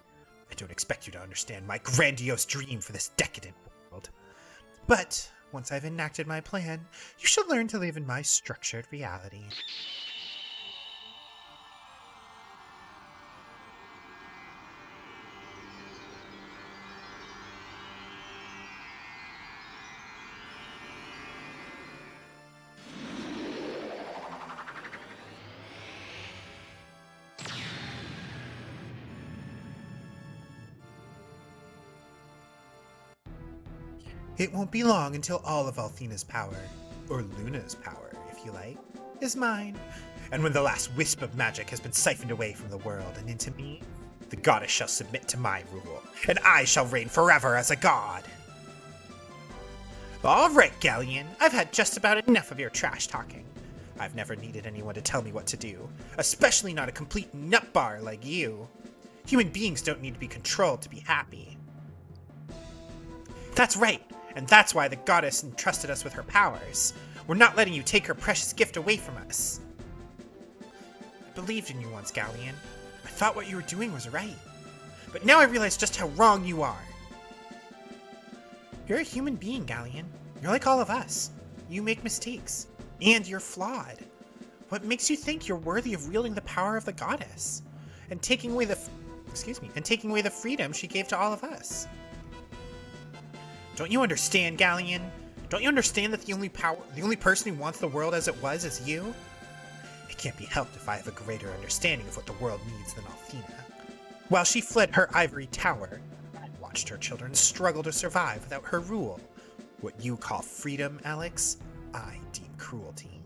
I don't expect you to understand my grandiose dream for this decadent world. But once I've enacted my plan, you shall learn to live in my structured reality. It won't be long until all of Althena's power, or Luna's power, if you like, is mine. And when the last wisp of magic has been siphoned away from the world and into me, the goddess shall submit to my rule, and I shall reign forever as a god. All right, Galleon, I've had just about enough of your trash talking. I've never needed anyone to tell me what to do, especially not a complete nutbar like you. Human beings don't need to be controlled to be happy. That's right, and that's why the goddess entrusted us with her powers. We're not letting you take her precious gift away from us. I believed in you once, Galleon. I thought what you were doing was right. But now I realize just how wrong you are. You're a human being, Galleon. You're like all of us. You make mistakes. And you're flawed. What makes you think you're worthy of wielding the power of the goddess? And taking away the freedom she gave to all of us? Don't you understand, Galleon? Don't you understand that the only person who wants the world as it was is you? It can't be helped if I have a greater understanding of what the world needs than Althena. While she fled her ivory tower, I watched her children struggle to survive without her rule. What you call freedom, Alex, I deem cruelty.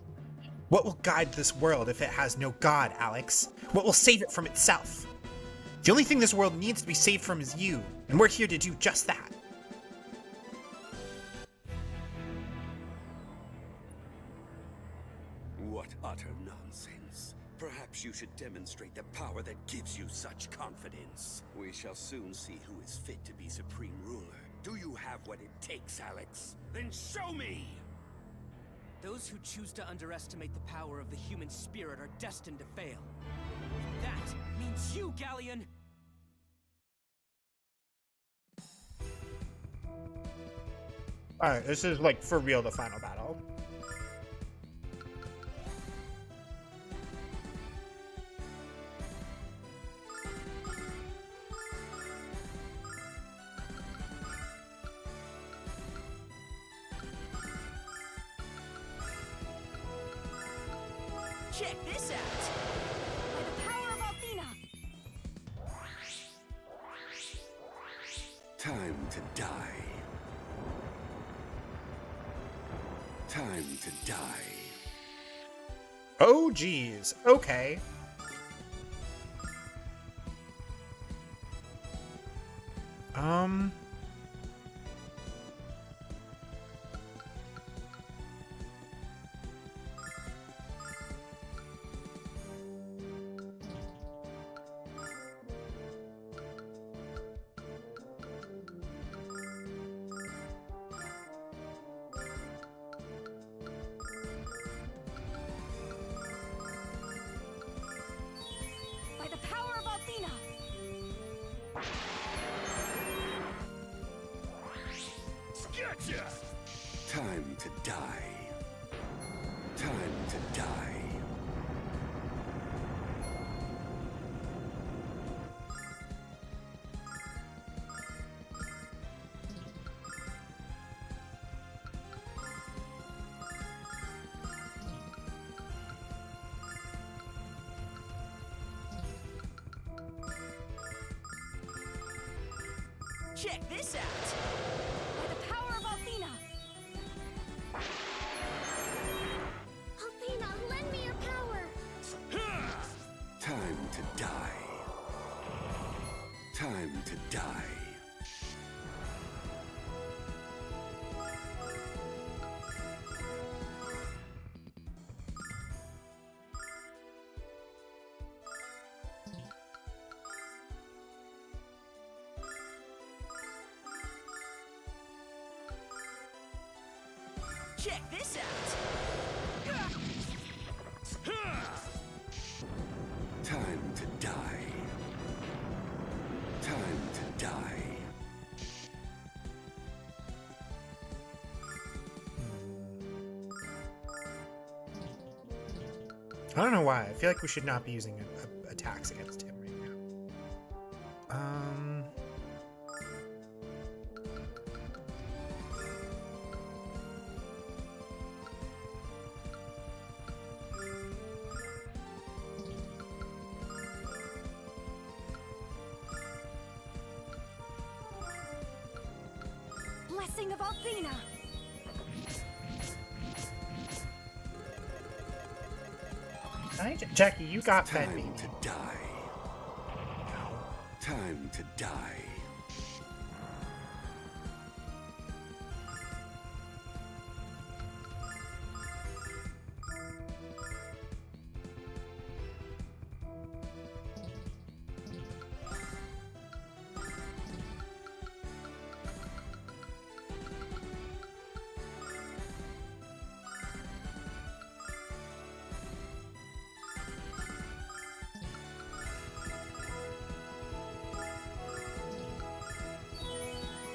What will guide this world if it has no God, Alex? What will save it from itself? The only thing this world needs to be saved from is you, and we're here to do just that. What utter nonsense. Perhaps you should demonstrate the power that gives you such confidence. We shall soon see who is fit to be Supreme Ruler. Do you have what it takes, Alex? Then show me! Those who choose to underestimate the power of the human spirit are destined to fail. And that means you, Galleon! Alright, this is like for real the final battle. Check this out! By the power of Althena! Time to die. Time to die. Oh, geez. Okay. By the power of Althena! Gotcha! Time to die. Time to die. Check this out! By the power of Althena! Althena, lend me Time to die. Check this out! Time to die. Time to die. I don't know why. I feel like we should not be using attacks against him right now. Blessing of Althena! Jackie, you got fed, baby. Time to die. Time to die.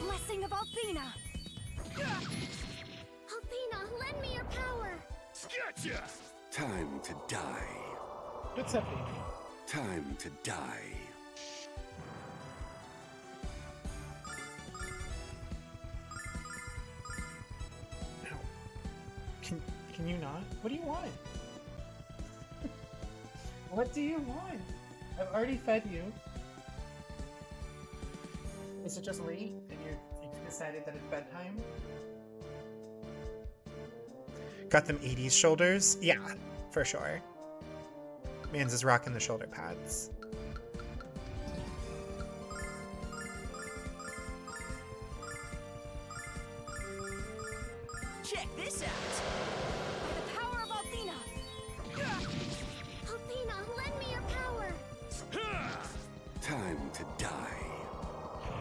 Blessing of Althena! Althena, lend me your power! Gotcha! Time to die. What's up, baby? Time to die. Ow. Can you not? What do you want? What do you want? I've already fed you. Is it just late and you decided that it's bedtime? Got them 80s shoulders? Yeah, for sure. Mans is rocking the shoulder pads. Check this out! By the power of Althena! Althena, lend me your power! Time to die.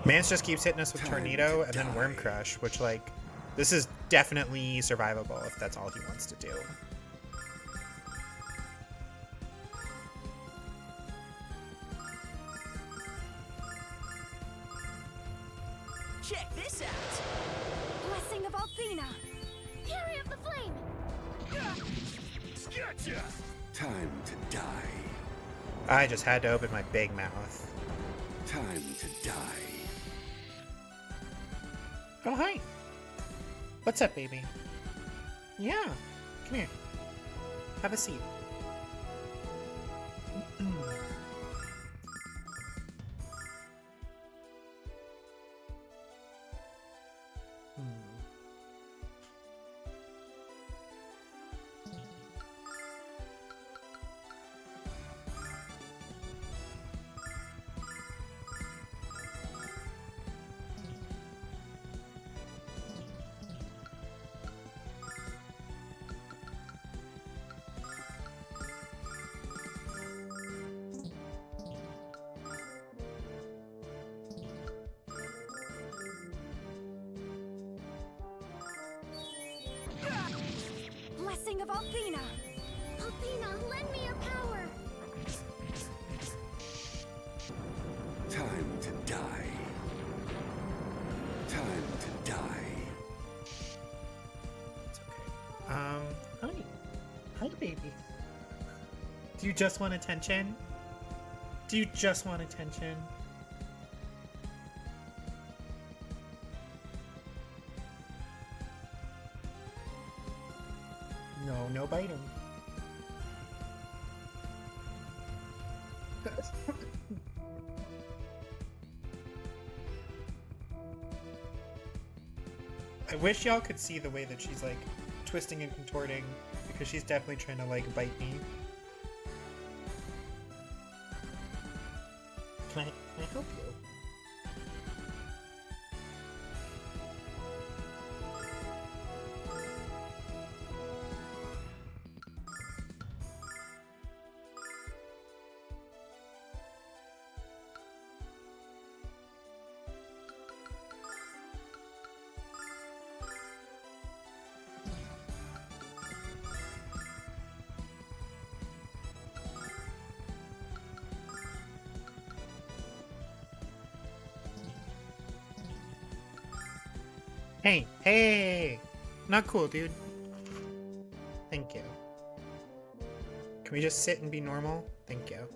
Mans just keeps hitting us with Time Tornado to and then die. Worm Crush, which, like, this is definitely survivable if that's all he wants to do. Check this out! Blessing of Althena! Fury of the Flame! Gotcha! Time to die. I just had to open my big mouth. Time to die. Oh, hi. What's up, baby? Yeah, come here. Have a seat. Blessing of Althena! Althena, lend me your power! Time to die. Time to die. It's okay. Hi. Hi, baby. Do you just want attention? Do you just want attention? No, no biting. I wish y'all could see the way that she's like twisting and contorting because she's definitely trying to like bite me. Can I help you? Hey, hey! Not cool, dude. Thank you. Can we just sit and be normal? Thank you.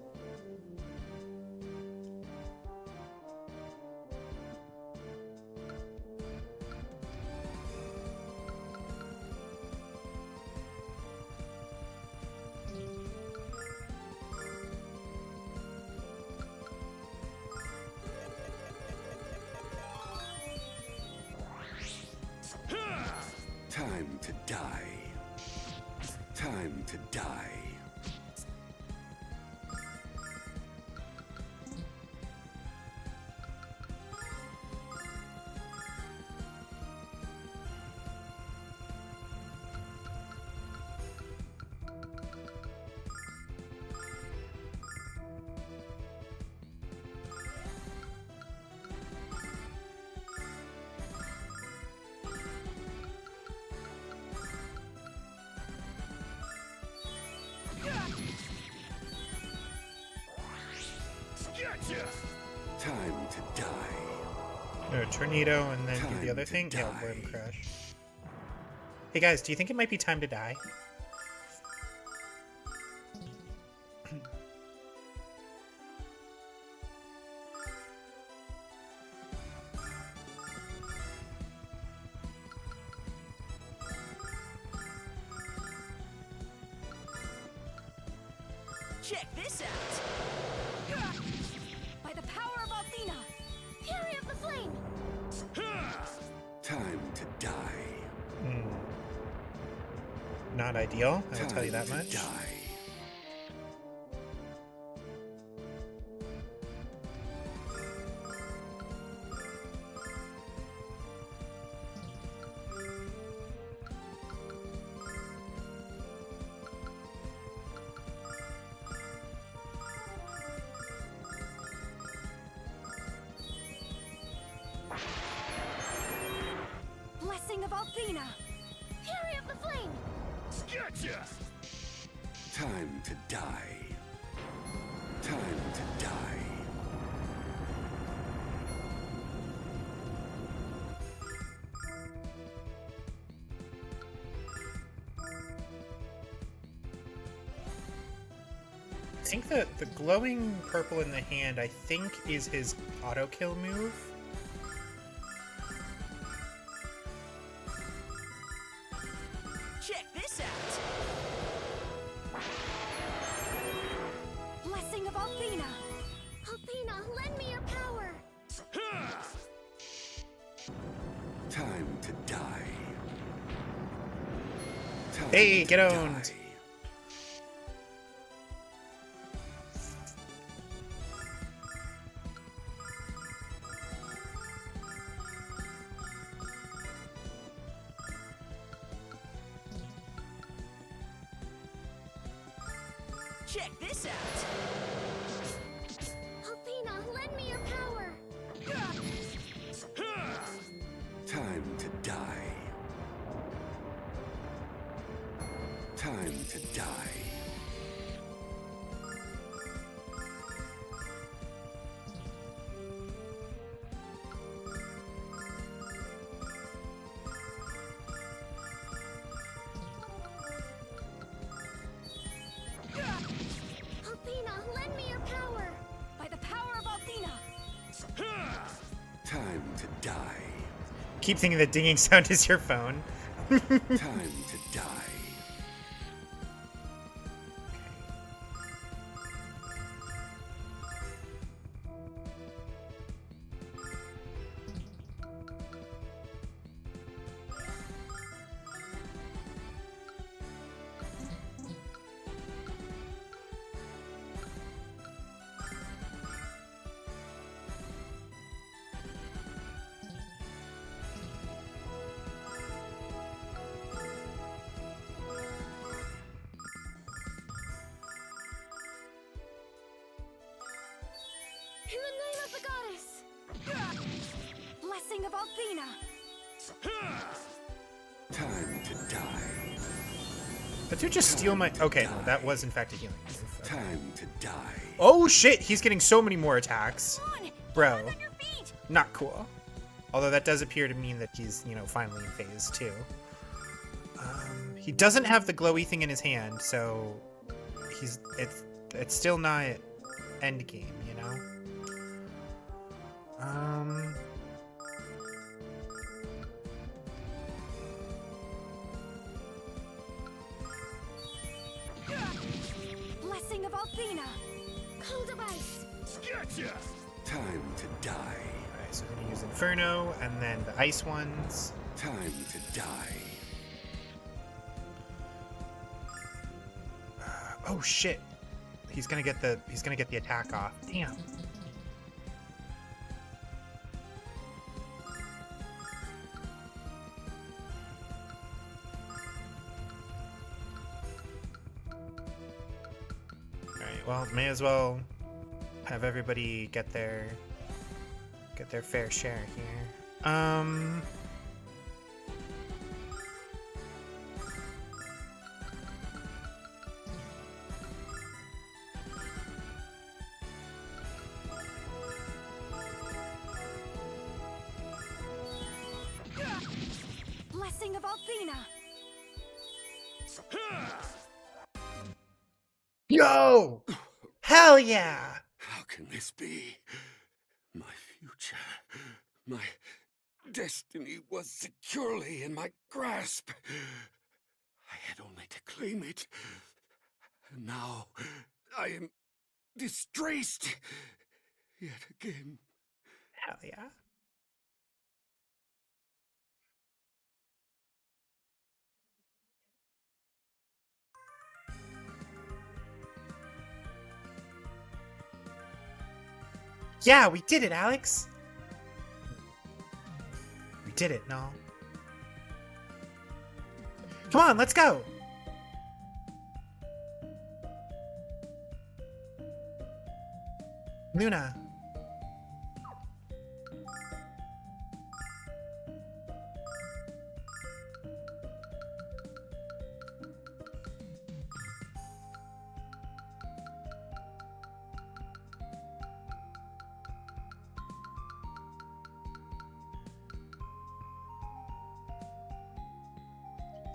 Time to die. Time to die. Time to die. Tornado and then do Time the other to thing? Yeah, die. worm crush. Hey guys, do you think it might be time to die? Check this out! By the power of Althena! Fury of the Flame! Time to die. Not ideal, I will Time tell you that to much. die. Blessing of Althena! Fury of the Flame! Time to die. Time to die. I think the glowing purple in the hand, I think, is his auto kill move. Check this out! Blessing of Althena! Althena, lend me your power! Time to die. Time Hey, to get owned. die. Check this out! Althena, lend me your power! Time to die. Time to die. Althena, lend me your power! By the power of Althena! Time to die. Keep thinking the dinging sound is your phone. Time to die. In the name of the goddess! Blessing of Althena! Time to die. But you just steal my... Okay, no, that was in fact a healing move. Okay. Time to die. Oh shit, he's getting so many more attacks. Come on! Bro. Land on your feet! Not cool. Although that does appear to mean that he's, finally in phase 2. He doesn't have the glowy thing in his hand, so it's still not end game, Blessing of Althena. Cold of ice. Gotcha! Time to die. Alright, so we're gonna use Inferno, and then the ice ones. Time to die. Oh shit! He's gonna get the attack off. Damn. Alright, well, may as well have everybody get their fair share here. Blessing of Althena. Yo! Hell yeah! How can this be? My future, my destiny was securely in my grasp. I had only to claim it. And now I am disgraced yet again. Hell yeah. Yeah, we did it, Alex! We did it, no. Come on, let's go! Luna.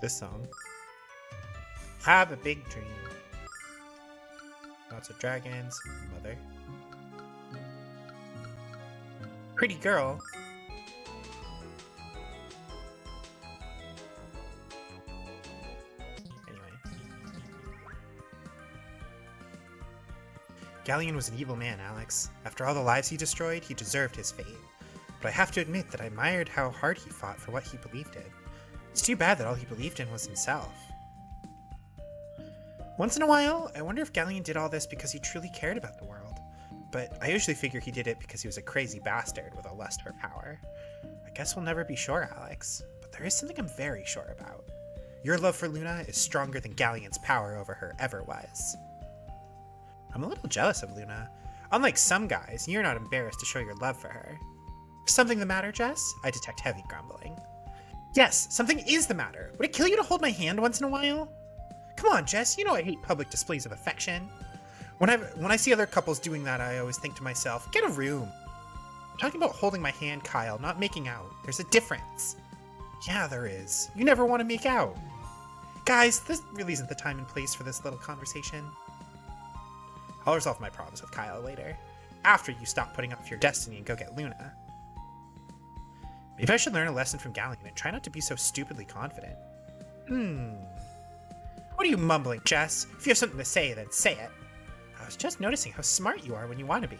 This song. Have a big dream. Lots of dragons. Mother. Pretty girl. Anyway. Galleon was an evil man, Alex. After all the lives he destroyed, he deserved his fate. But I have to admit that I admired how hard he fought for what he believed in. It's too bad that all he believed in was himself. Once in a while, I wonder if Galleon did all this because he truly cared about the world. But I usually figure he did it because he was a crazy bastard with a lust for power. I guess we'll never be sure, Alex. But there is something I'm very sure about. Your love for Luna is stronger than Galleon's power over her ever was. I'm a little jealous of Luna. Unlike some guys, you're not embarrassed to show your love for her. Something the matter, Jess? I detect heavy grumbling. Yes, something is the matter. Would it kill you to hold my hand once in a while? Come on, Jess, you know I hate public displays of affection. When I see other couples doing that, I always think to myself, get a room. I'm talking about holding my hand, Kyle, not making out. There's a difference. Yeah, there is. You never want to make out. Guys, this really isn't the time and place for this little conversation. I'll resolve my problems with Kyle later. After you stop putting off your destiny and go get Luna. Maybe I should learn a lesson from Galleon and try not to be so stupidly confident. What are you mumbling, Jess? If you have something to say, then say it. I was just noticing how smart you are when you want to be.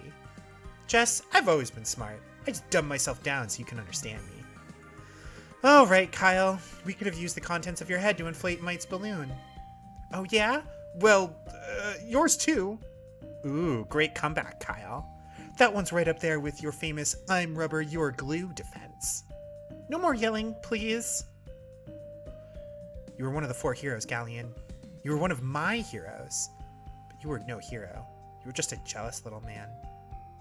Jess, I've always been smart. I just dumb myself down so you can understand me. All right, Kyle. We could have used the contents of your head to inflate Might's balloon. Oh, yeah? Well, yours too. Ooh, great comeback, Kyle. That one's right up there with your famous I'm rubber, you're glue defense. No more yelling, please. You were one of the 4 heroes, Galleon. You were one of my heroes. But you were no hero. You were just a jealous little man.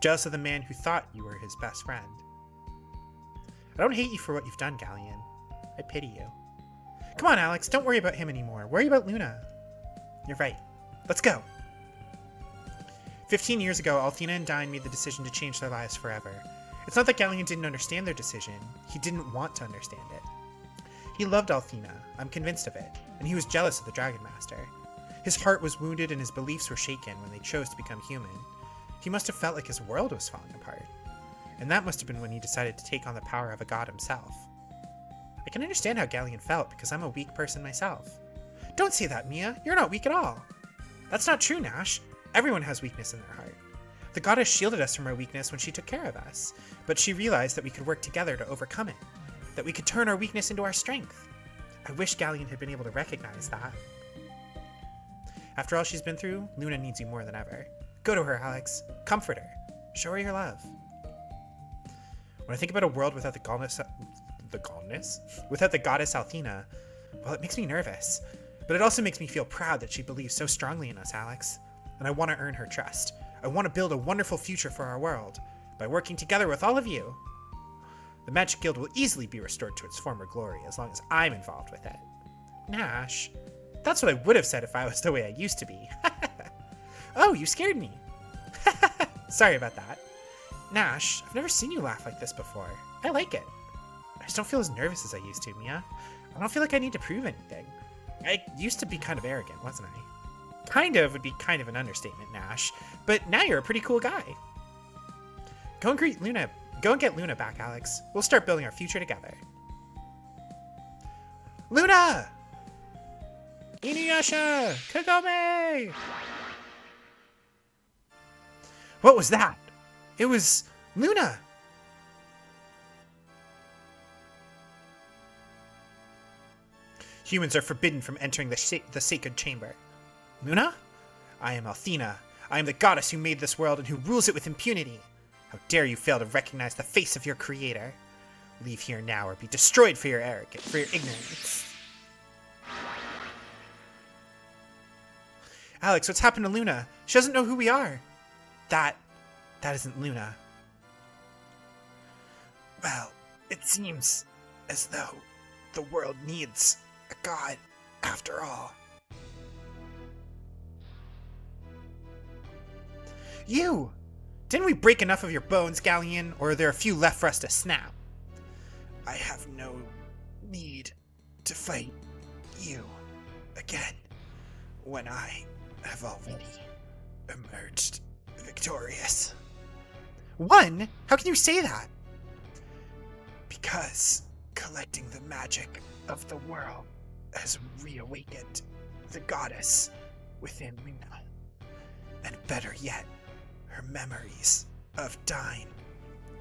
Jealous of the man who thought you were his best friend. I don't hate you for what you've done, Galleon. I pity you. Come on, Alex, don't worry about him anymore. Worry about Luna. You're right. Let's go. 15 years ago, Althena and Dine made the decision to change their lives forever. It's not that Galleon didn't understand their decision, he didn't want to understand it. He loved Althena, I'm convinced of it, and he was jealous of the Dragon Master. His heart was wounded and his beliefs were shaken when they chose to become human. He must have felt like his world was falling apart. And that must have been when he decided to take on the power of a god himself. I can understand how Galleon felt because I'm a weak person myself. Don't say that, Mia. You're not weak at all. That's not true, Nash. Everyone has weakness in their heart. The goddess shielded us from our weakness when she took care of us, but she realized that we could work together to overcome it, that we could turn our weakness into our strength. I wish Galleon had been able to recognize that. After all she's been through, Luna needs you more than ever. Go to her, Alex. Comfort her. Show her your love. When I think about a world without without the goddess Althena, well, it makes me nervous. But it also makes me feel proud that she believes so strongly in us, Alex. And I want to earn her trust. I want to build a wonderful future for our world by working together with all of you. The Magic Guild will easily be restored to its former glory as long as I'm involved with it. Nash, that's what I would have said if I was the way I used to be. Oh, you scared me. Sorry about that. Nash, I've never seen you laugh like this before. I like it. I just don't feel as nervous as I used to, Mia. I don't feel like I need to prove anything. I used to be kind of arrogant, wasn't I? Kind of would be kind of an understatement, Nash. But now you're a pretty cool guy. Go and greet Luna. Go and get Luna back, Alex. We'll start building our future together. Luna! Inuyasha! Kagome! What was that? It was Luna! Humans are forbidden from entering the sacred chamber. Luna? I am Althena. I am the goddess who made this world and who rules it with impunity. How dare you fail to recognize the face of your creator? Leave here now or be destroyed for your ignorance. Alex, what's happened to Luna? She doesn't know who we are. That isn't Luna. Well, it seems as though the world needs a god after all. You! Didn't we break enough of your bones, Galleon, or are there a few left for us to snap? I have no need to fight you again when I have already emerged victorious. One? How can you say that? Because collecting the magic of the world has reawakened the goddess within Luna. And better yet, her memories of dying,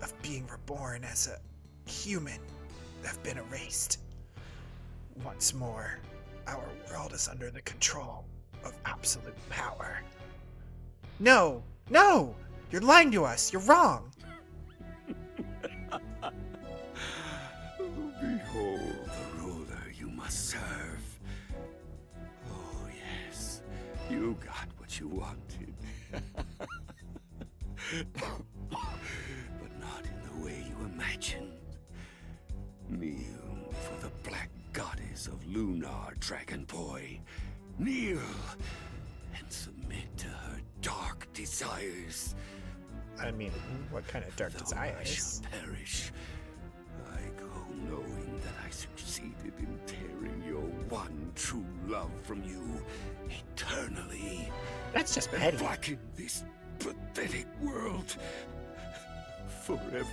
of being reborn as a human, have been erased. Once more, our world is under the control of absolute power. No! No! You're lying to us! You're wrong! Behold the ruler you must serve. Oh, yes. You got what you wanted. But not in the way you imagined. Kneel before the black goddess of Lunar, Dragon Boy. Kneel and submit to her dark desires. I mean, what kind of dark Though I desires? shall perish, I go knowing that I succeeded in tearing your one true love from you eternally. That's just And petty. blacken this pathetic world forever.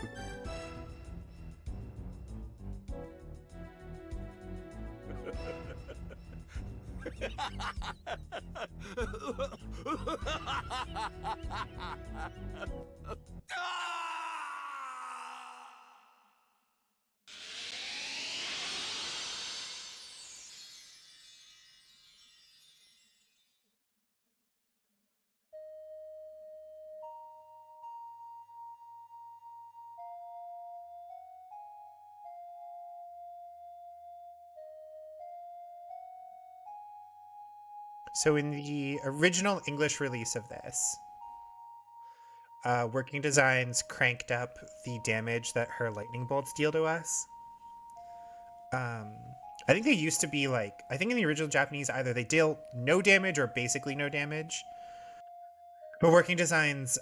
So in the original English release of this, Working Designs cranked up the damage that her lightning bolts deal to us. I think they used to be like, I think in the original Japanese, either they deal no damage or basically no damage. But Working Designs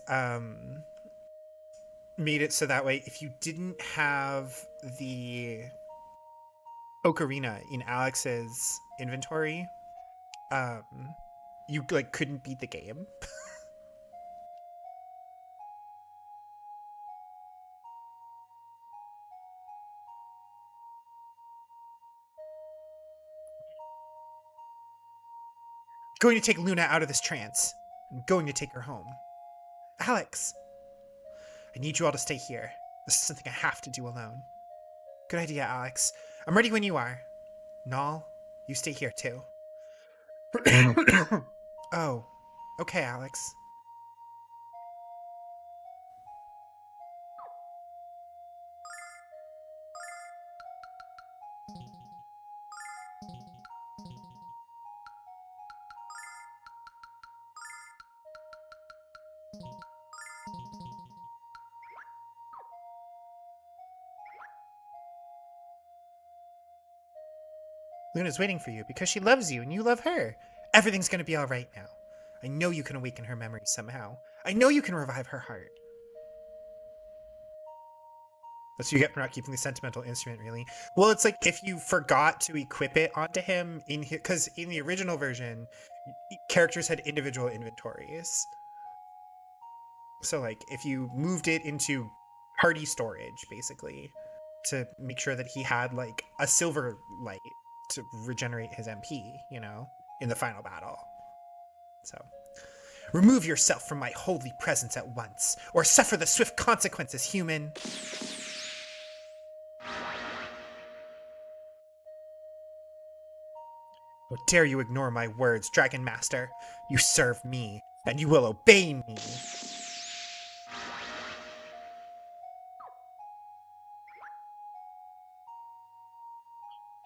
made it so that way if you didn't have the ocarina in Alex's inventory, um, you like couldn't beat the game. Going to take Luna out of this trance. I'm going to take her home. Alex! I need you all to stay here. This is something I have to do alone. Good idea, Alex. I'm ready when you are. Nall, you stay here too. Oh, okay, Alex. Luna's waiting for you because she loves you and you love her. Everything's gonna be alright now. I know you can awaken her memories somehow. I know you can revive her heart. That's what you get for not keeping the sentimental instrument, really. Well, it's like if you forgot to equip it onto him in here, because in the original version, characters had individual inventories. So, like, if you moved it into party storage, basically, to make sure that he had, like, a silver light to regenerate his MP, you know, in the final battle. So, remove yourself from my holy presence at once, or suffer the swift consequences, human. How dare you ignore my words, Dragon Master? You serve me, and you will obey me.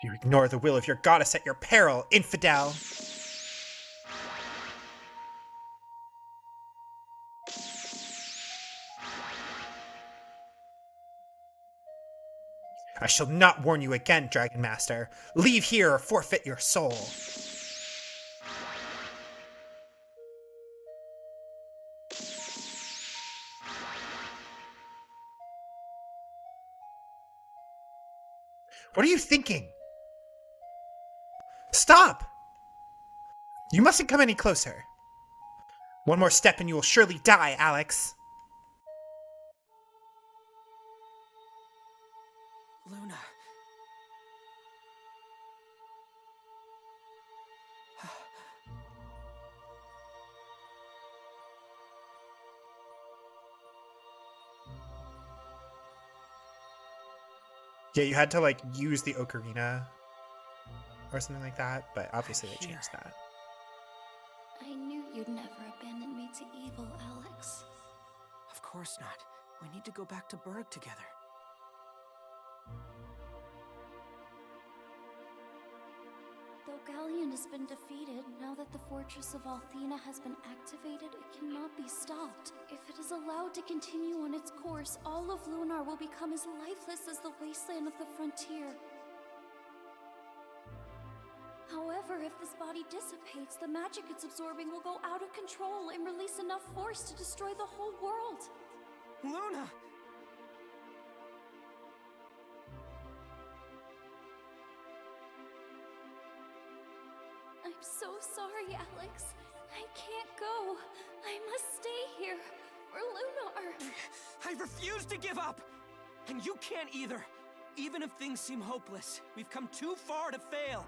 You ignore the will of your goddess at your peril, infidel! I shall not warn you again, Dragon Master. Leave here or forfeit your soul. What are you thinking? Stop! You mustn't come any closer. One more step and you will surely die, Alex. Luna. Yeah, you had to, like, use the ocarina or something like that, but obviously they changed that. I knew you'd never abandon me to evil, Alex. Of course not. We need to go back to Berg together. Though Galleon has been defeated, now that the Fortress of Althena has been activated, it cannot be stopped. If it is allowed to continue on its course, all of Lunar will become as lifeless as the wasteland of the frontier. However, if this body dissipates, the magic it's absorbing will go out of control and release enough force to destroy the whole world. Luna! I'm so sorry, Alex. I can't go. I must stay here for Lunar. I refuse to give up! And you can't either. Even if things seem hopeless, we've come too far to fail.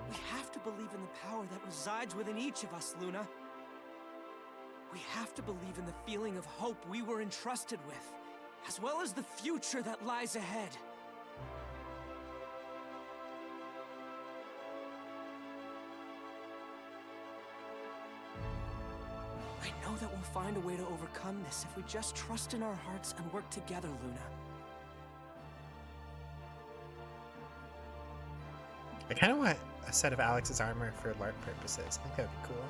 We have to believe in the power that resides within each of us, Luna. We have to believe in the feeling of hope we were entrusted with, as well as the future that lies ahead. I know that we'll find a way to overcome this if we just trust in our hearts and work together, Luna. I kind of want a set of Alex's armor for LARP purposes. I think that would be cool.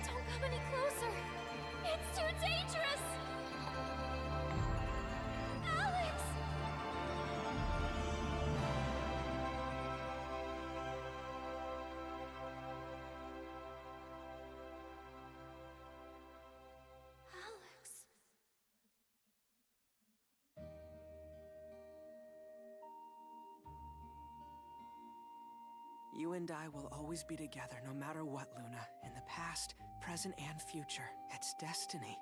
Don't come any closer. It's too dangerous. Alex! You and I will always be together no matter what, Luna. In the past, present, and future. It's destiny.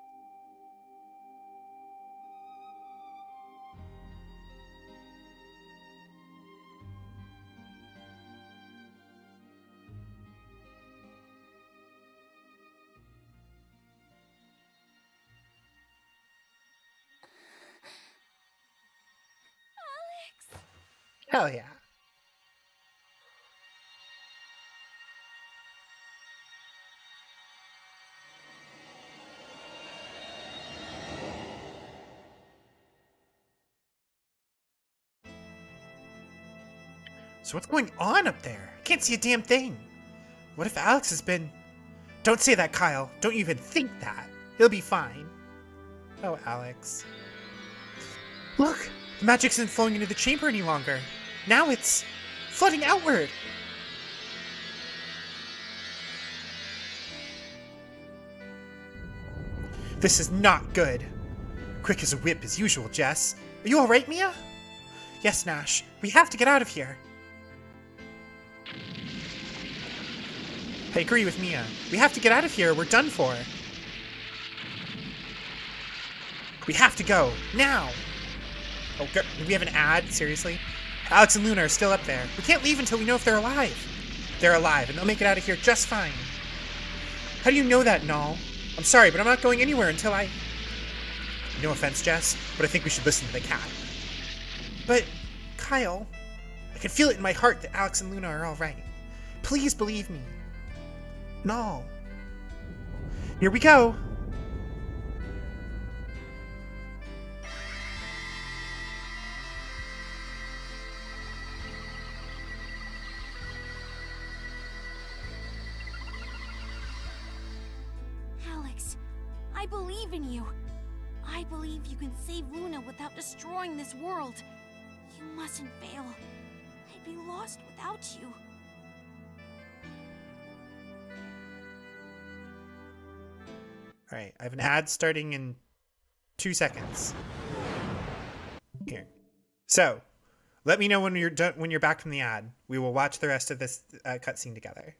Hell yeah. So what's going on up there? I can't see a damn thing. What if Alex has been... Don't say that, Kyle. Don't even think that. He'll be fine. Oh, Alex. Look! The magic isn't flowing into the chamber any longer. Now it's flooding outward. This is not good. Quick as a whip as usual, Jess. Are you alright, Mia? Yes, Nash. We have to get out of here. I agree with Mia. We have to get out of here. We're done for. We have to go. Now. Oh, do we have an ad? Seriously? Alex and Luna are still up there. We can't leave until we know if they're alive. They're alive, and they'll make it out of here just fine. How do you know that, Null? I'm sorry, but I'm not going anywhere until I... No offense, Jess, but I think we should listen to the cat. But, Kyle, I can feel it in my heart that Alex and Luna are alright. Please believe me. No. Here we go. Alex, I believe in you. I believe you can save Luna without destroying this world. You mustn't fail. I'd be lost without you. Alright, I have an ad starting in 2 seconds. Here. So, let me know when you're done, when you're back from the ad. We will watch the rest of this cutscene together.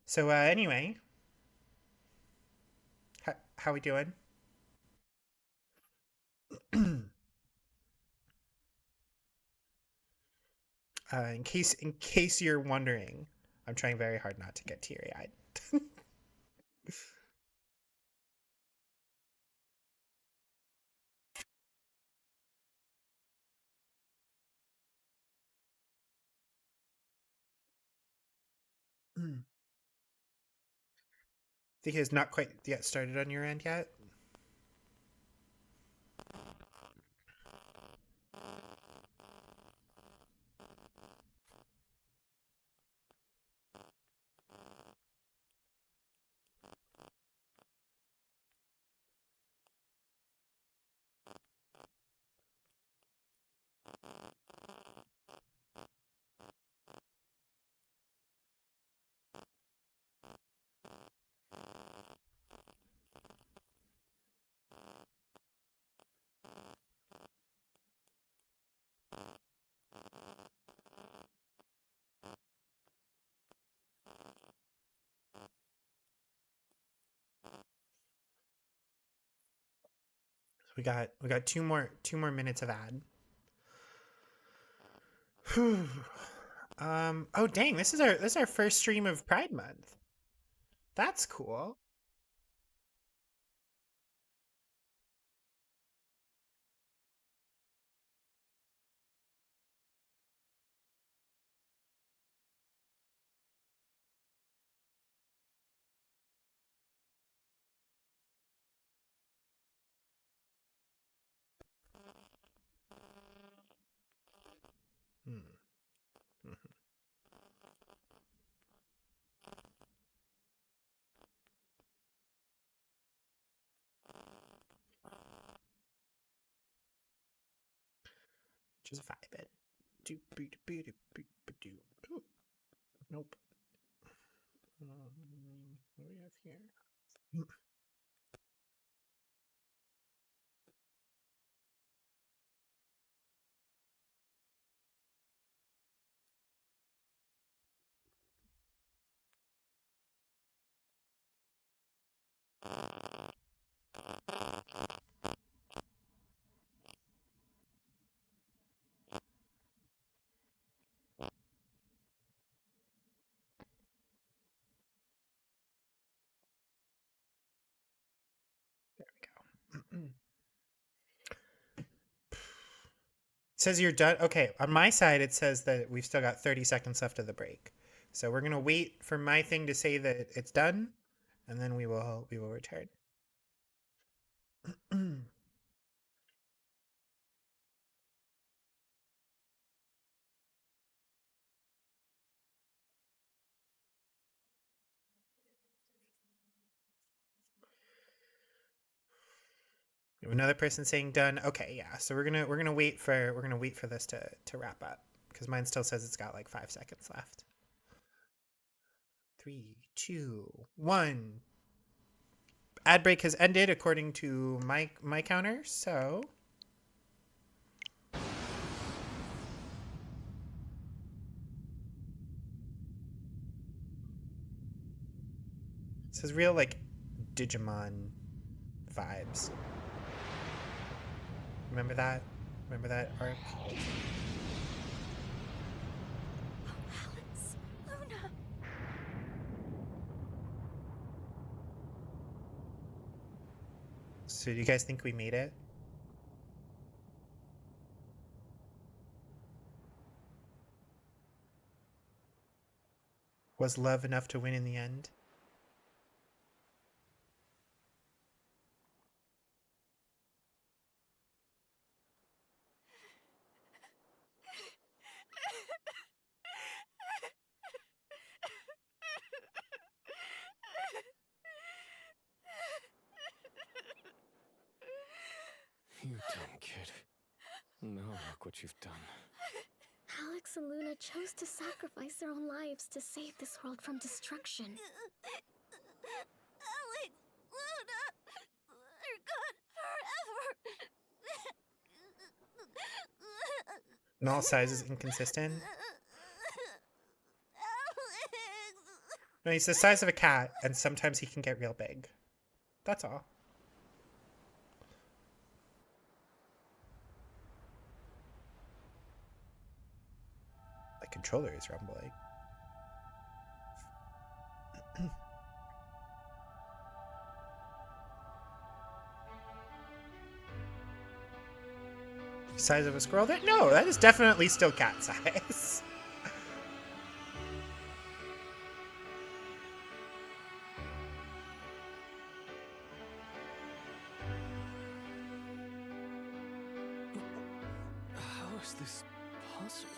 So, anyway, how we doing? In case you're wondering, I'm trying very hard not to get teary-eyed. I think it's not quite yet started on your end yet. We got two more minutes of ad. Whew. Oh dang, this is our first stream of Pride Month. That's cool. Hmm. Mhm. Which is a 5-bit. Ooh, nope. What do we have here? There we go. Says you're done. Okay, on my side it says that we've still got 30 seconds left of the break. So we're gonna wait for my thing to say that it's done, and then we will return. Another person saying done. Okay, yeah. So we're gonna wait for this to wrap up because mine still says it's got like 5 seconds left. 3, 2, 1. Ad break has ended according to my counter. So this is real like Digimon vibes. Remember that? Remember that arc? Alex, Luna. So do you guys think we made it? Was love enough to win in the end? You dumb kid. Now look what you've done. Alex and Luna chose to sacrifice their own lives to save this world from destruction. Alex, Luna, they're gone forever. Null size is inconsistent. Alex. No, he's the size of a cat, and sometimes he can get real big. That's all. The controller is rumbling. Size of a squirrel there? No, that is definitely still cat size. How is this possible?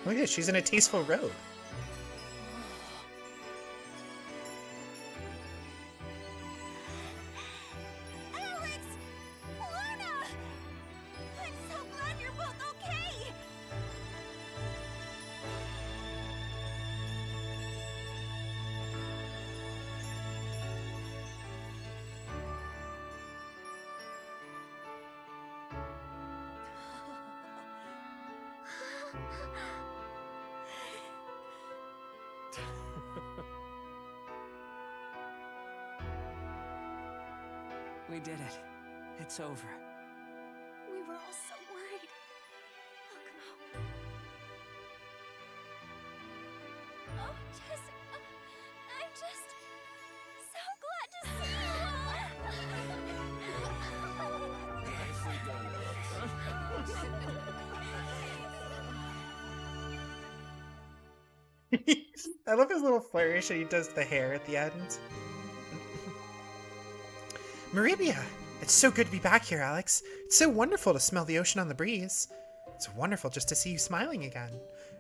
Look at this, she's in a tasteful robe. Alex! Luna! I'm so glad you're both okay! We did it. It's over. We were all so worried. Look, Mo. Oh, Jessica. I'm just so glad to see you. I love his little flourish and he does the hair at the end. Maribia! It's so good to be back here, Alex. It's so wonderful to smell the ocean on the breeze. It's wonderful just to see you smiling again.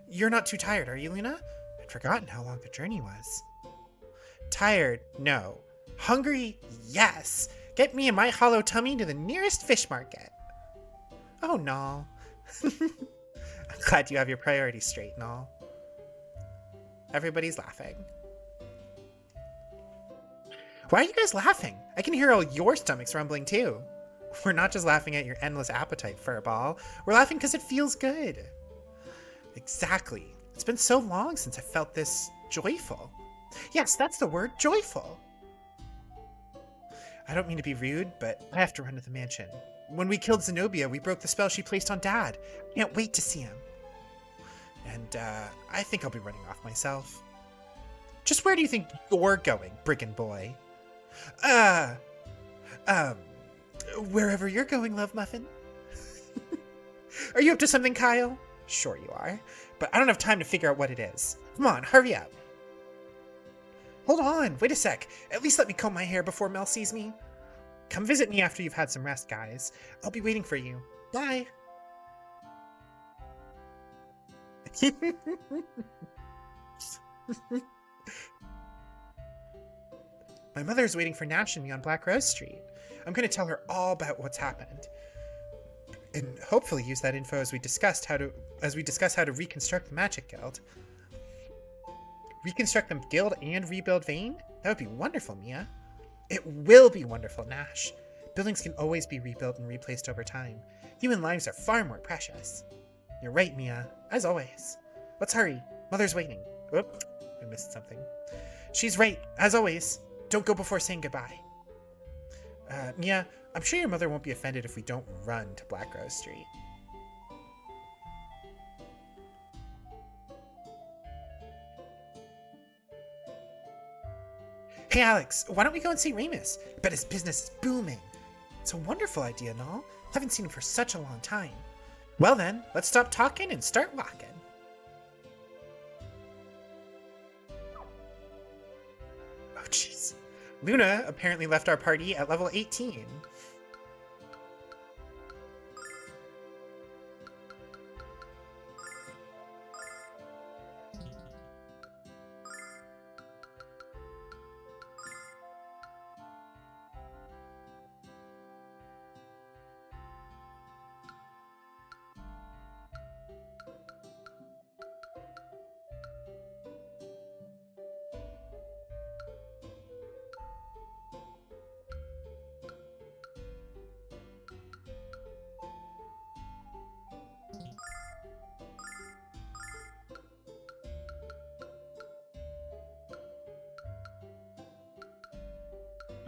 You're not too tired, are you, Luna? I'd forgotten how long the journey was. Tired? No. Hungry? Yes. Get me and my hollow tummy to the nearest fish market. Oh, no. I'm glad you have your priorities straight and all. Everybody's laughing. Why are you guys laughing? I can hear all your stomachs rumbling too. We're not just laughing at your endless appetite, Furball. We're laughing because it feels good. Exactly. It's been so long since I felt this joyful. Yes, that's the word, joyful. I don't mean to be rude, but I have to run to the mansion. When we killed Zenobia, we broke the spell she placed on Dad. Can't wait to see him. And, I think I'll be running off myself. Just where do you think you're going, brigand boy? Wherever you're going, Love Muffin. Are you up to something, Kyle? Sure you are, but I don't have time to figure out what it is. Come on, hurry up. Hold on, wait a sec. At least let me comb my hair before Mel sees me. Come visit me after you've had some rest, guys. I'll be waiting for you. Bye. My mother's waiting for Nash and me on Black Rose Street. I'm going to tell her all about what's happened. And hopefully use that info as we discuss how to reconstruct the Magic Guild. Reconstruct the guild and rebuild Vane? That would be wonderful, Mia. It will be wonderful, Nash. Buildings can always be rebuilt and replaced over time. Human lives are far more precious. You're right, Mia. As always. Let's hurry. Mother's waiting. Oop, I missed something. She's right. As always. Don't go before saying goodbye. Mia, I'm sure your mother won't be offended if we don't run to Black Rose Street. Hey Alex, why don't we go and see Remus? I bet his business is booming. It's a wonderful idea, Null. Haven't seen him for such a long time. Well then, let's stop talking and start walking. Oh jeez. Luna apparently left our party at level 18.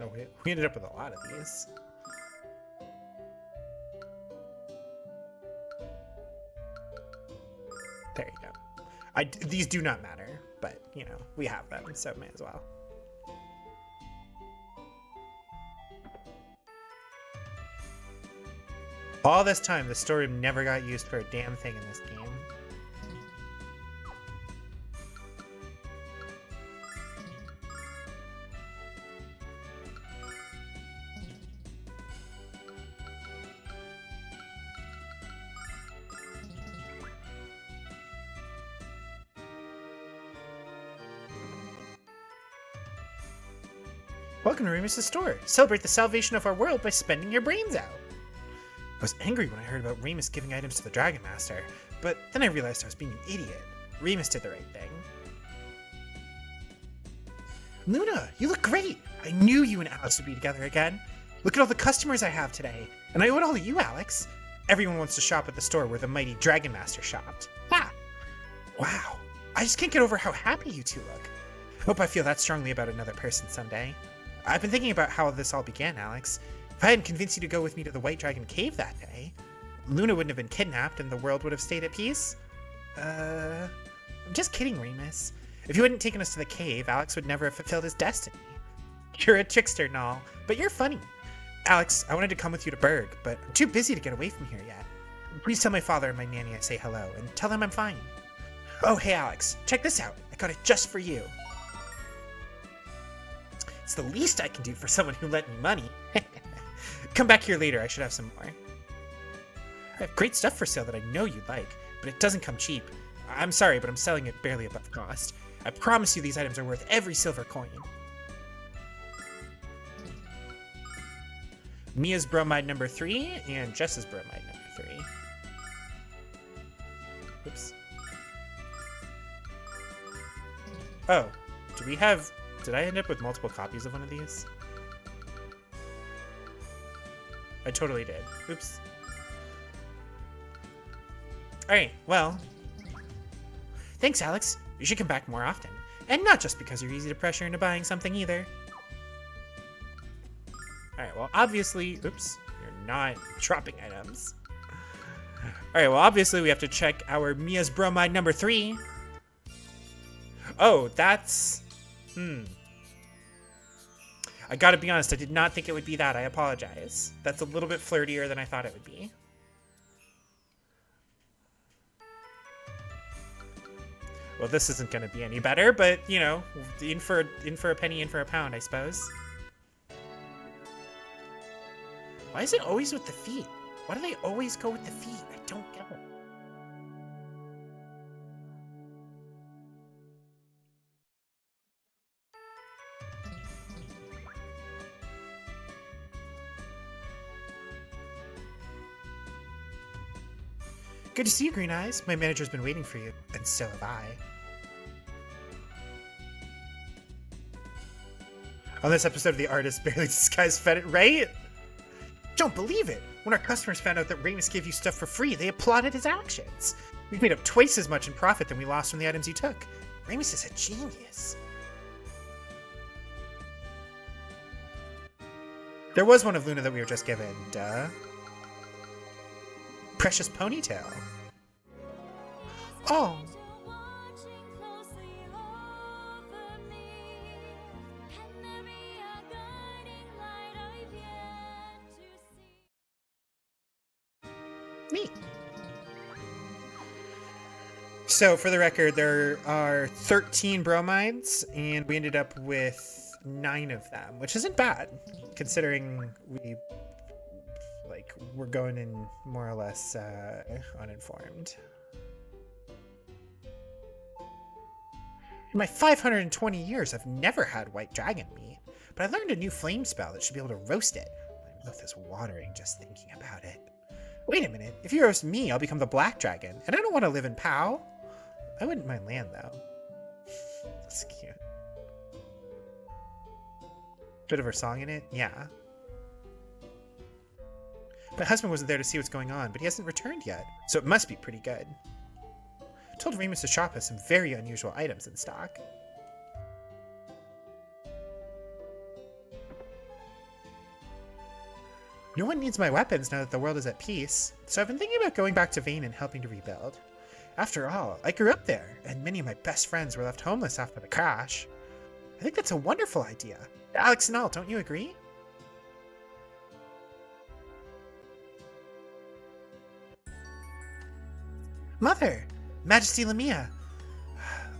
Oh, we ended up with a lot of these. There you go. These do not matter, but, you know, we have them, so may as well. All this time, the storeroom never got used for a damn thing in this game. Welcome to Remus's store. Celebrate the salvation of our world by spending your brains out. I was angry when I heard about Remus giving items to the Dragon Master, but then I realized I was being an idiot. Remus did the right thing. Luna, you look great! I knew you and Alex would be together again. Look at all the customers I have today. And I owe it all to you, Alex. Everyone wants to shop at the store where the mighty Dragon Master shopped. Ha! Wow. I just can't get over how happy you two look. Hope I feel that strongly about another person someday. I've been thinking about how this all began, Alex. If I hadn't convinced you to go with me to the White Dragon Cave that day, Luna wouldn't have been kidnapped and the world would have stayed at peace. I'm just kidding, Remus. If you hadn't taken us to the cave, Alex would never have fulfilled his destiny. You're a trickster and all, but you're funny. Alex, I wanted to come with you to Berg, but I'm too busy to get away from here yet. Please tell my father and my nanny I say hello, and tell them I'm fine. Oh, hey Alex, check this out. I got it just for you. It's the least I can do for someone who lent me money. Come back here later, I should have some more. I have great stuff for sale that I know you'd like, but it doesn't come cheap. I'm sorry, but I'm selling it barely above cost. I promise you these items are worth every silver coin. Mia's bromide number 3 and Jess's bromide number 3. Oops. Oh, did I end up with multiple copies of one of these? I totally did. Oops. Alright, well. Thanks, Alex. You should come back more often. And not just because you're easy to pressure into buying something either. Alright, well, obviously... Oops. You're not dropping items. Alright, well, obviously we have to check our Mia's bromide number 3. Oh, that's... I gotta be honest, I did not think it would be that. I apologize. That's a little bit flirtier than I thought it would be. Well, this isn't gonna be any better, but, you know, in for a penny, in for a pound, I suppose. Why is it always with the feet? Why do they always go with the feet? I don't get it. Good to see you, Green Eyes. My manager's been waiting for you, and so have I. On this episode of The Artist Barely Disguised Fed It, right? Don't believe it! When our customers found out that Ramus gave you stuff for free, they applauded his actions. We've made up twice as much in profit than we lost from the items you took. Ramus is a genius. There was one of Luna that we were just given, duh. Precious ponytail. Oh. Neat. So, for the record, there are 13 bromides, and we ended up with 9 of them, which isn't bad, considering we're going in more or less uninformed. In my 520 years, I've never had white dragon meat, but I learned a new flame spell that should be able to roast it. My mouth is watering just thinking about it. Wait a minute, if you roast me, I'll become the black dragon, and I don't want to live in POW. I wouldn't mind land, though. That's cute. Bit of her song in it? Yeah. My husband wasn't there to see what's going on, but he hasn't returned yet, so it must be pretty good. I told Ramus the shop has some very unusual items in stock. No one needs my weapons now that the world is at peace, so I've been thinking about going back to Vane and helping to rebuild. After all, I grew up there, and many of my best friends were left homeless after the crash. I think that's a wonderful idea. Alex and all, don't you agree? Mother! Majesty Lamia!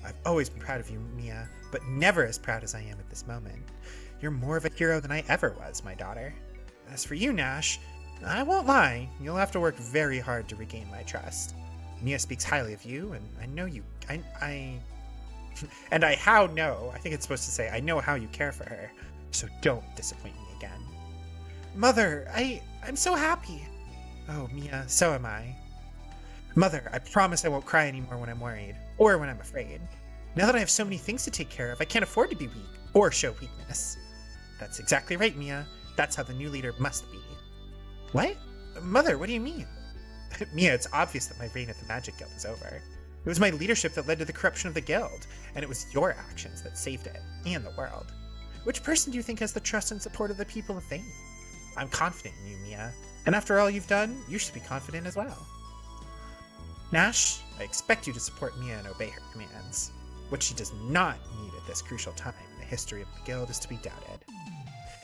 I've always been proud of you, Mia, but never as proud as I am at this moment. You're more of a hero than I ever was, my daughter. As for you, Nash, I won't lie, you'll have to work very hard to regain my trust. Mia speaks highly of you, and I know you... I think it's supposed to say, I know how you care for her, so don't disappoint me again. Mother, I'm so happy. Oh, Mia, so am I. Mother, I promise I won't cry anymore when I'm worried, or when I'm afraid. Now that I have so many things to take care of, I can't afford to be weak, or show weakness. That's exactly right, Mia. That's how the new leader must be. What? Mother, what do you mean? Mia, it's obvious that my reign at the Magic Guild is over. It was my leadership that led to the corruption of the guild, and it was your actions that saved it, and the world. Which person do you think has the trust and support of the people of Vane? I'm confident in you, Mia, and after all you've done, you should be confident as well. Nash, I expect you to support Mia and obey her commands. What she does not need at this crucial time in the history of the guild is to be doubted.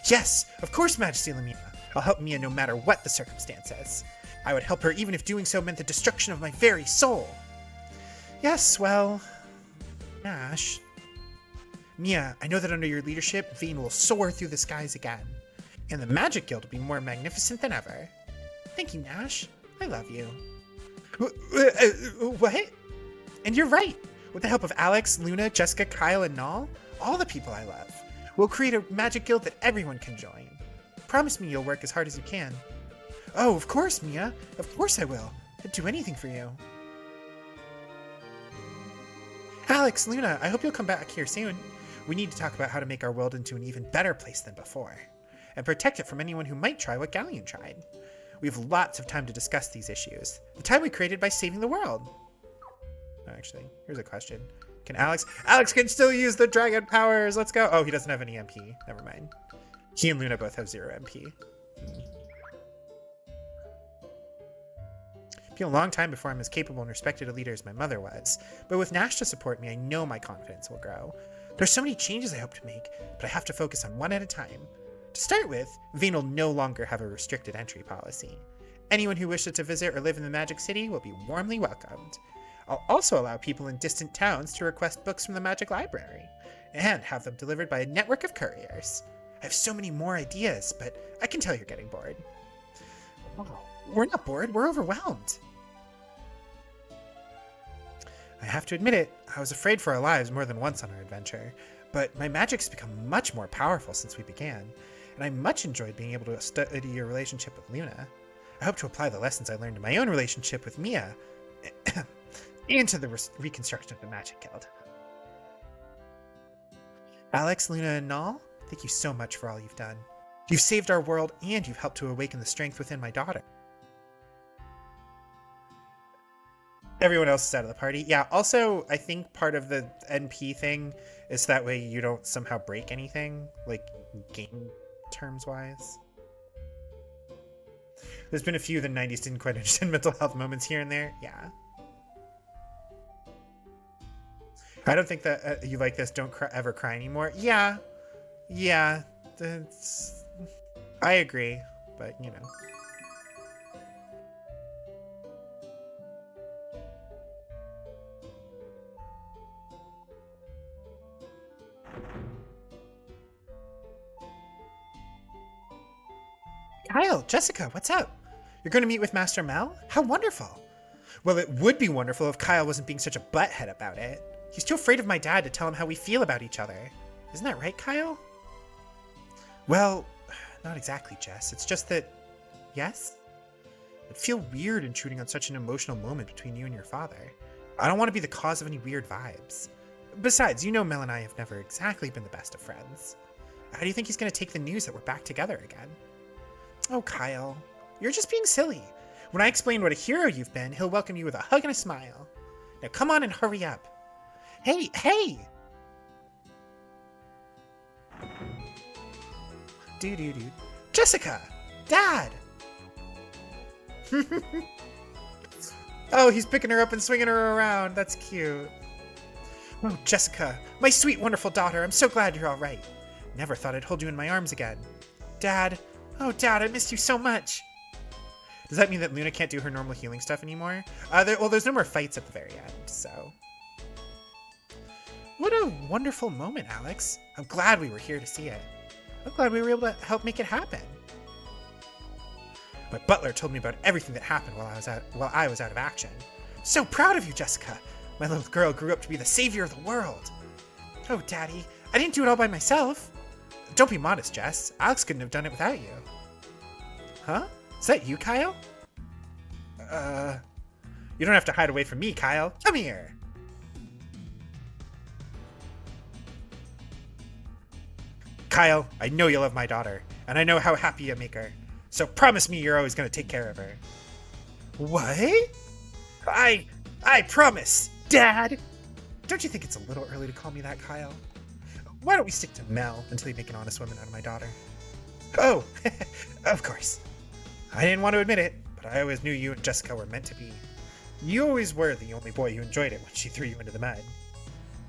Yes, of course, Majesty Lamia. I'll help Mia no matter what the circumstances. I would help her even if doing so meant the destruction of my very soul. Yes, well... Nash... Mia, I know that under your leadership, Vane will soar through the skies again. And the Magic Guild will be more magnificent than ever. Thank you, Nash. I love you. What? And you're right. With the help of Alex, Luna, Jessica, Kyle, and Nall, all the people I love, we'll create a magic guild that everyone can join. Promise me you'll work as hard as you can. Oh, of course, Mia. Of course I will. I'd do anything for you. Alex, Luna, I hope you'll come back here soon. We need to talk about how to make our world into an even better place than before, and protect it from anyone who might try what Galleon tried. We have lots of time to discuss these issues. The time we created by saving the world. Actually, here's a question. Can Alex can still use the dragon powers. Let's go. Oh, he doesn't have any MP. Never mind. He and Luna both have 0 MP. It's been a long time before I'm as capable and respected a leader as my mother was, but with Nash to support me, I know my confidence will grow. There's so many changes I hope to make, but I have to focus on one at a time. To start with, Vane will no longer have a restricted entry policy. Anyone who wishes to visit or live in the Magic City will be warmly welcomed. I'll also allow people in distant towns to request books from the Magic Library, and have them delivered by a network of couriers. I have so many more ideas, but I can tell you're getting bored. Oh, we're not bored, we're overwhelmed. I have to admit it, I was afraid for our lives more than once on our adventure, but my magic's become much more powerful since we began, and I much enjoyed being able to study your relationship with Luna. I hope to apply the lessons I learned in my own relationship with Mia into the reconstruction of the Magic Guild. Alex, Luna, and Nall, thank you so much for all you've done. You've saved our world, and you've helped to awaken the strength within my daughter. Everyone else is out of the party. Yeah, also, I think part of the NP thing is that way you don't somehow break anything, like game terms-wise. There's been a few the 90s didn't quite understand mental health moments here and there. Yeah. I don't think that you like this. Don't ever cry anymore. Yeah. Yeah. I agree, but you know. Kyle, Jessica, what's up? You're going to meet with Master Mel? How wonderful. Well, it would be wonderful if Kyle wasn't being such a butthead about it. He's too afraid of my dad to tell him how we feel about each other. Isn't that right, Kyle? Well, not exactly, Jess. It's just that... Yes? It'd feel weird intruding on such an emotional moment between you and your father. I don't want to be the cause of any weird vibes. Besides, you know Mel and I have never exactly been the best of friends. How do you think he's going to take the news that we're back together again? Oh, Kyle. You're just being silly. When I explain what a hero you've been, he'll welcome you with a hug and a smile. Now come on and hurry up. Hey, hey! Doo-doo-doo. Jessica! Dad! Oh, he's picking her up and swinging her around. That's cute. Oh, Jessica, my sweet, wonderful daughter, I'm so glad you're all right. Never thought I'd hold you in my arms again. Dad, oh, Dad, I missed you so much. Does that mean that Luna can't do her normal healing stuff anymore? Well, there's no more fights at the very end, so... What a wonderful moment, Alex. I'm glad we were here to see it. I'm glad we were able to help make it happen. My butler told me about everything that happened while I was out of action. So proud of you, Jessica. My little girl grew up to be the savior of the world. Oh, Daddy, I didn't do it all by myself. Don't be modest, Jess. Alex couldn't have done it without you. Huh? Is that you, Kyle? You don't have to hide away from me, Kyle. Come here. Kyle, I know you love my daughter, and I know how happy you make her. So promise me you're always going to take care of her. What? I promise, Dad. Don't you think it's a little early to call me that, Kyle? Why don't we stick to Mel until you make an honest woman out of my daughter? Oh, of course. I didn't want to admit it, but I always knew you and Jessica were meant to be. You always were the only boy who enjoyed it when she threw you into the mud.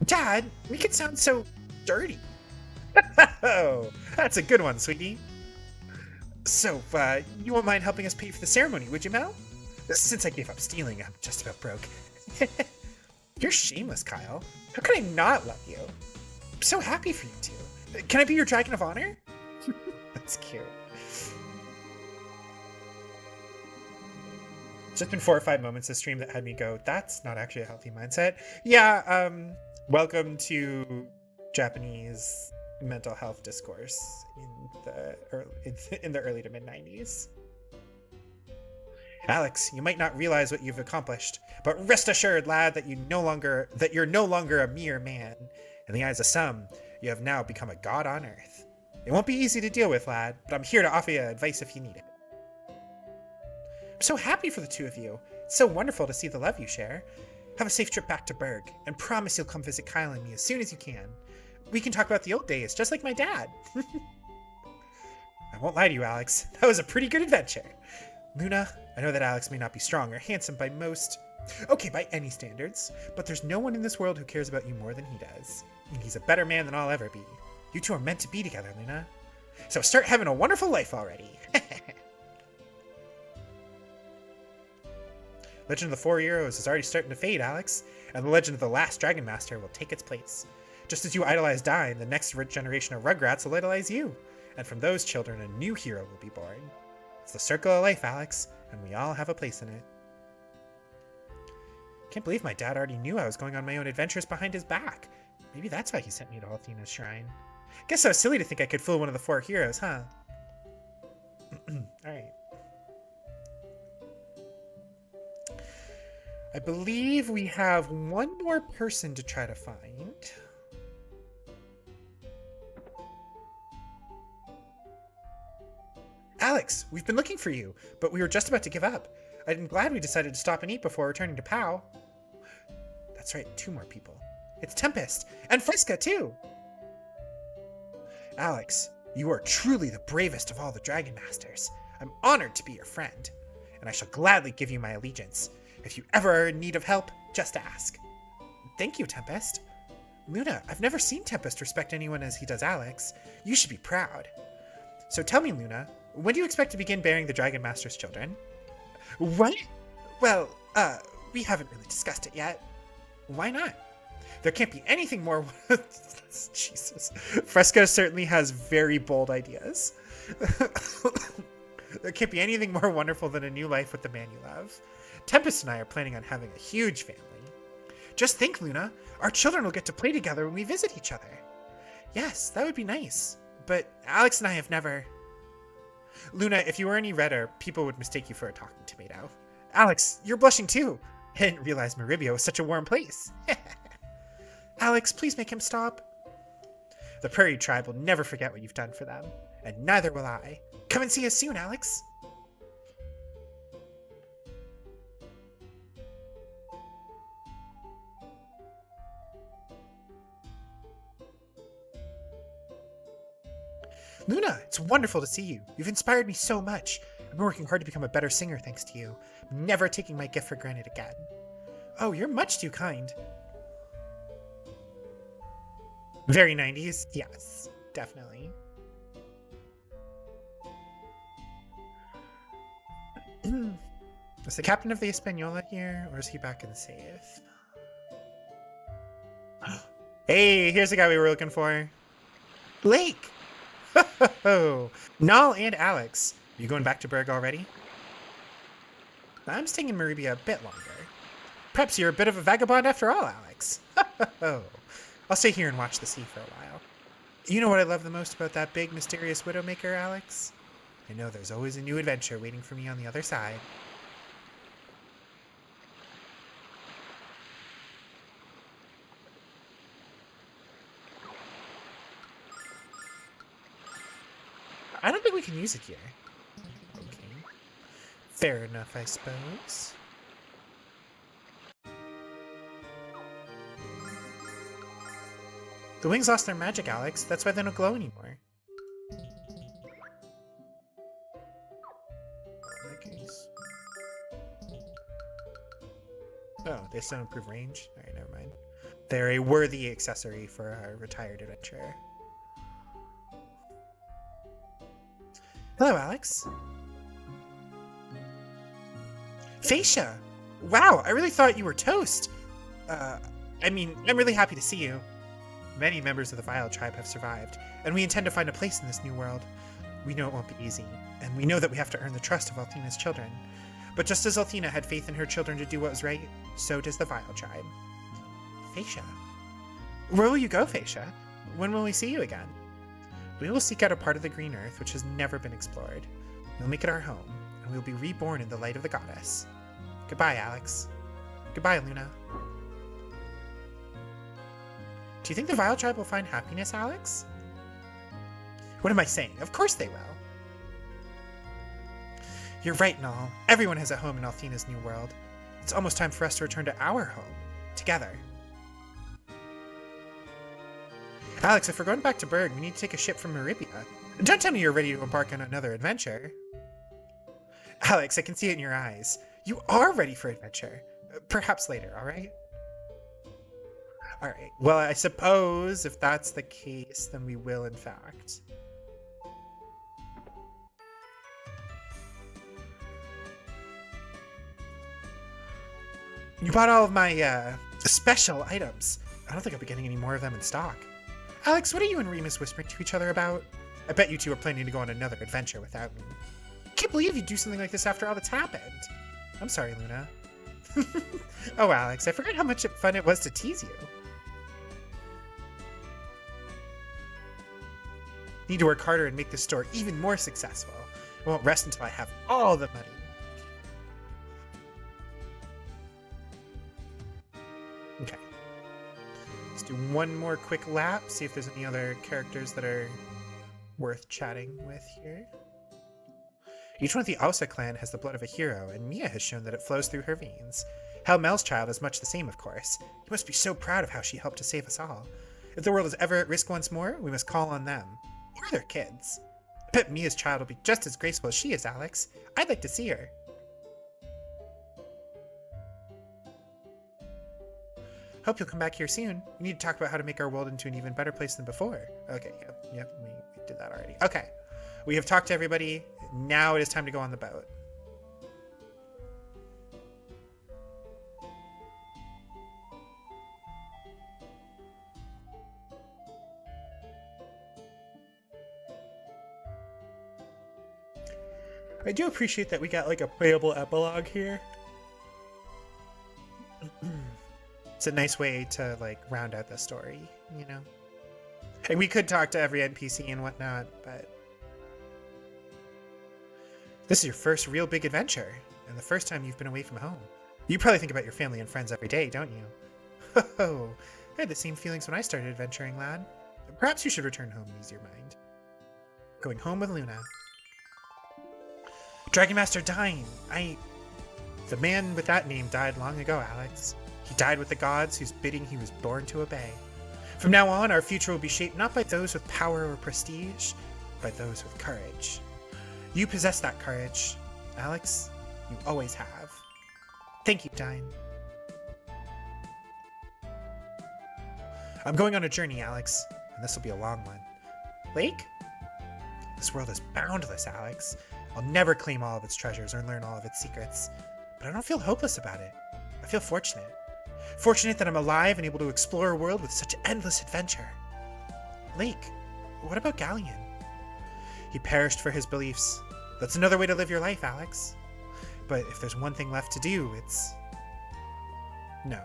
Dad, we could sound so dirty. Oh, that's a good one, sweetie. So, you won't mind helping us pay for the ceremony, would you, Mel? Since I gave up stealing, I'm just about broke. You're shameless, Kyle. How could I not love you? I'm so happy for you two. Can I be your dragon of honor? That's cute. It's just been 4 or 5 moments this stream that had me go, that's not actually a healthy mindset. Yeah, welcome to Japanese mental health discourse in the early to mid 90s. Alex, you might not realize what you've accomplished, but rest assured, lad, that you're no longer a mere man. In the eyes of some, you have now become a god on Earth. It won't be easy to deal with, lad, but I'm here to offer you advice if you need it. I'm so happy for the two of you. It's so wonderful to see the love you share. Have a safe trip back to Berg, and promise you'll come visit Kyle and me as soon as you can. We can talk about the old days, just like my dad. I won't lie to you, Alex. That was a pretty good adventure. Luna, I know that Alex may not be strong or handsome by any standards, but there's no one in this world who cares about you more than he does. And he's a better man than I'll ever be. You two are meant to be together, Luna. So start having a wonderful life already. Legend of the Four Heroes is already starting to fade, Alex, and the legend of the last Dragon Master will take its place. Just as you idolize Dine, the next generation of Rugrats will idolize you, and from those children a new hero will be born. It's the circle of life, Alex, and we all have a place in it. Can't believe my dad already knew I was going on my own adventures behind his back. Maybe that's why he sent me to Althena's shrine. Guess I was silly to think I could fool one of the four heroes, huh? Alright. I believe we have one more person to try to find. Alex, we've been looking for you, but we were just about to give up. I'm glad we decided to stop and eat before returning to POW. That's right, 2 more people. It's Tempest, and Fresca too! Alex, you are truly the bravest of all the Dragon Masters. I'm honored to be your friend, and I shall gladly give you my allegiance. If you ever are in need of help, just ask. Thank you, Tempest. Luna, I've never seen Tempest respect anyone as he does Alex. You should be proud. So tell me, Luna, when do you expect to begin bearing the Dragon Master's children? What? Well, we haven't really discussed it yet. Why not? There can't be anything more... Jesus. Fresca certainly has very bold ideas. There can't be anything more wonderful than a new life with the man you love. Tempest and I are planning on having a huge family. Just think, Luna, our children will get to play together when we visit each other. Yes, that would be nice. But Alex and I have never... Luna, if you were any redder, people would mistake you for a talking tomato. Alex, you're blushing too. I didn't realize Maribia was such a warm place. Alex, please make him stop. The Prairie Tribe will never forget what you've done for them, and neither will I. Come and see us soon, Alex. Luna, it's wonderful to see you. You've inspired me so much. I've been working hard to become a better singer thanks to you. I'm never taking my gift for granted again. Oh, you're much too kind. Very 90s? Yes, definitely. Is the captain of the Hispaniola here, or is he back in the safe? Hey, here's the guy we were looking for. Lake! Ho Null and Alex, are you going back to Berg already? I'm staying in Maribia a bit longer. Perhaps you're a bit of a vagabond after all, Alex. I'll stay here and watch the sea for a while. You know what I love the most about that big, mysterious Widowmaker, Alex? I know there's always a new adventure waiting for me on the other side. I don't think we can use it here. Okay. Fair enough, I suppose. The wings lost their magic, Alex. That's why they don't glow anymore. In that case. Oh, they still improve range? Alright, never mind. They're a worthy accessory for a retired adventurer. Hello, Alex. Phasia! Wow, I really thought you were toast. I mean, I'm really happy to see you. Many members of the Vile Tribe have survived, and we intend to find a place in this new world. We know it won't be easy, and we know that we have to earn the trust of Althena's children. But just as Althena had faith in her children to do what was right, so does the Vile tribe. Phaecia. Where will you go, Phaecia? When will we see you again? We will seek out a part of the green earth which has never been explored. We'll make it our home, and we'll be reborn in the light of the goddess. Goodbye, Alex. Goodbye, Luna. Do you think the Vile tribe will find happiness, Alex? What am I saying? Of course they will. You're right, Nall. Everyone has a home in Althena's new world. It's almost time for us to return to our home. Together. Alex, if we're going back to Berg, we need to take a ship from Meribia. Don't tell me you're ready to embark on another adventure. Alex, I can see it in your eyes. You are ready for adventure. Perhaps later, alright? Alright, well, I suppose if that's the case, then we will, in fact. You bought all of my, special items. I don't think I'll be getting any more of them in stock. Alex, what are you and Remus whispering to each other about? I bet you two are planning to go on another adventure without me. I can't believe you'd do something like this after all that's happened. I'm sorry, Luna. Oh, Alex, I forgot how much fun it was to tease you. Need to work harder and make this store even more successful. I won't rest until I have all the money. Okay. Let's do one more quick lap, see if there's any other characters that are worth chatting with here. Each one of the Ausa clan has the blood of a hero, and Mia has shown that it flows through her veins. Hal Mel's child is much the same, of course. You must be so proud of how she helped to save us all. If the world is ever at risk once more, we must call on them. Or their kids. I bet Mia's child will be just as graceful as she is, Alex. I'd like to see her. Hope you'll come back here soon. We need to talk about how to make our world into an even better place than before. Okay, yep, we did that already. Okay, we have talked to everybody. Now it is time to go on the boat. I do appreciate that we got like a playable epilogue here. It's a nice way to like round out the story, you know? And we could talk to every NPC and whatnot, but this is your first real big adventure, and the first time you've been away from home. You probably think about your family and friends every day, don't you? Oh, I had the same feelings when I started adventuring, lad. Perhaps you should return home and ease your mind. Going home with Luna. Dragon Master dying. The man with that name died long ago, Alex. He died with the gods whose bidding he was born to obey. From now on, our future will be shaped not by those with power or prestige, but by those with courage. You possess that courage, Alex. You always have. Thank you, Dine. I'm going on a journey, Alex, and this will be a long one. Lake? This world is boundless, Alex. I'll never claim all of its treasures or learn all of its secrets, but I don't feel hopeless about it. I feel fortunate. Fortunate that I'm alive and able to explore a world with such endless adventure. Lake, what about Galleon? He perished for his beliefs. That's another way to live your life, Alex. But if there's one thing left to do, it's... No.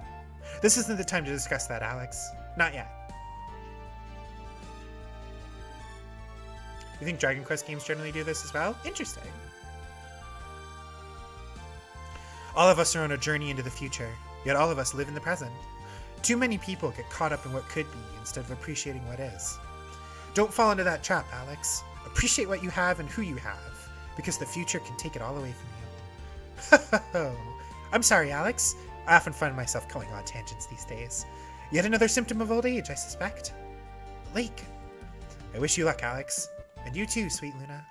This isn't the time to discuss that, Alex. Not yet. You think Dragon Quest games generally do this as well? Interesting. All of us are on a journey into the future, yet all of us live in the present. Too many people get caught up in what could be instead of appreciating what is. Don't fall into that trap, Alex. Appreciate what you have and who you have, because the future can take it all away from you. I'm sorry, Alex. I often find myself going on tangents these days. Yet another symptom of old age, I suspect. Lake. I wish you luck, Alex. And you too, sweet Luna.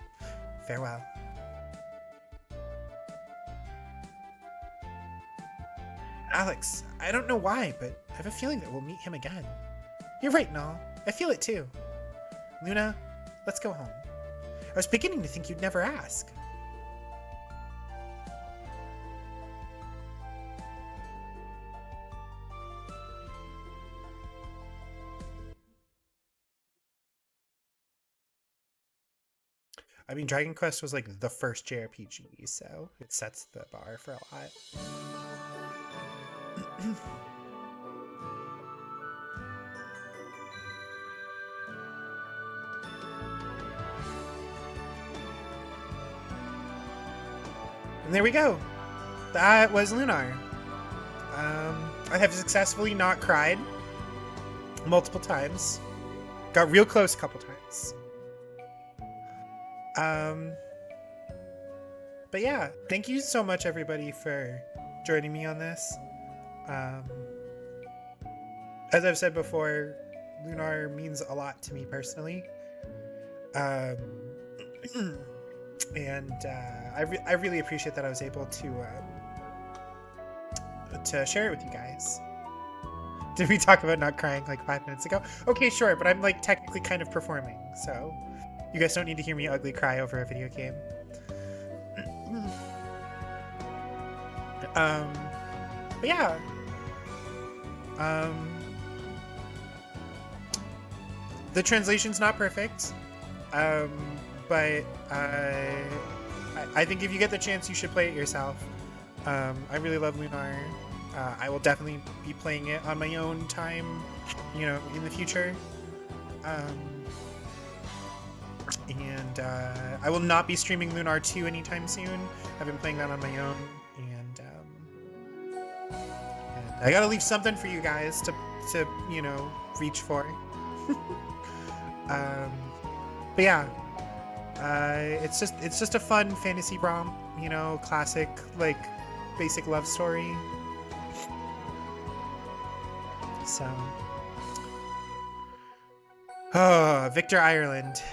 Farewell. Alex, I don't know why, but I have a feeling that we'll meet him again. You're right, Nall. I feel it too. Luna, let's go home. I was beginning to think you'd never ask. I mean, Dragon Quest was like the first JRPG, so it sets the bar for a lot. And there we go. That was Lunar. I have successfully not cried multiple times. Got real close a couple times. But yeah, thank you so much, everybody, for joining me on this. As I've said before, Lunar means a lot to me personally. And I really appreciate that I was able to share it with you guys. Did we talk about not crying like 5 minutes ago? Okay, sure, but I'm like technically kind of performing, so you guys don't need to hear me ugly cry over a video game. But yeah. The translation's not perfect, but I think if you get the chance, you should play it yourself. I really love Lunar. I will definitely be playing it on my own time, you know, in the future. And I will not be streaming Lunar 2 anytime soon. I've been playing that on my own, and I gotta leave something for you guys to you know, reach for. But yeah, it's just a fun fantasy romp, you know, classic like basic love story. So, oh, Victor Ireland,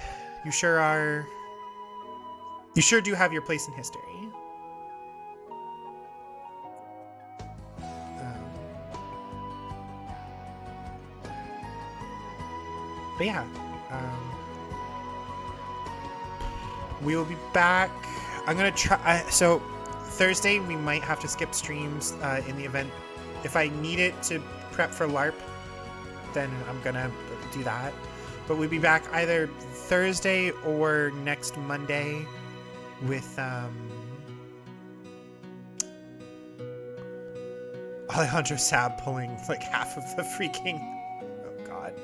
you sure are. You sure do have your place in history. But yeah, we will be back. I'm gonna try. So Thursday we might have to skip streams in the event. If I need it to prep for LARP, then I'm gonna do that. But we'll be back either Thursday or next Monday with Alejandro Sab pulling like half of the freaking. Oh God.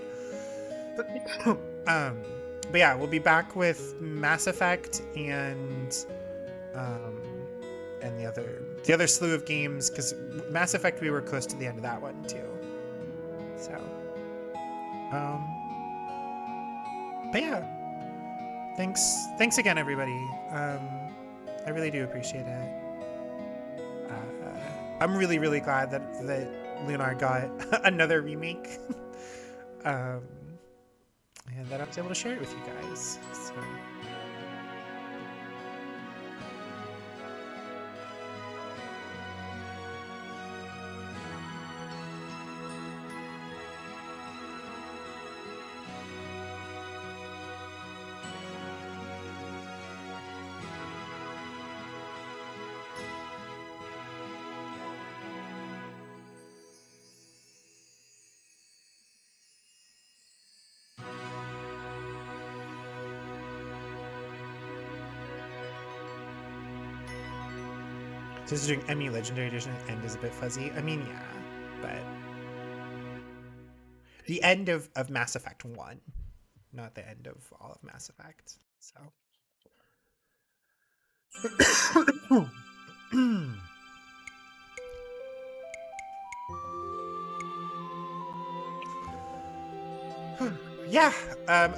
But yeah, we'll be back with Mass Effect and the other slew of games, because Mass Effect we were close to the end of that one too. So, but yeah, thanks again, everybody. I really do appreciate it. I'm really glad that Lunar got another remake. And that I was able to share it with you guys. So. Just doing Emmy Legendary Edition end is a bit fuzzy. I mean, yeah, but the end of Mass Effect 1, not the end of all of Mass Effect. So. Yeah.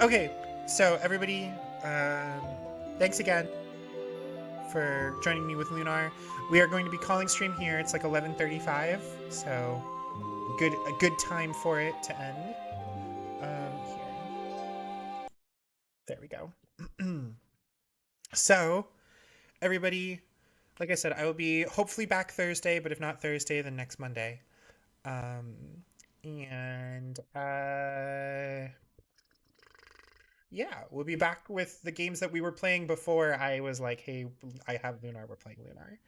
Okay. So everybody, thanks again for joining me with Lunar. We are going to be calling stream here. It's like 11:35, so a good time for it to end. Here. There we go. So, everybody, like I said, I will be hopefully back Thursday, but if not Thursday, then next Monday. And yeah, we'll be back with the games that we were playing before I was like, hey, I have Lunar, we're playing Lunar.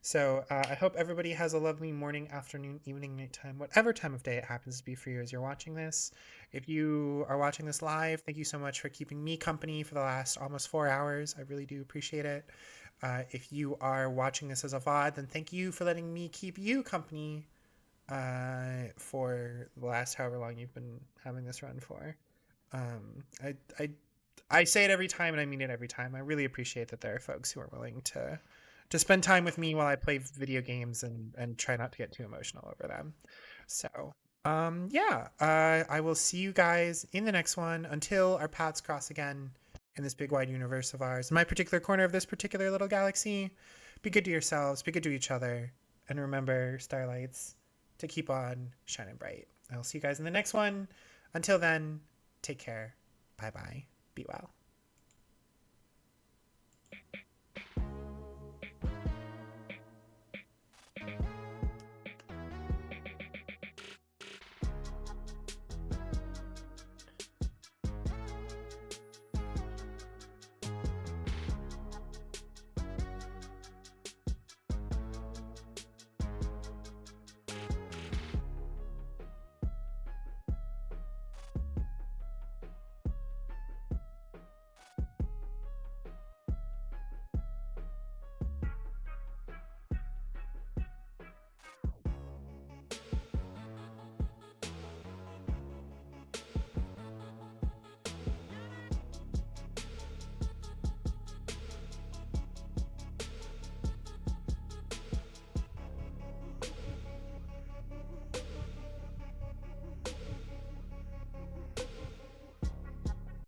So I hope everybody has a lovely morning, afternoon, evening, nighttime, whatever time of day it happens to be for you as you're watching this. If you are watching this live, thank you so much for keeping me company for the last almost 4 hours. I really do appreciate it. If you are watching this as a VOD, then thank you for letting me keep you company for the last however long you've been having this run for. I say it every time, and I mean it every time. I really appreciate that there are folks who are willing to spend time with me while I play video games and try not to get too emotional over them. So yeah, I will see you guys in the next one. Until our paths cross again in this big wide universe of ours, in my particular corner of this particular little galaxy. Be good to yourselves, be good to each other, and remember, Starlights, to keep on shining bright. I will see you guys in the next one. Until then, take care. Bye bye. Be well.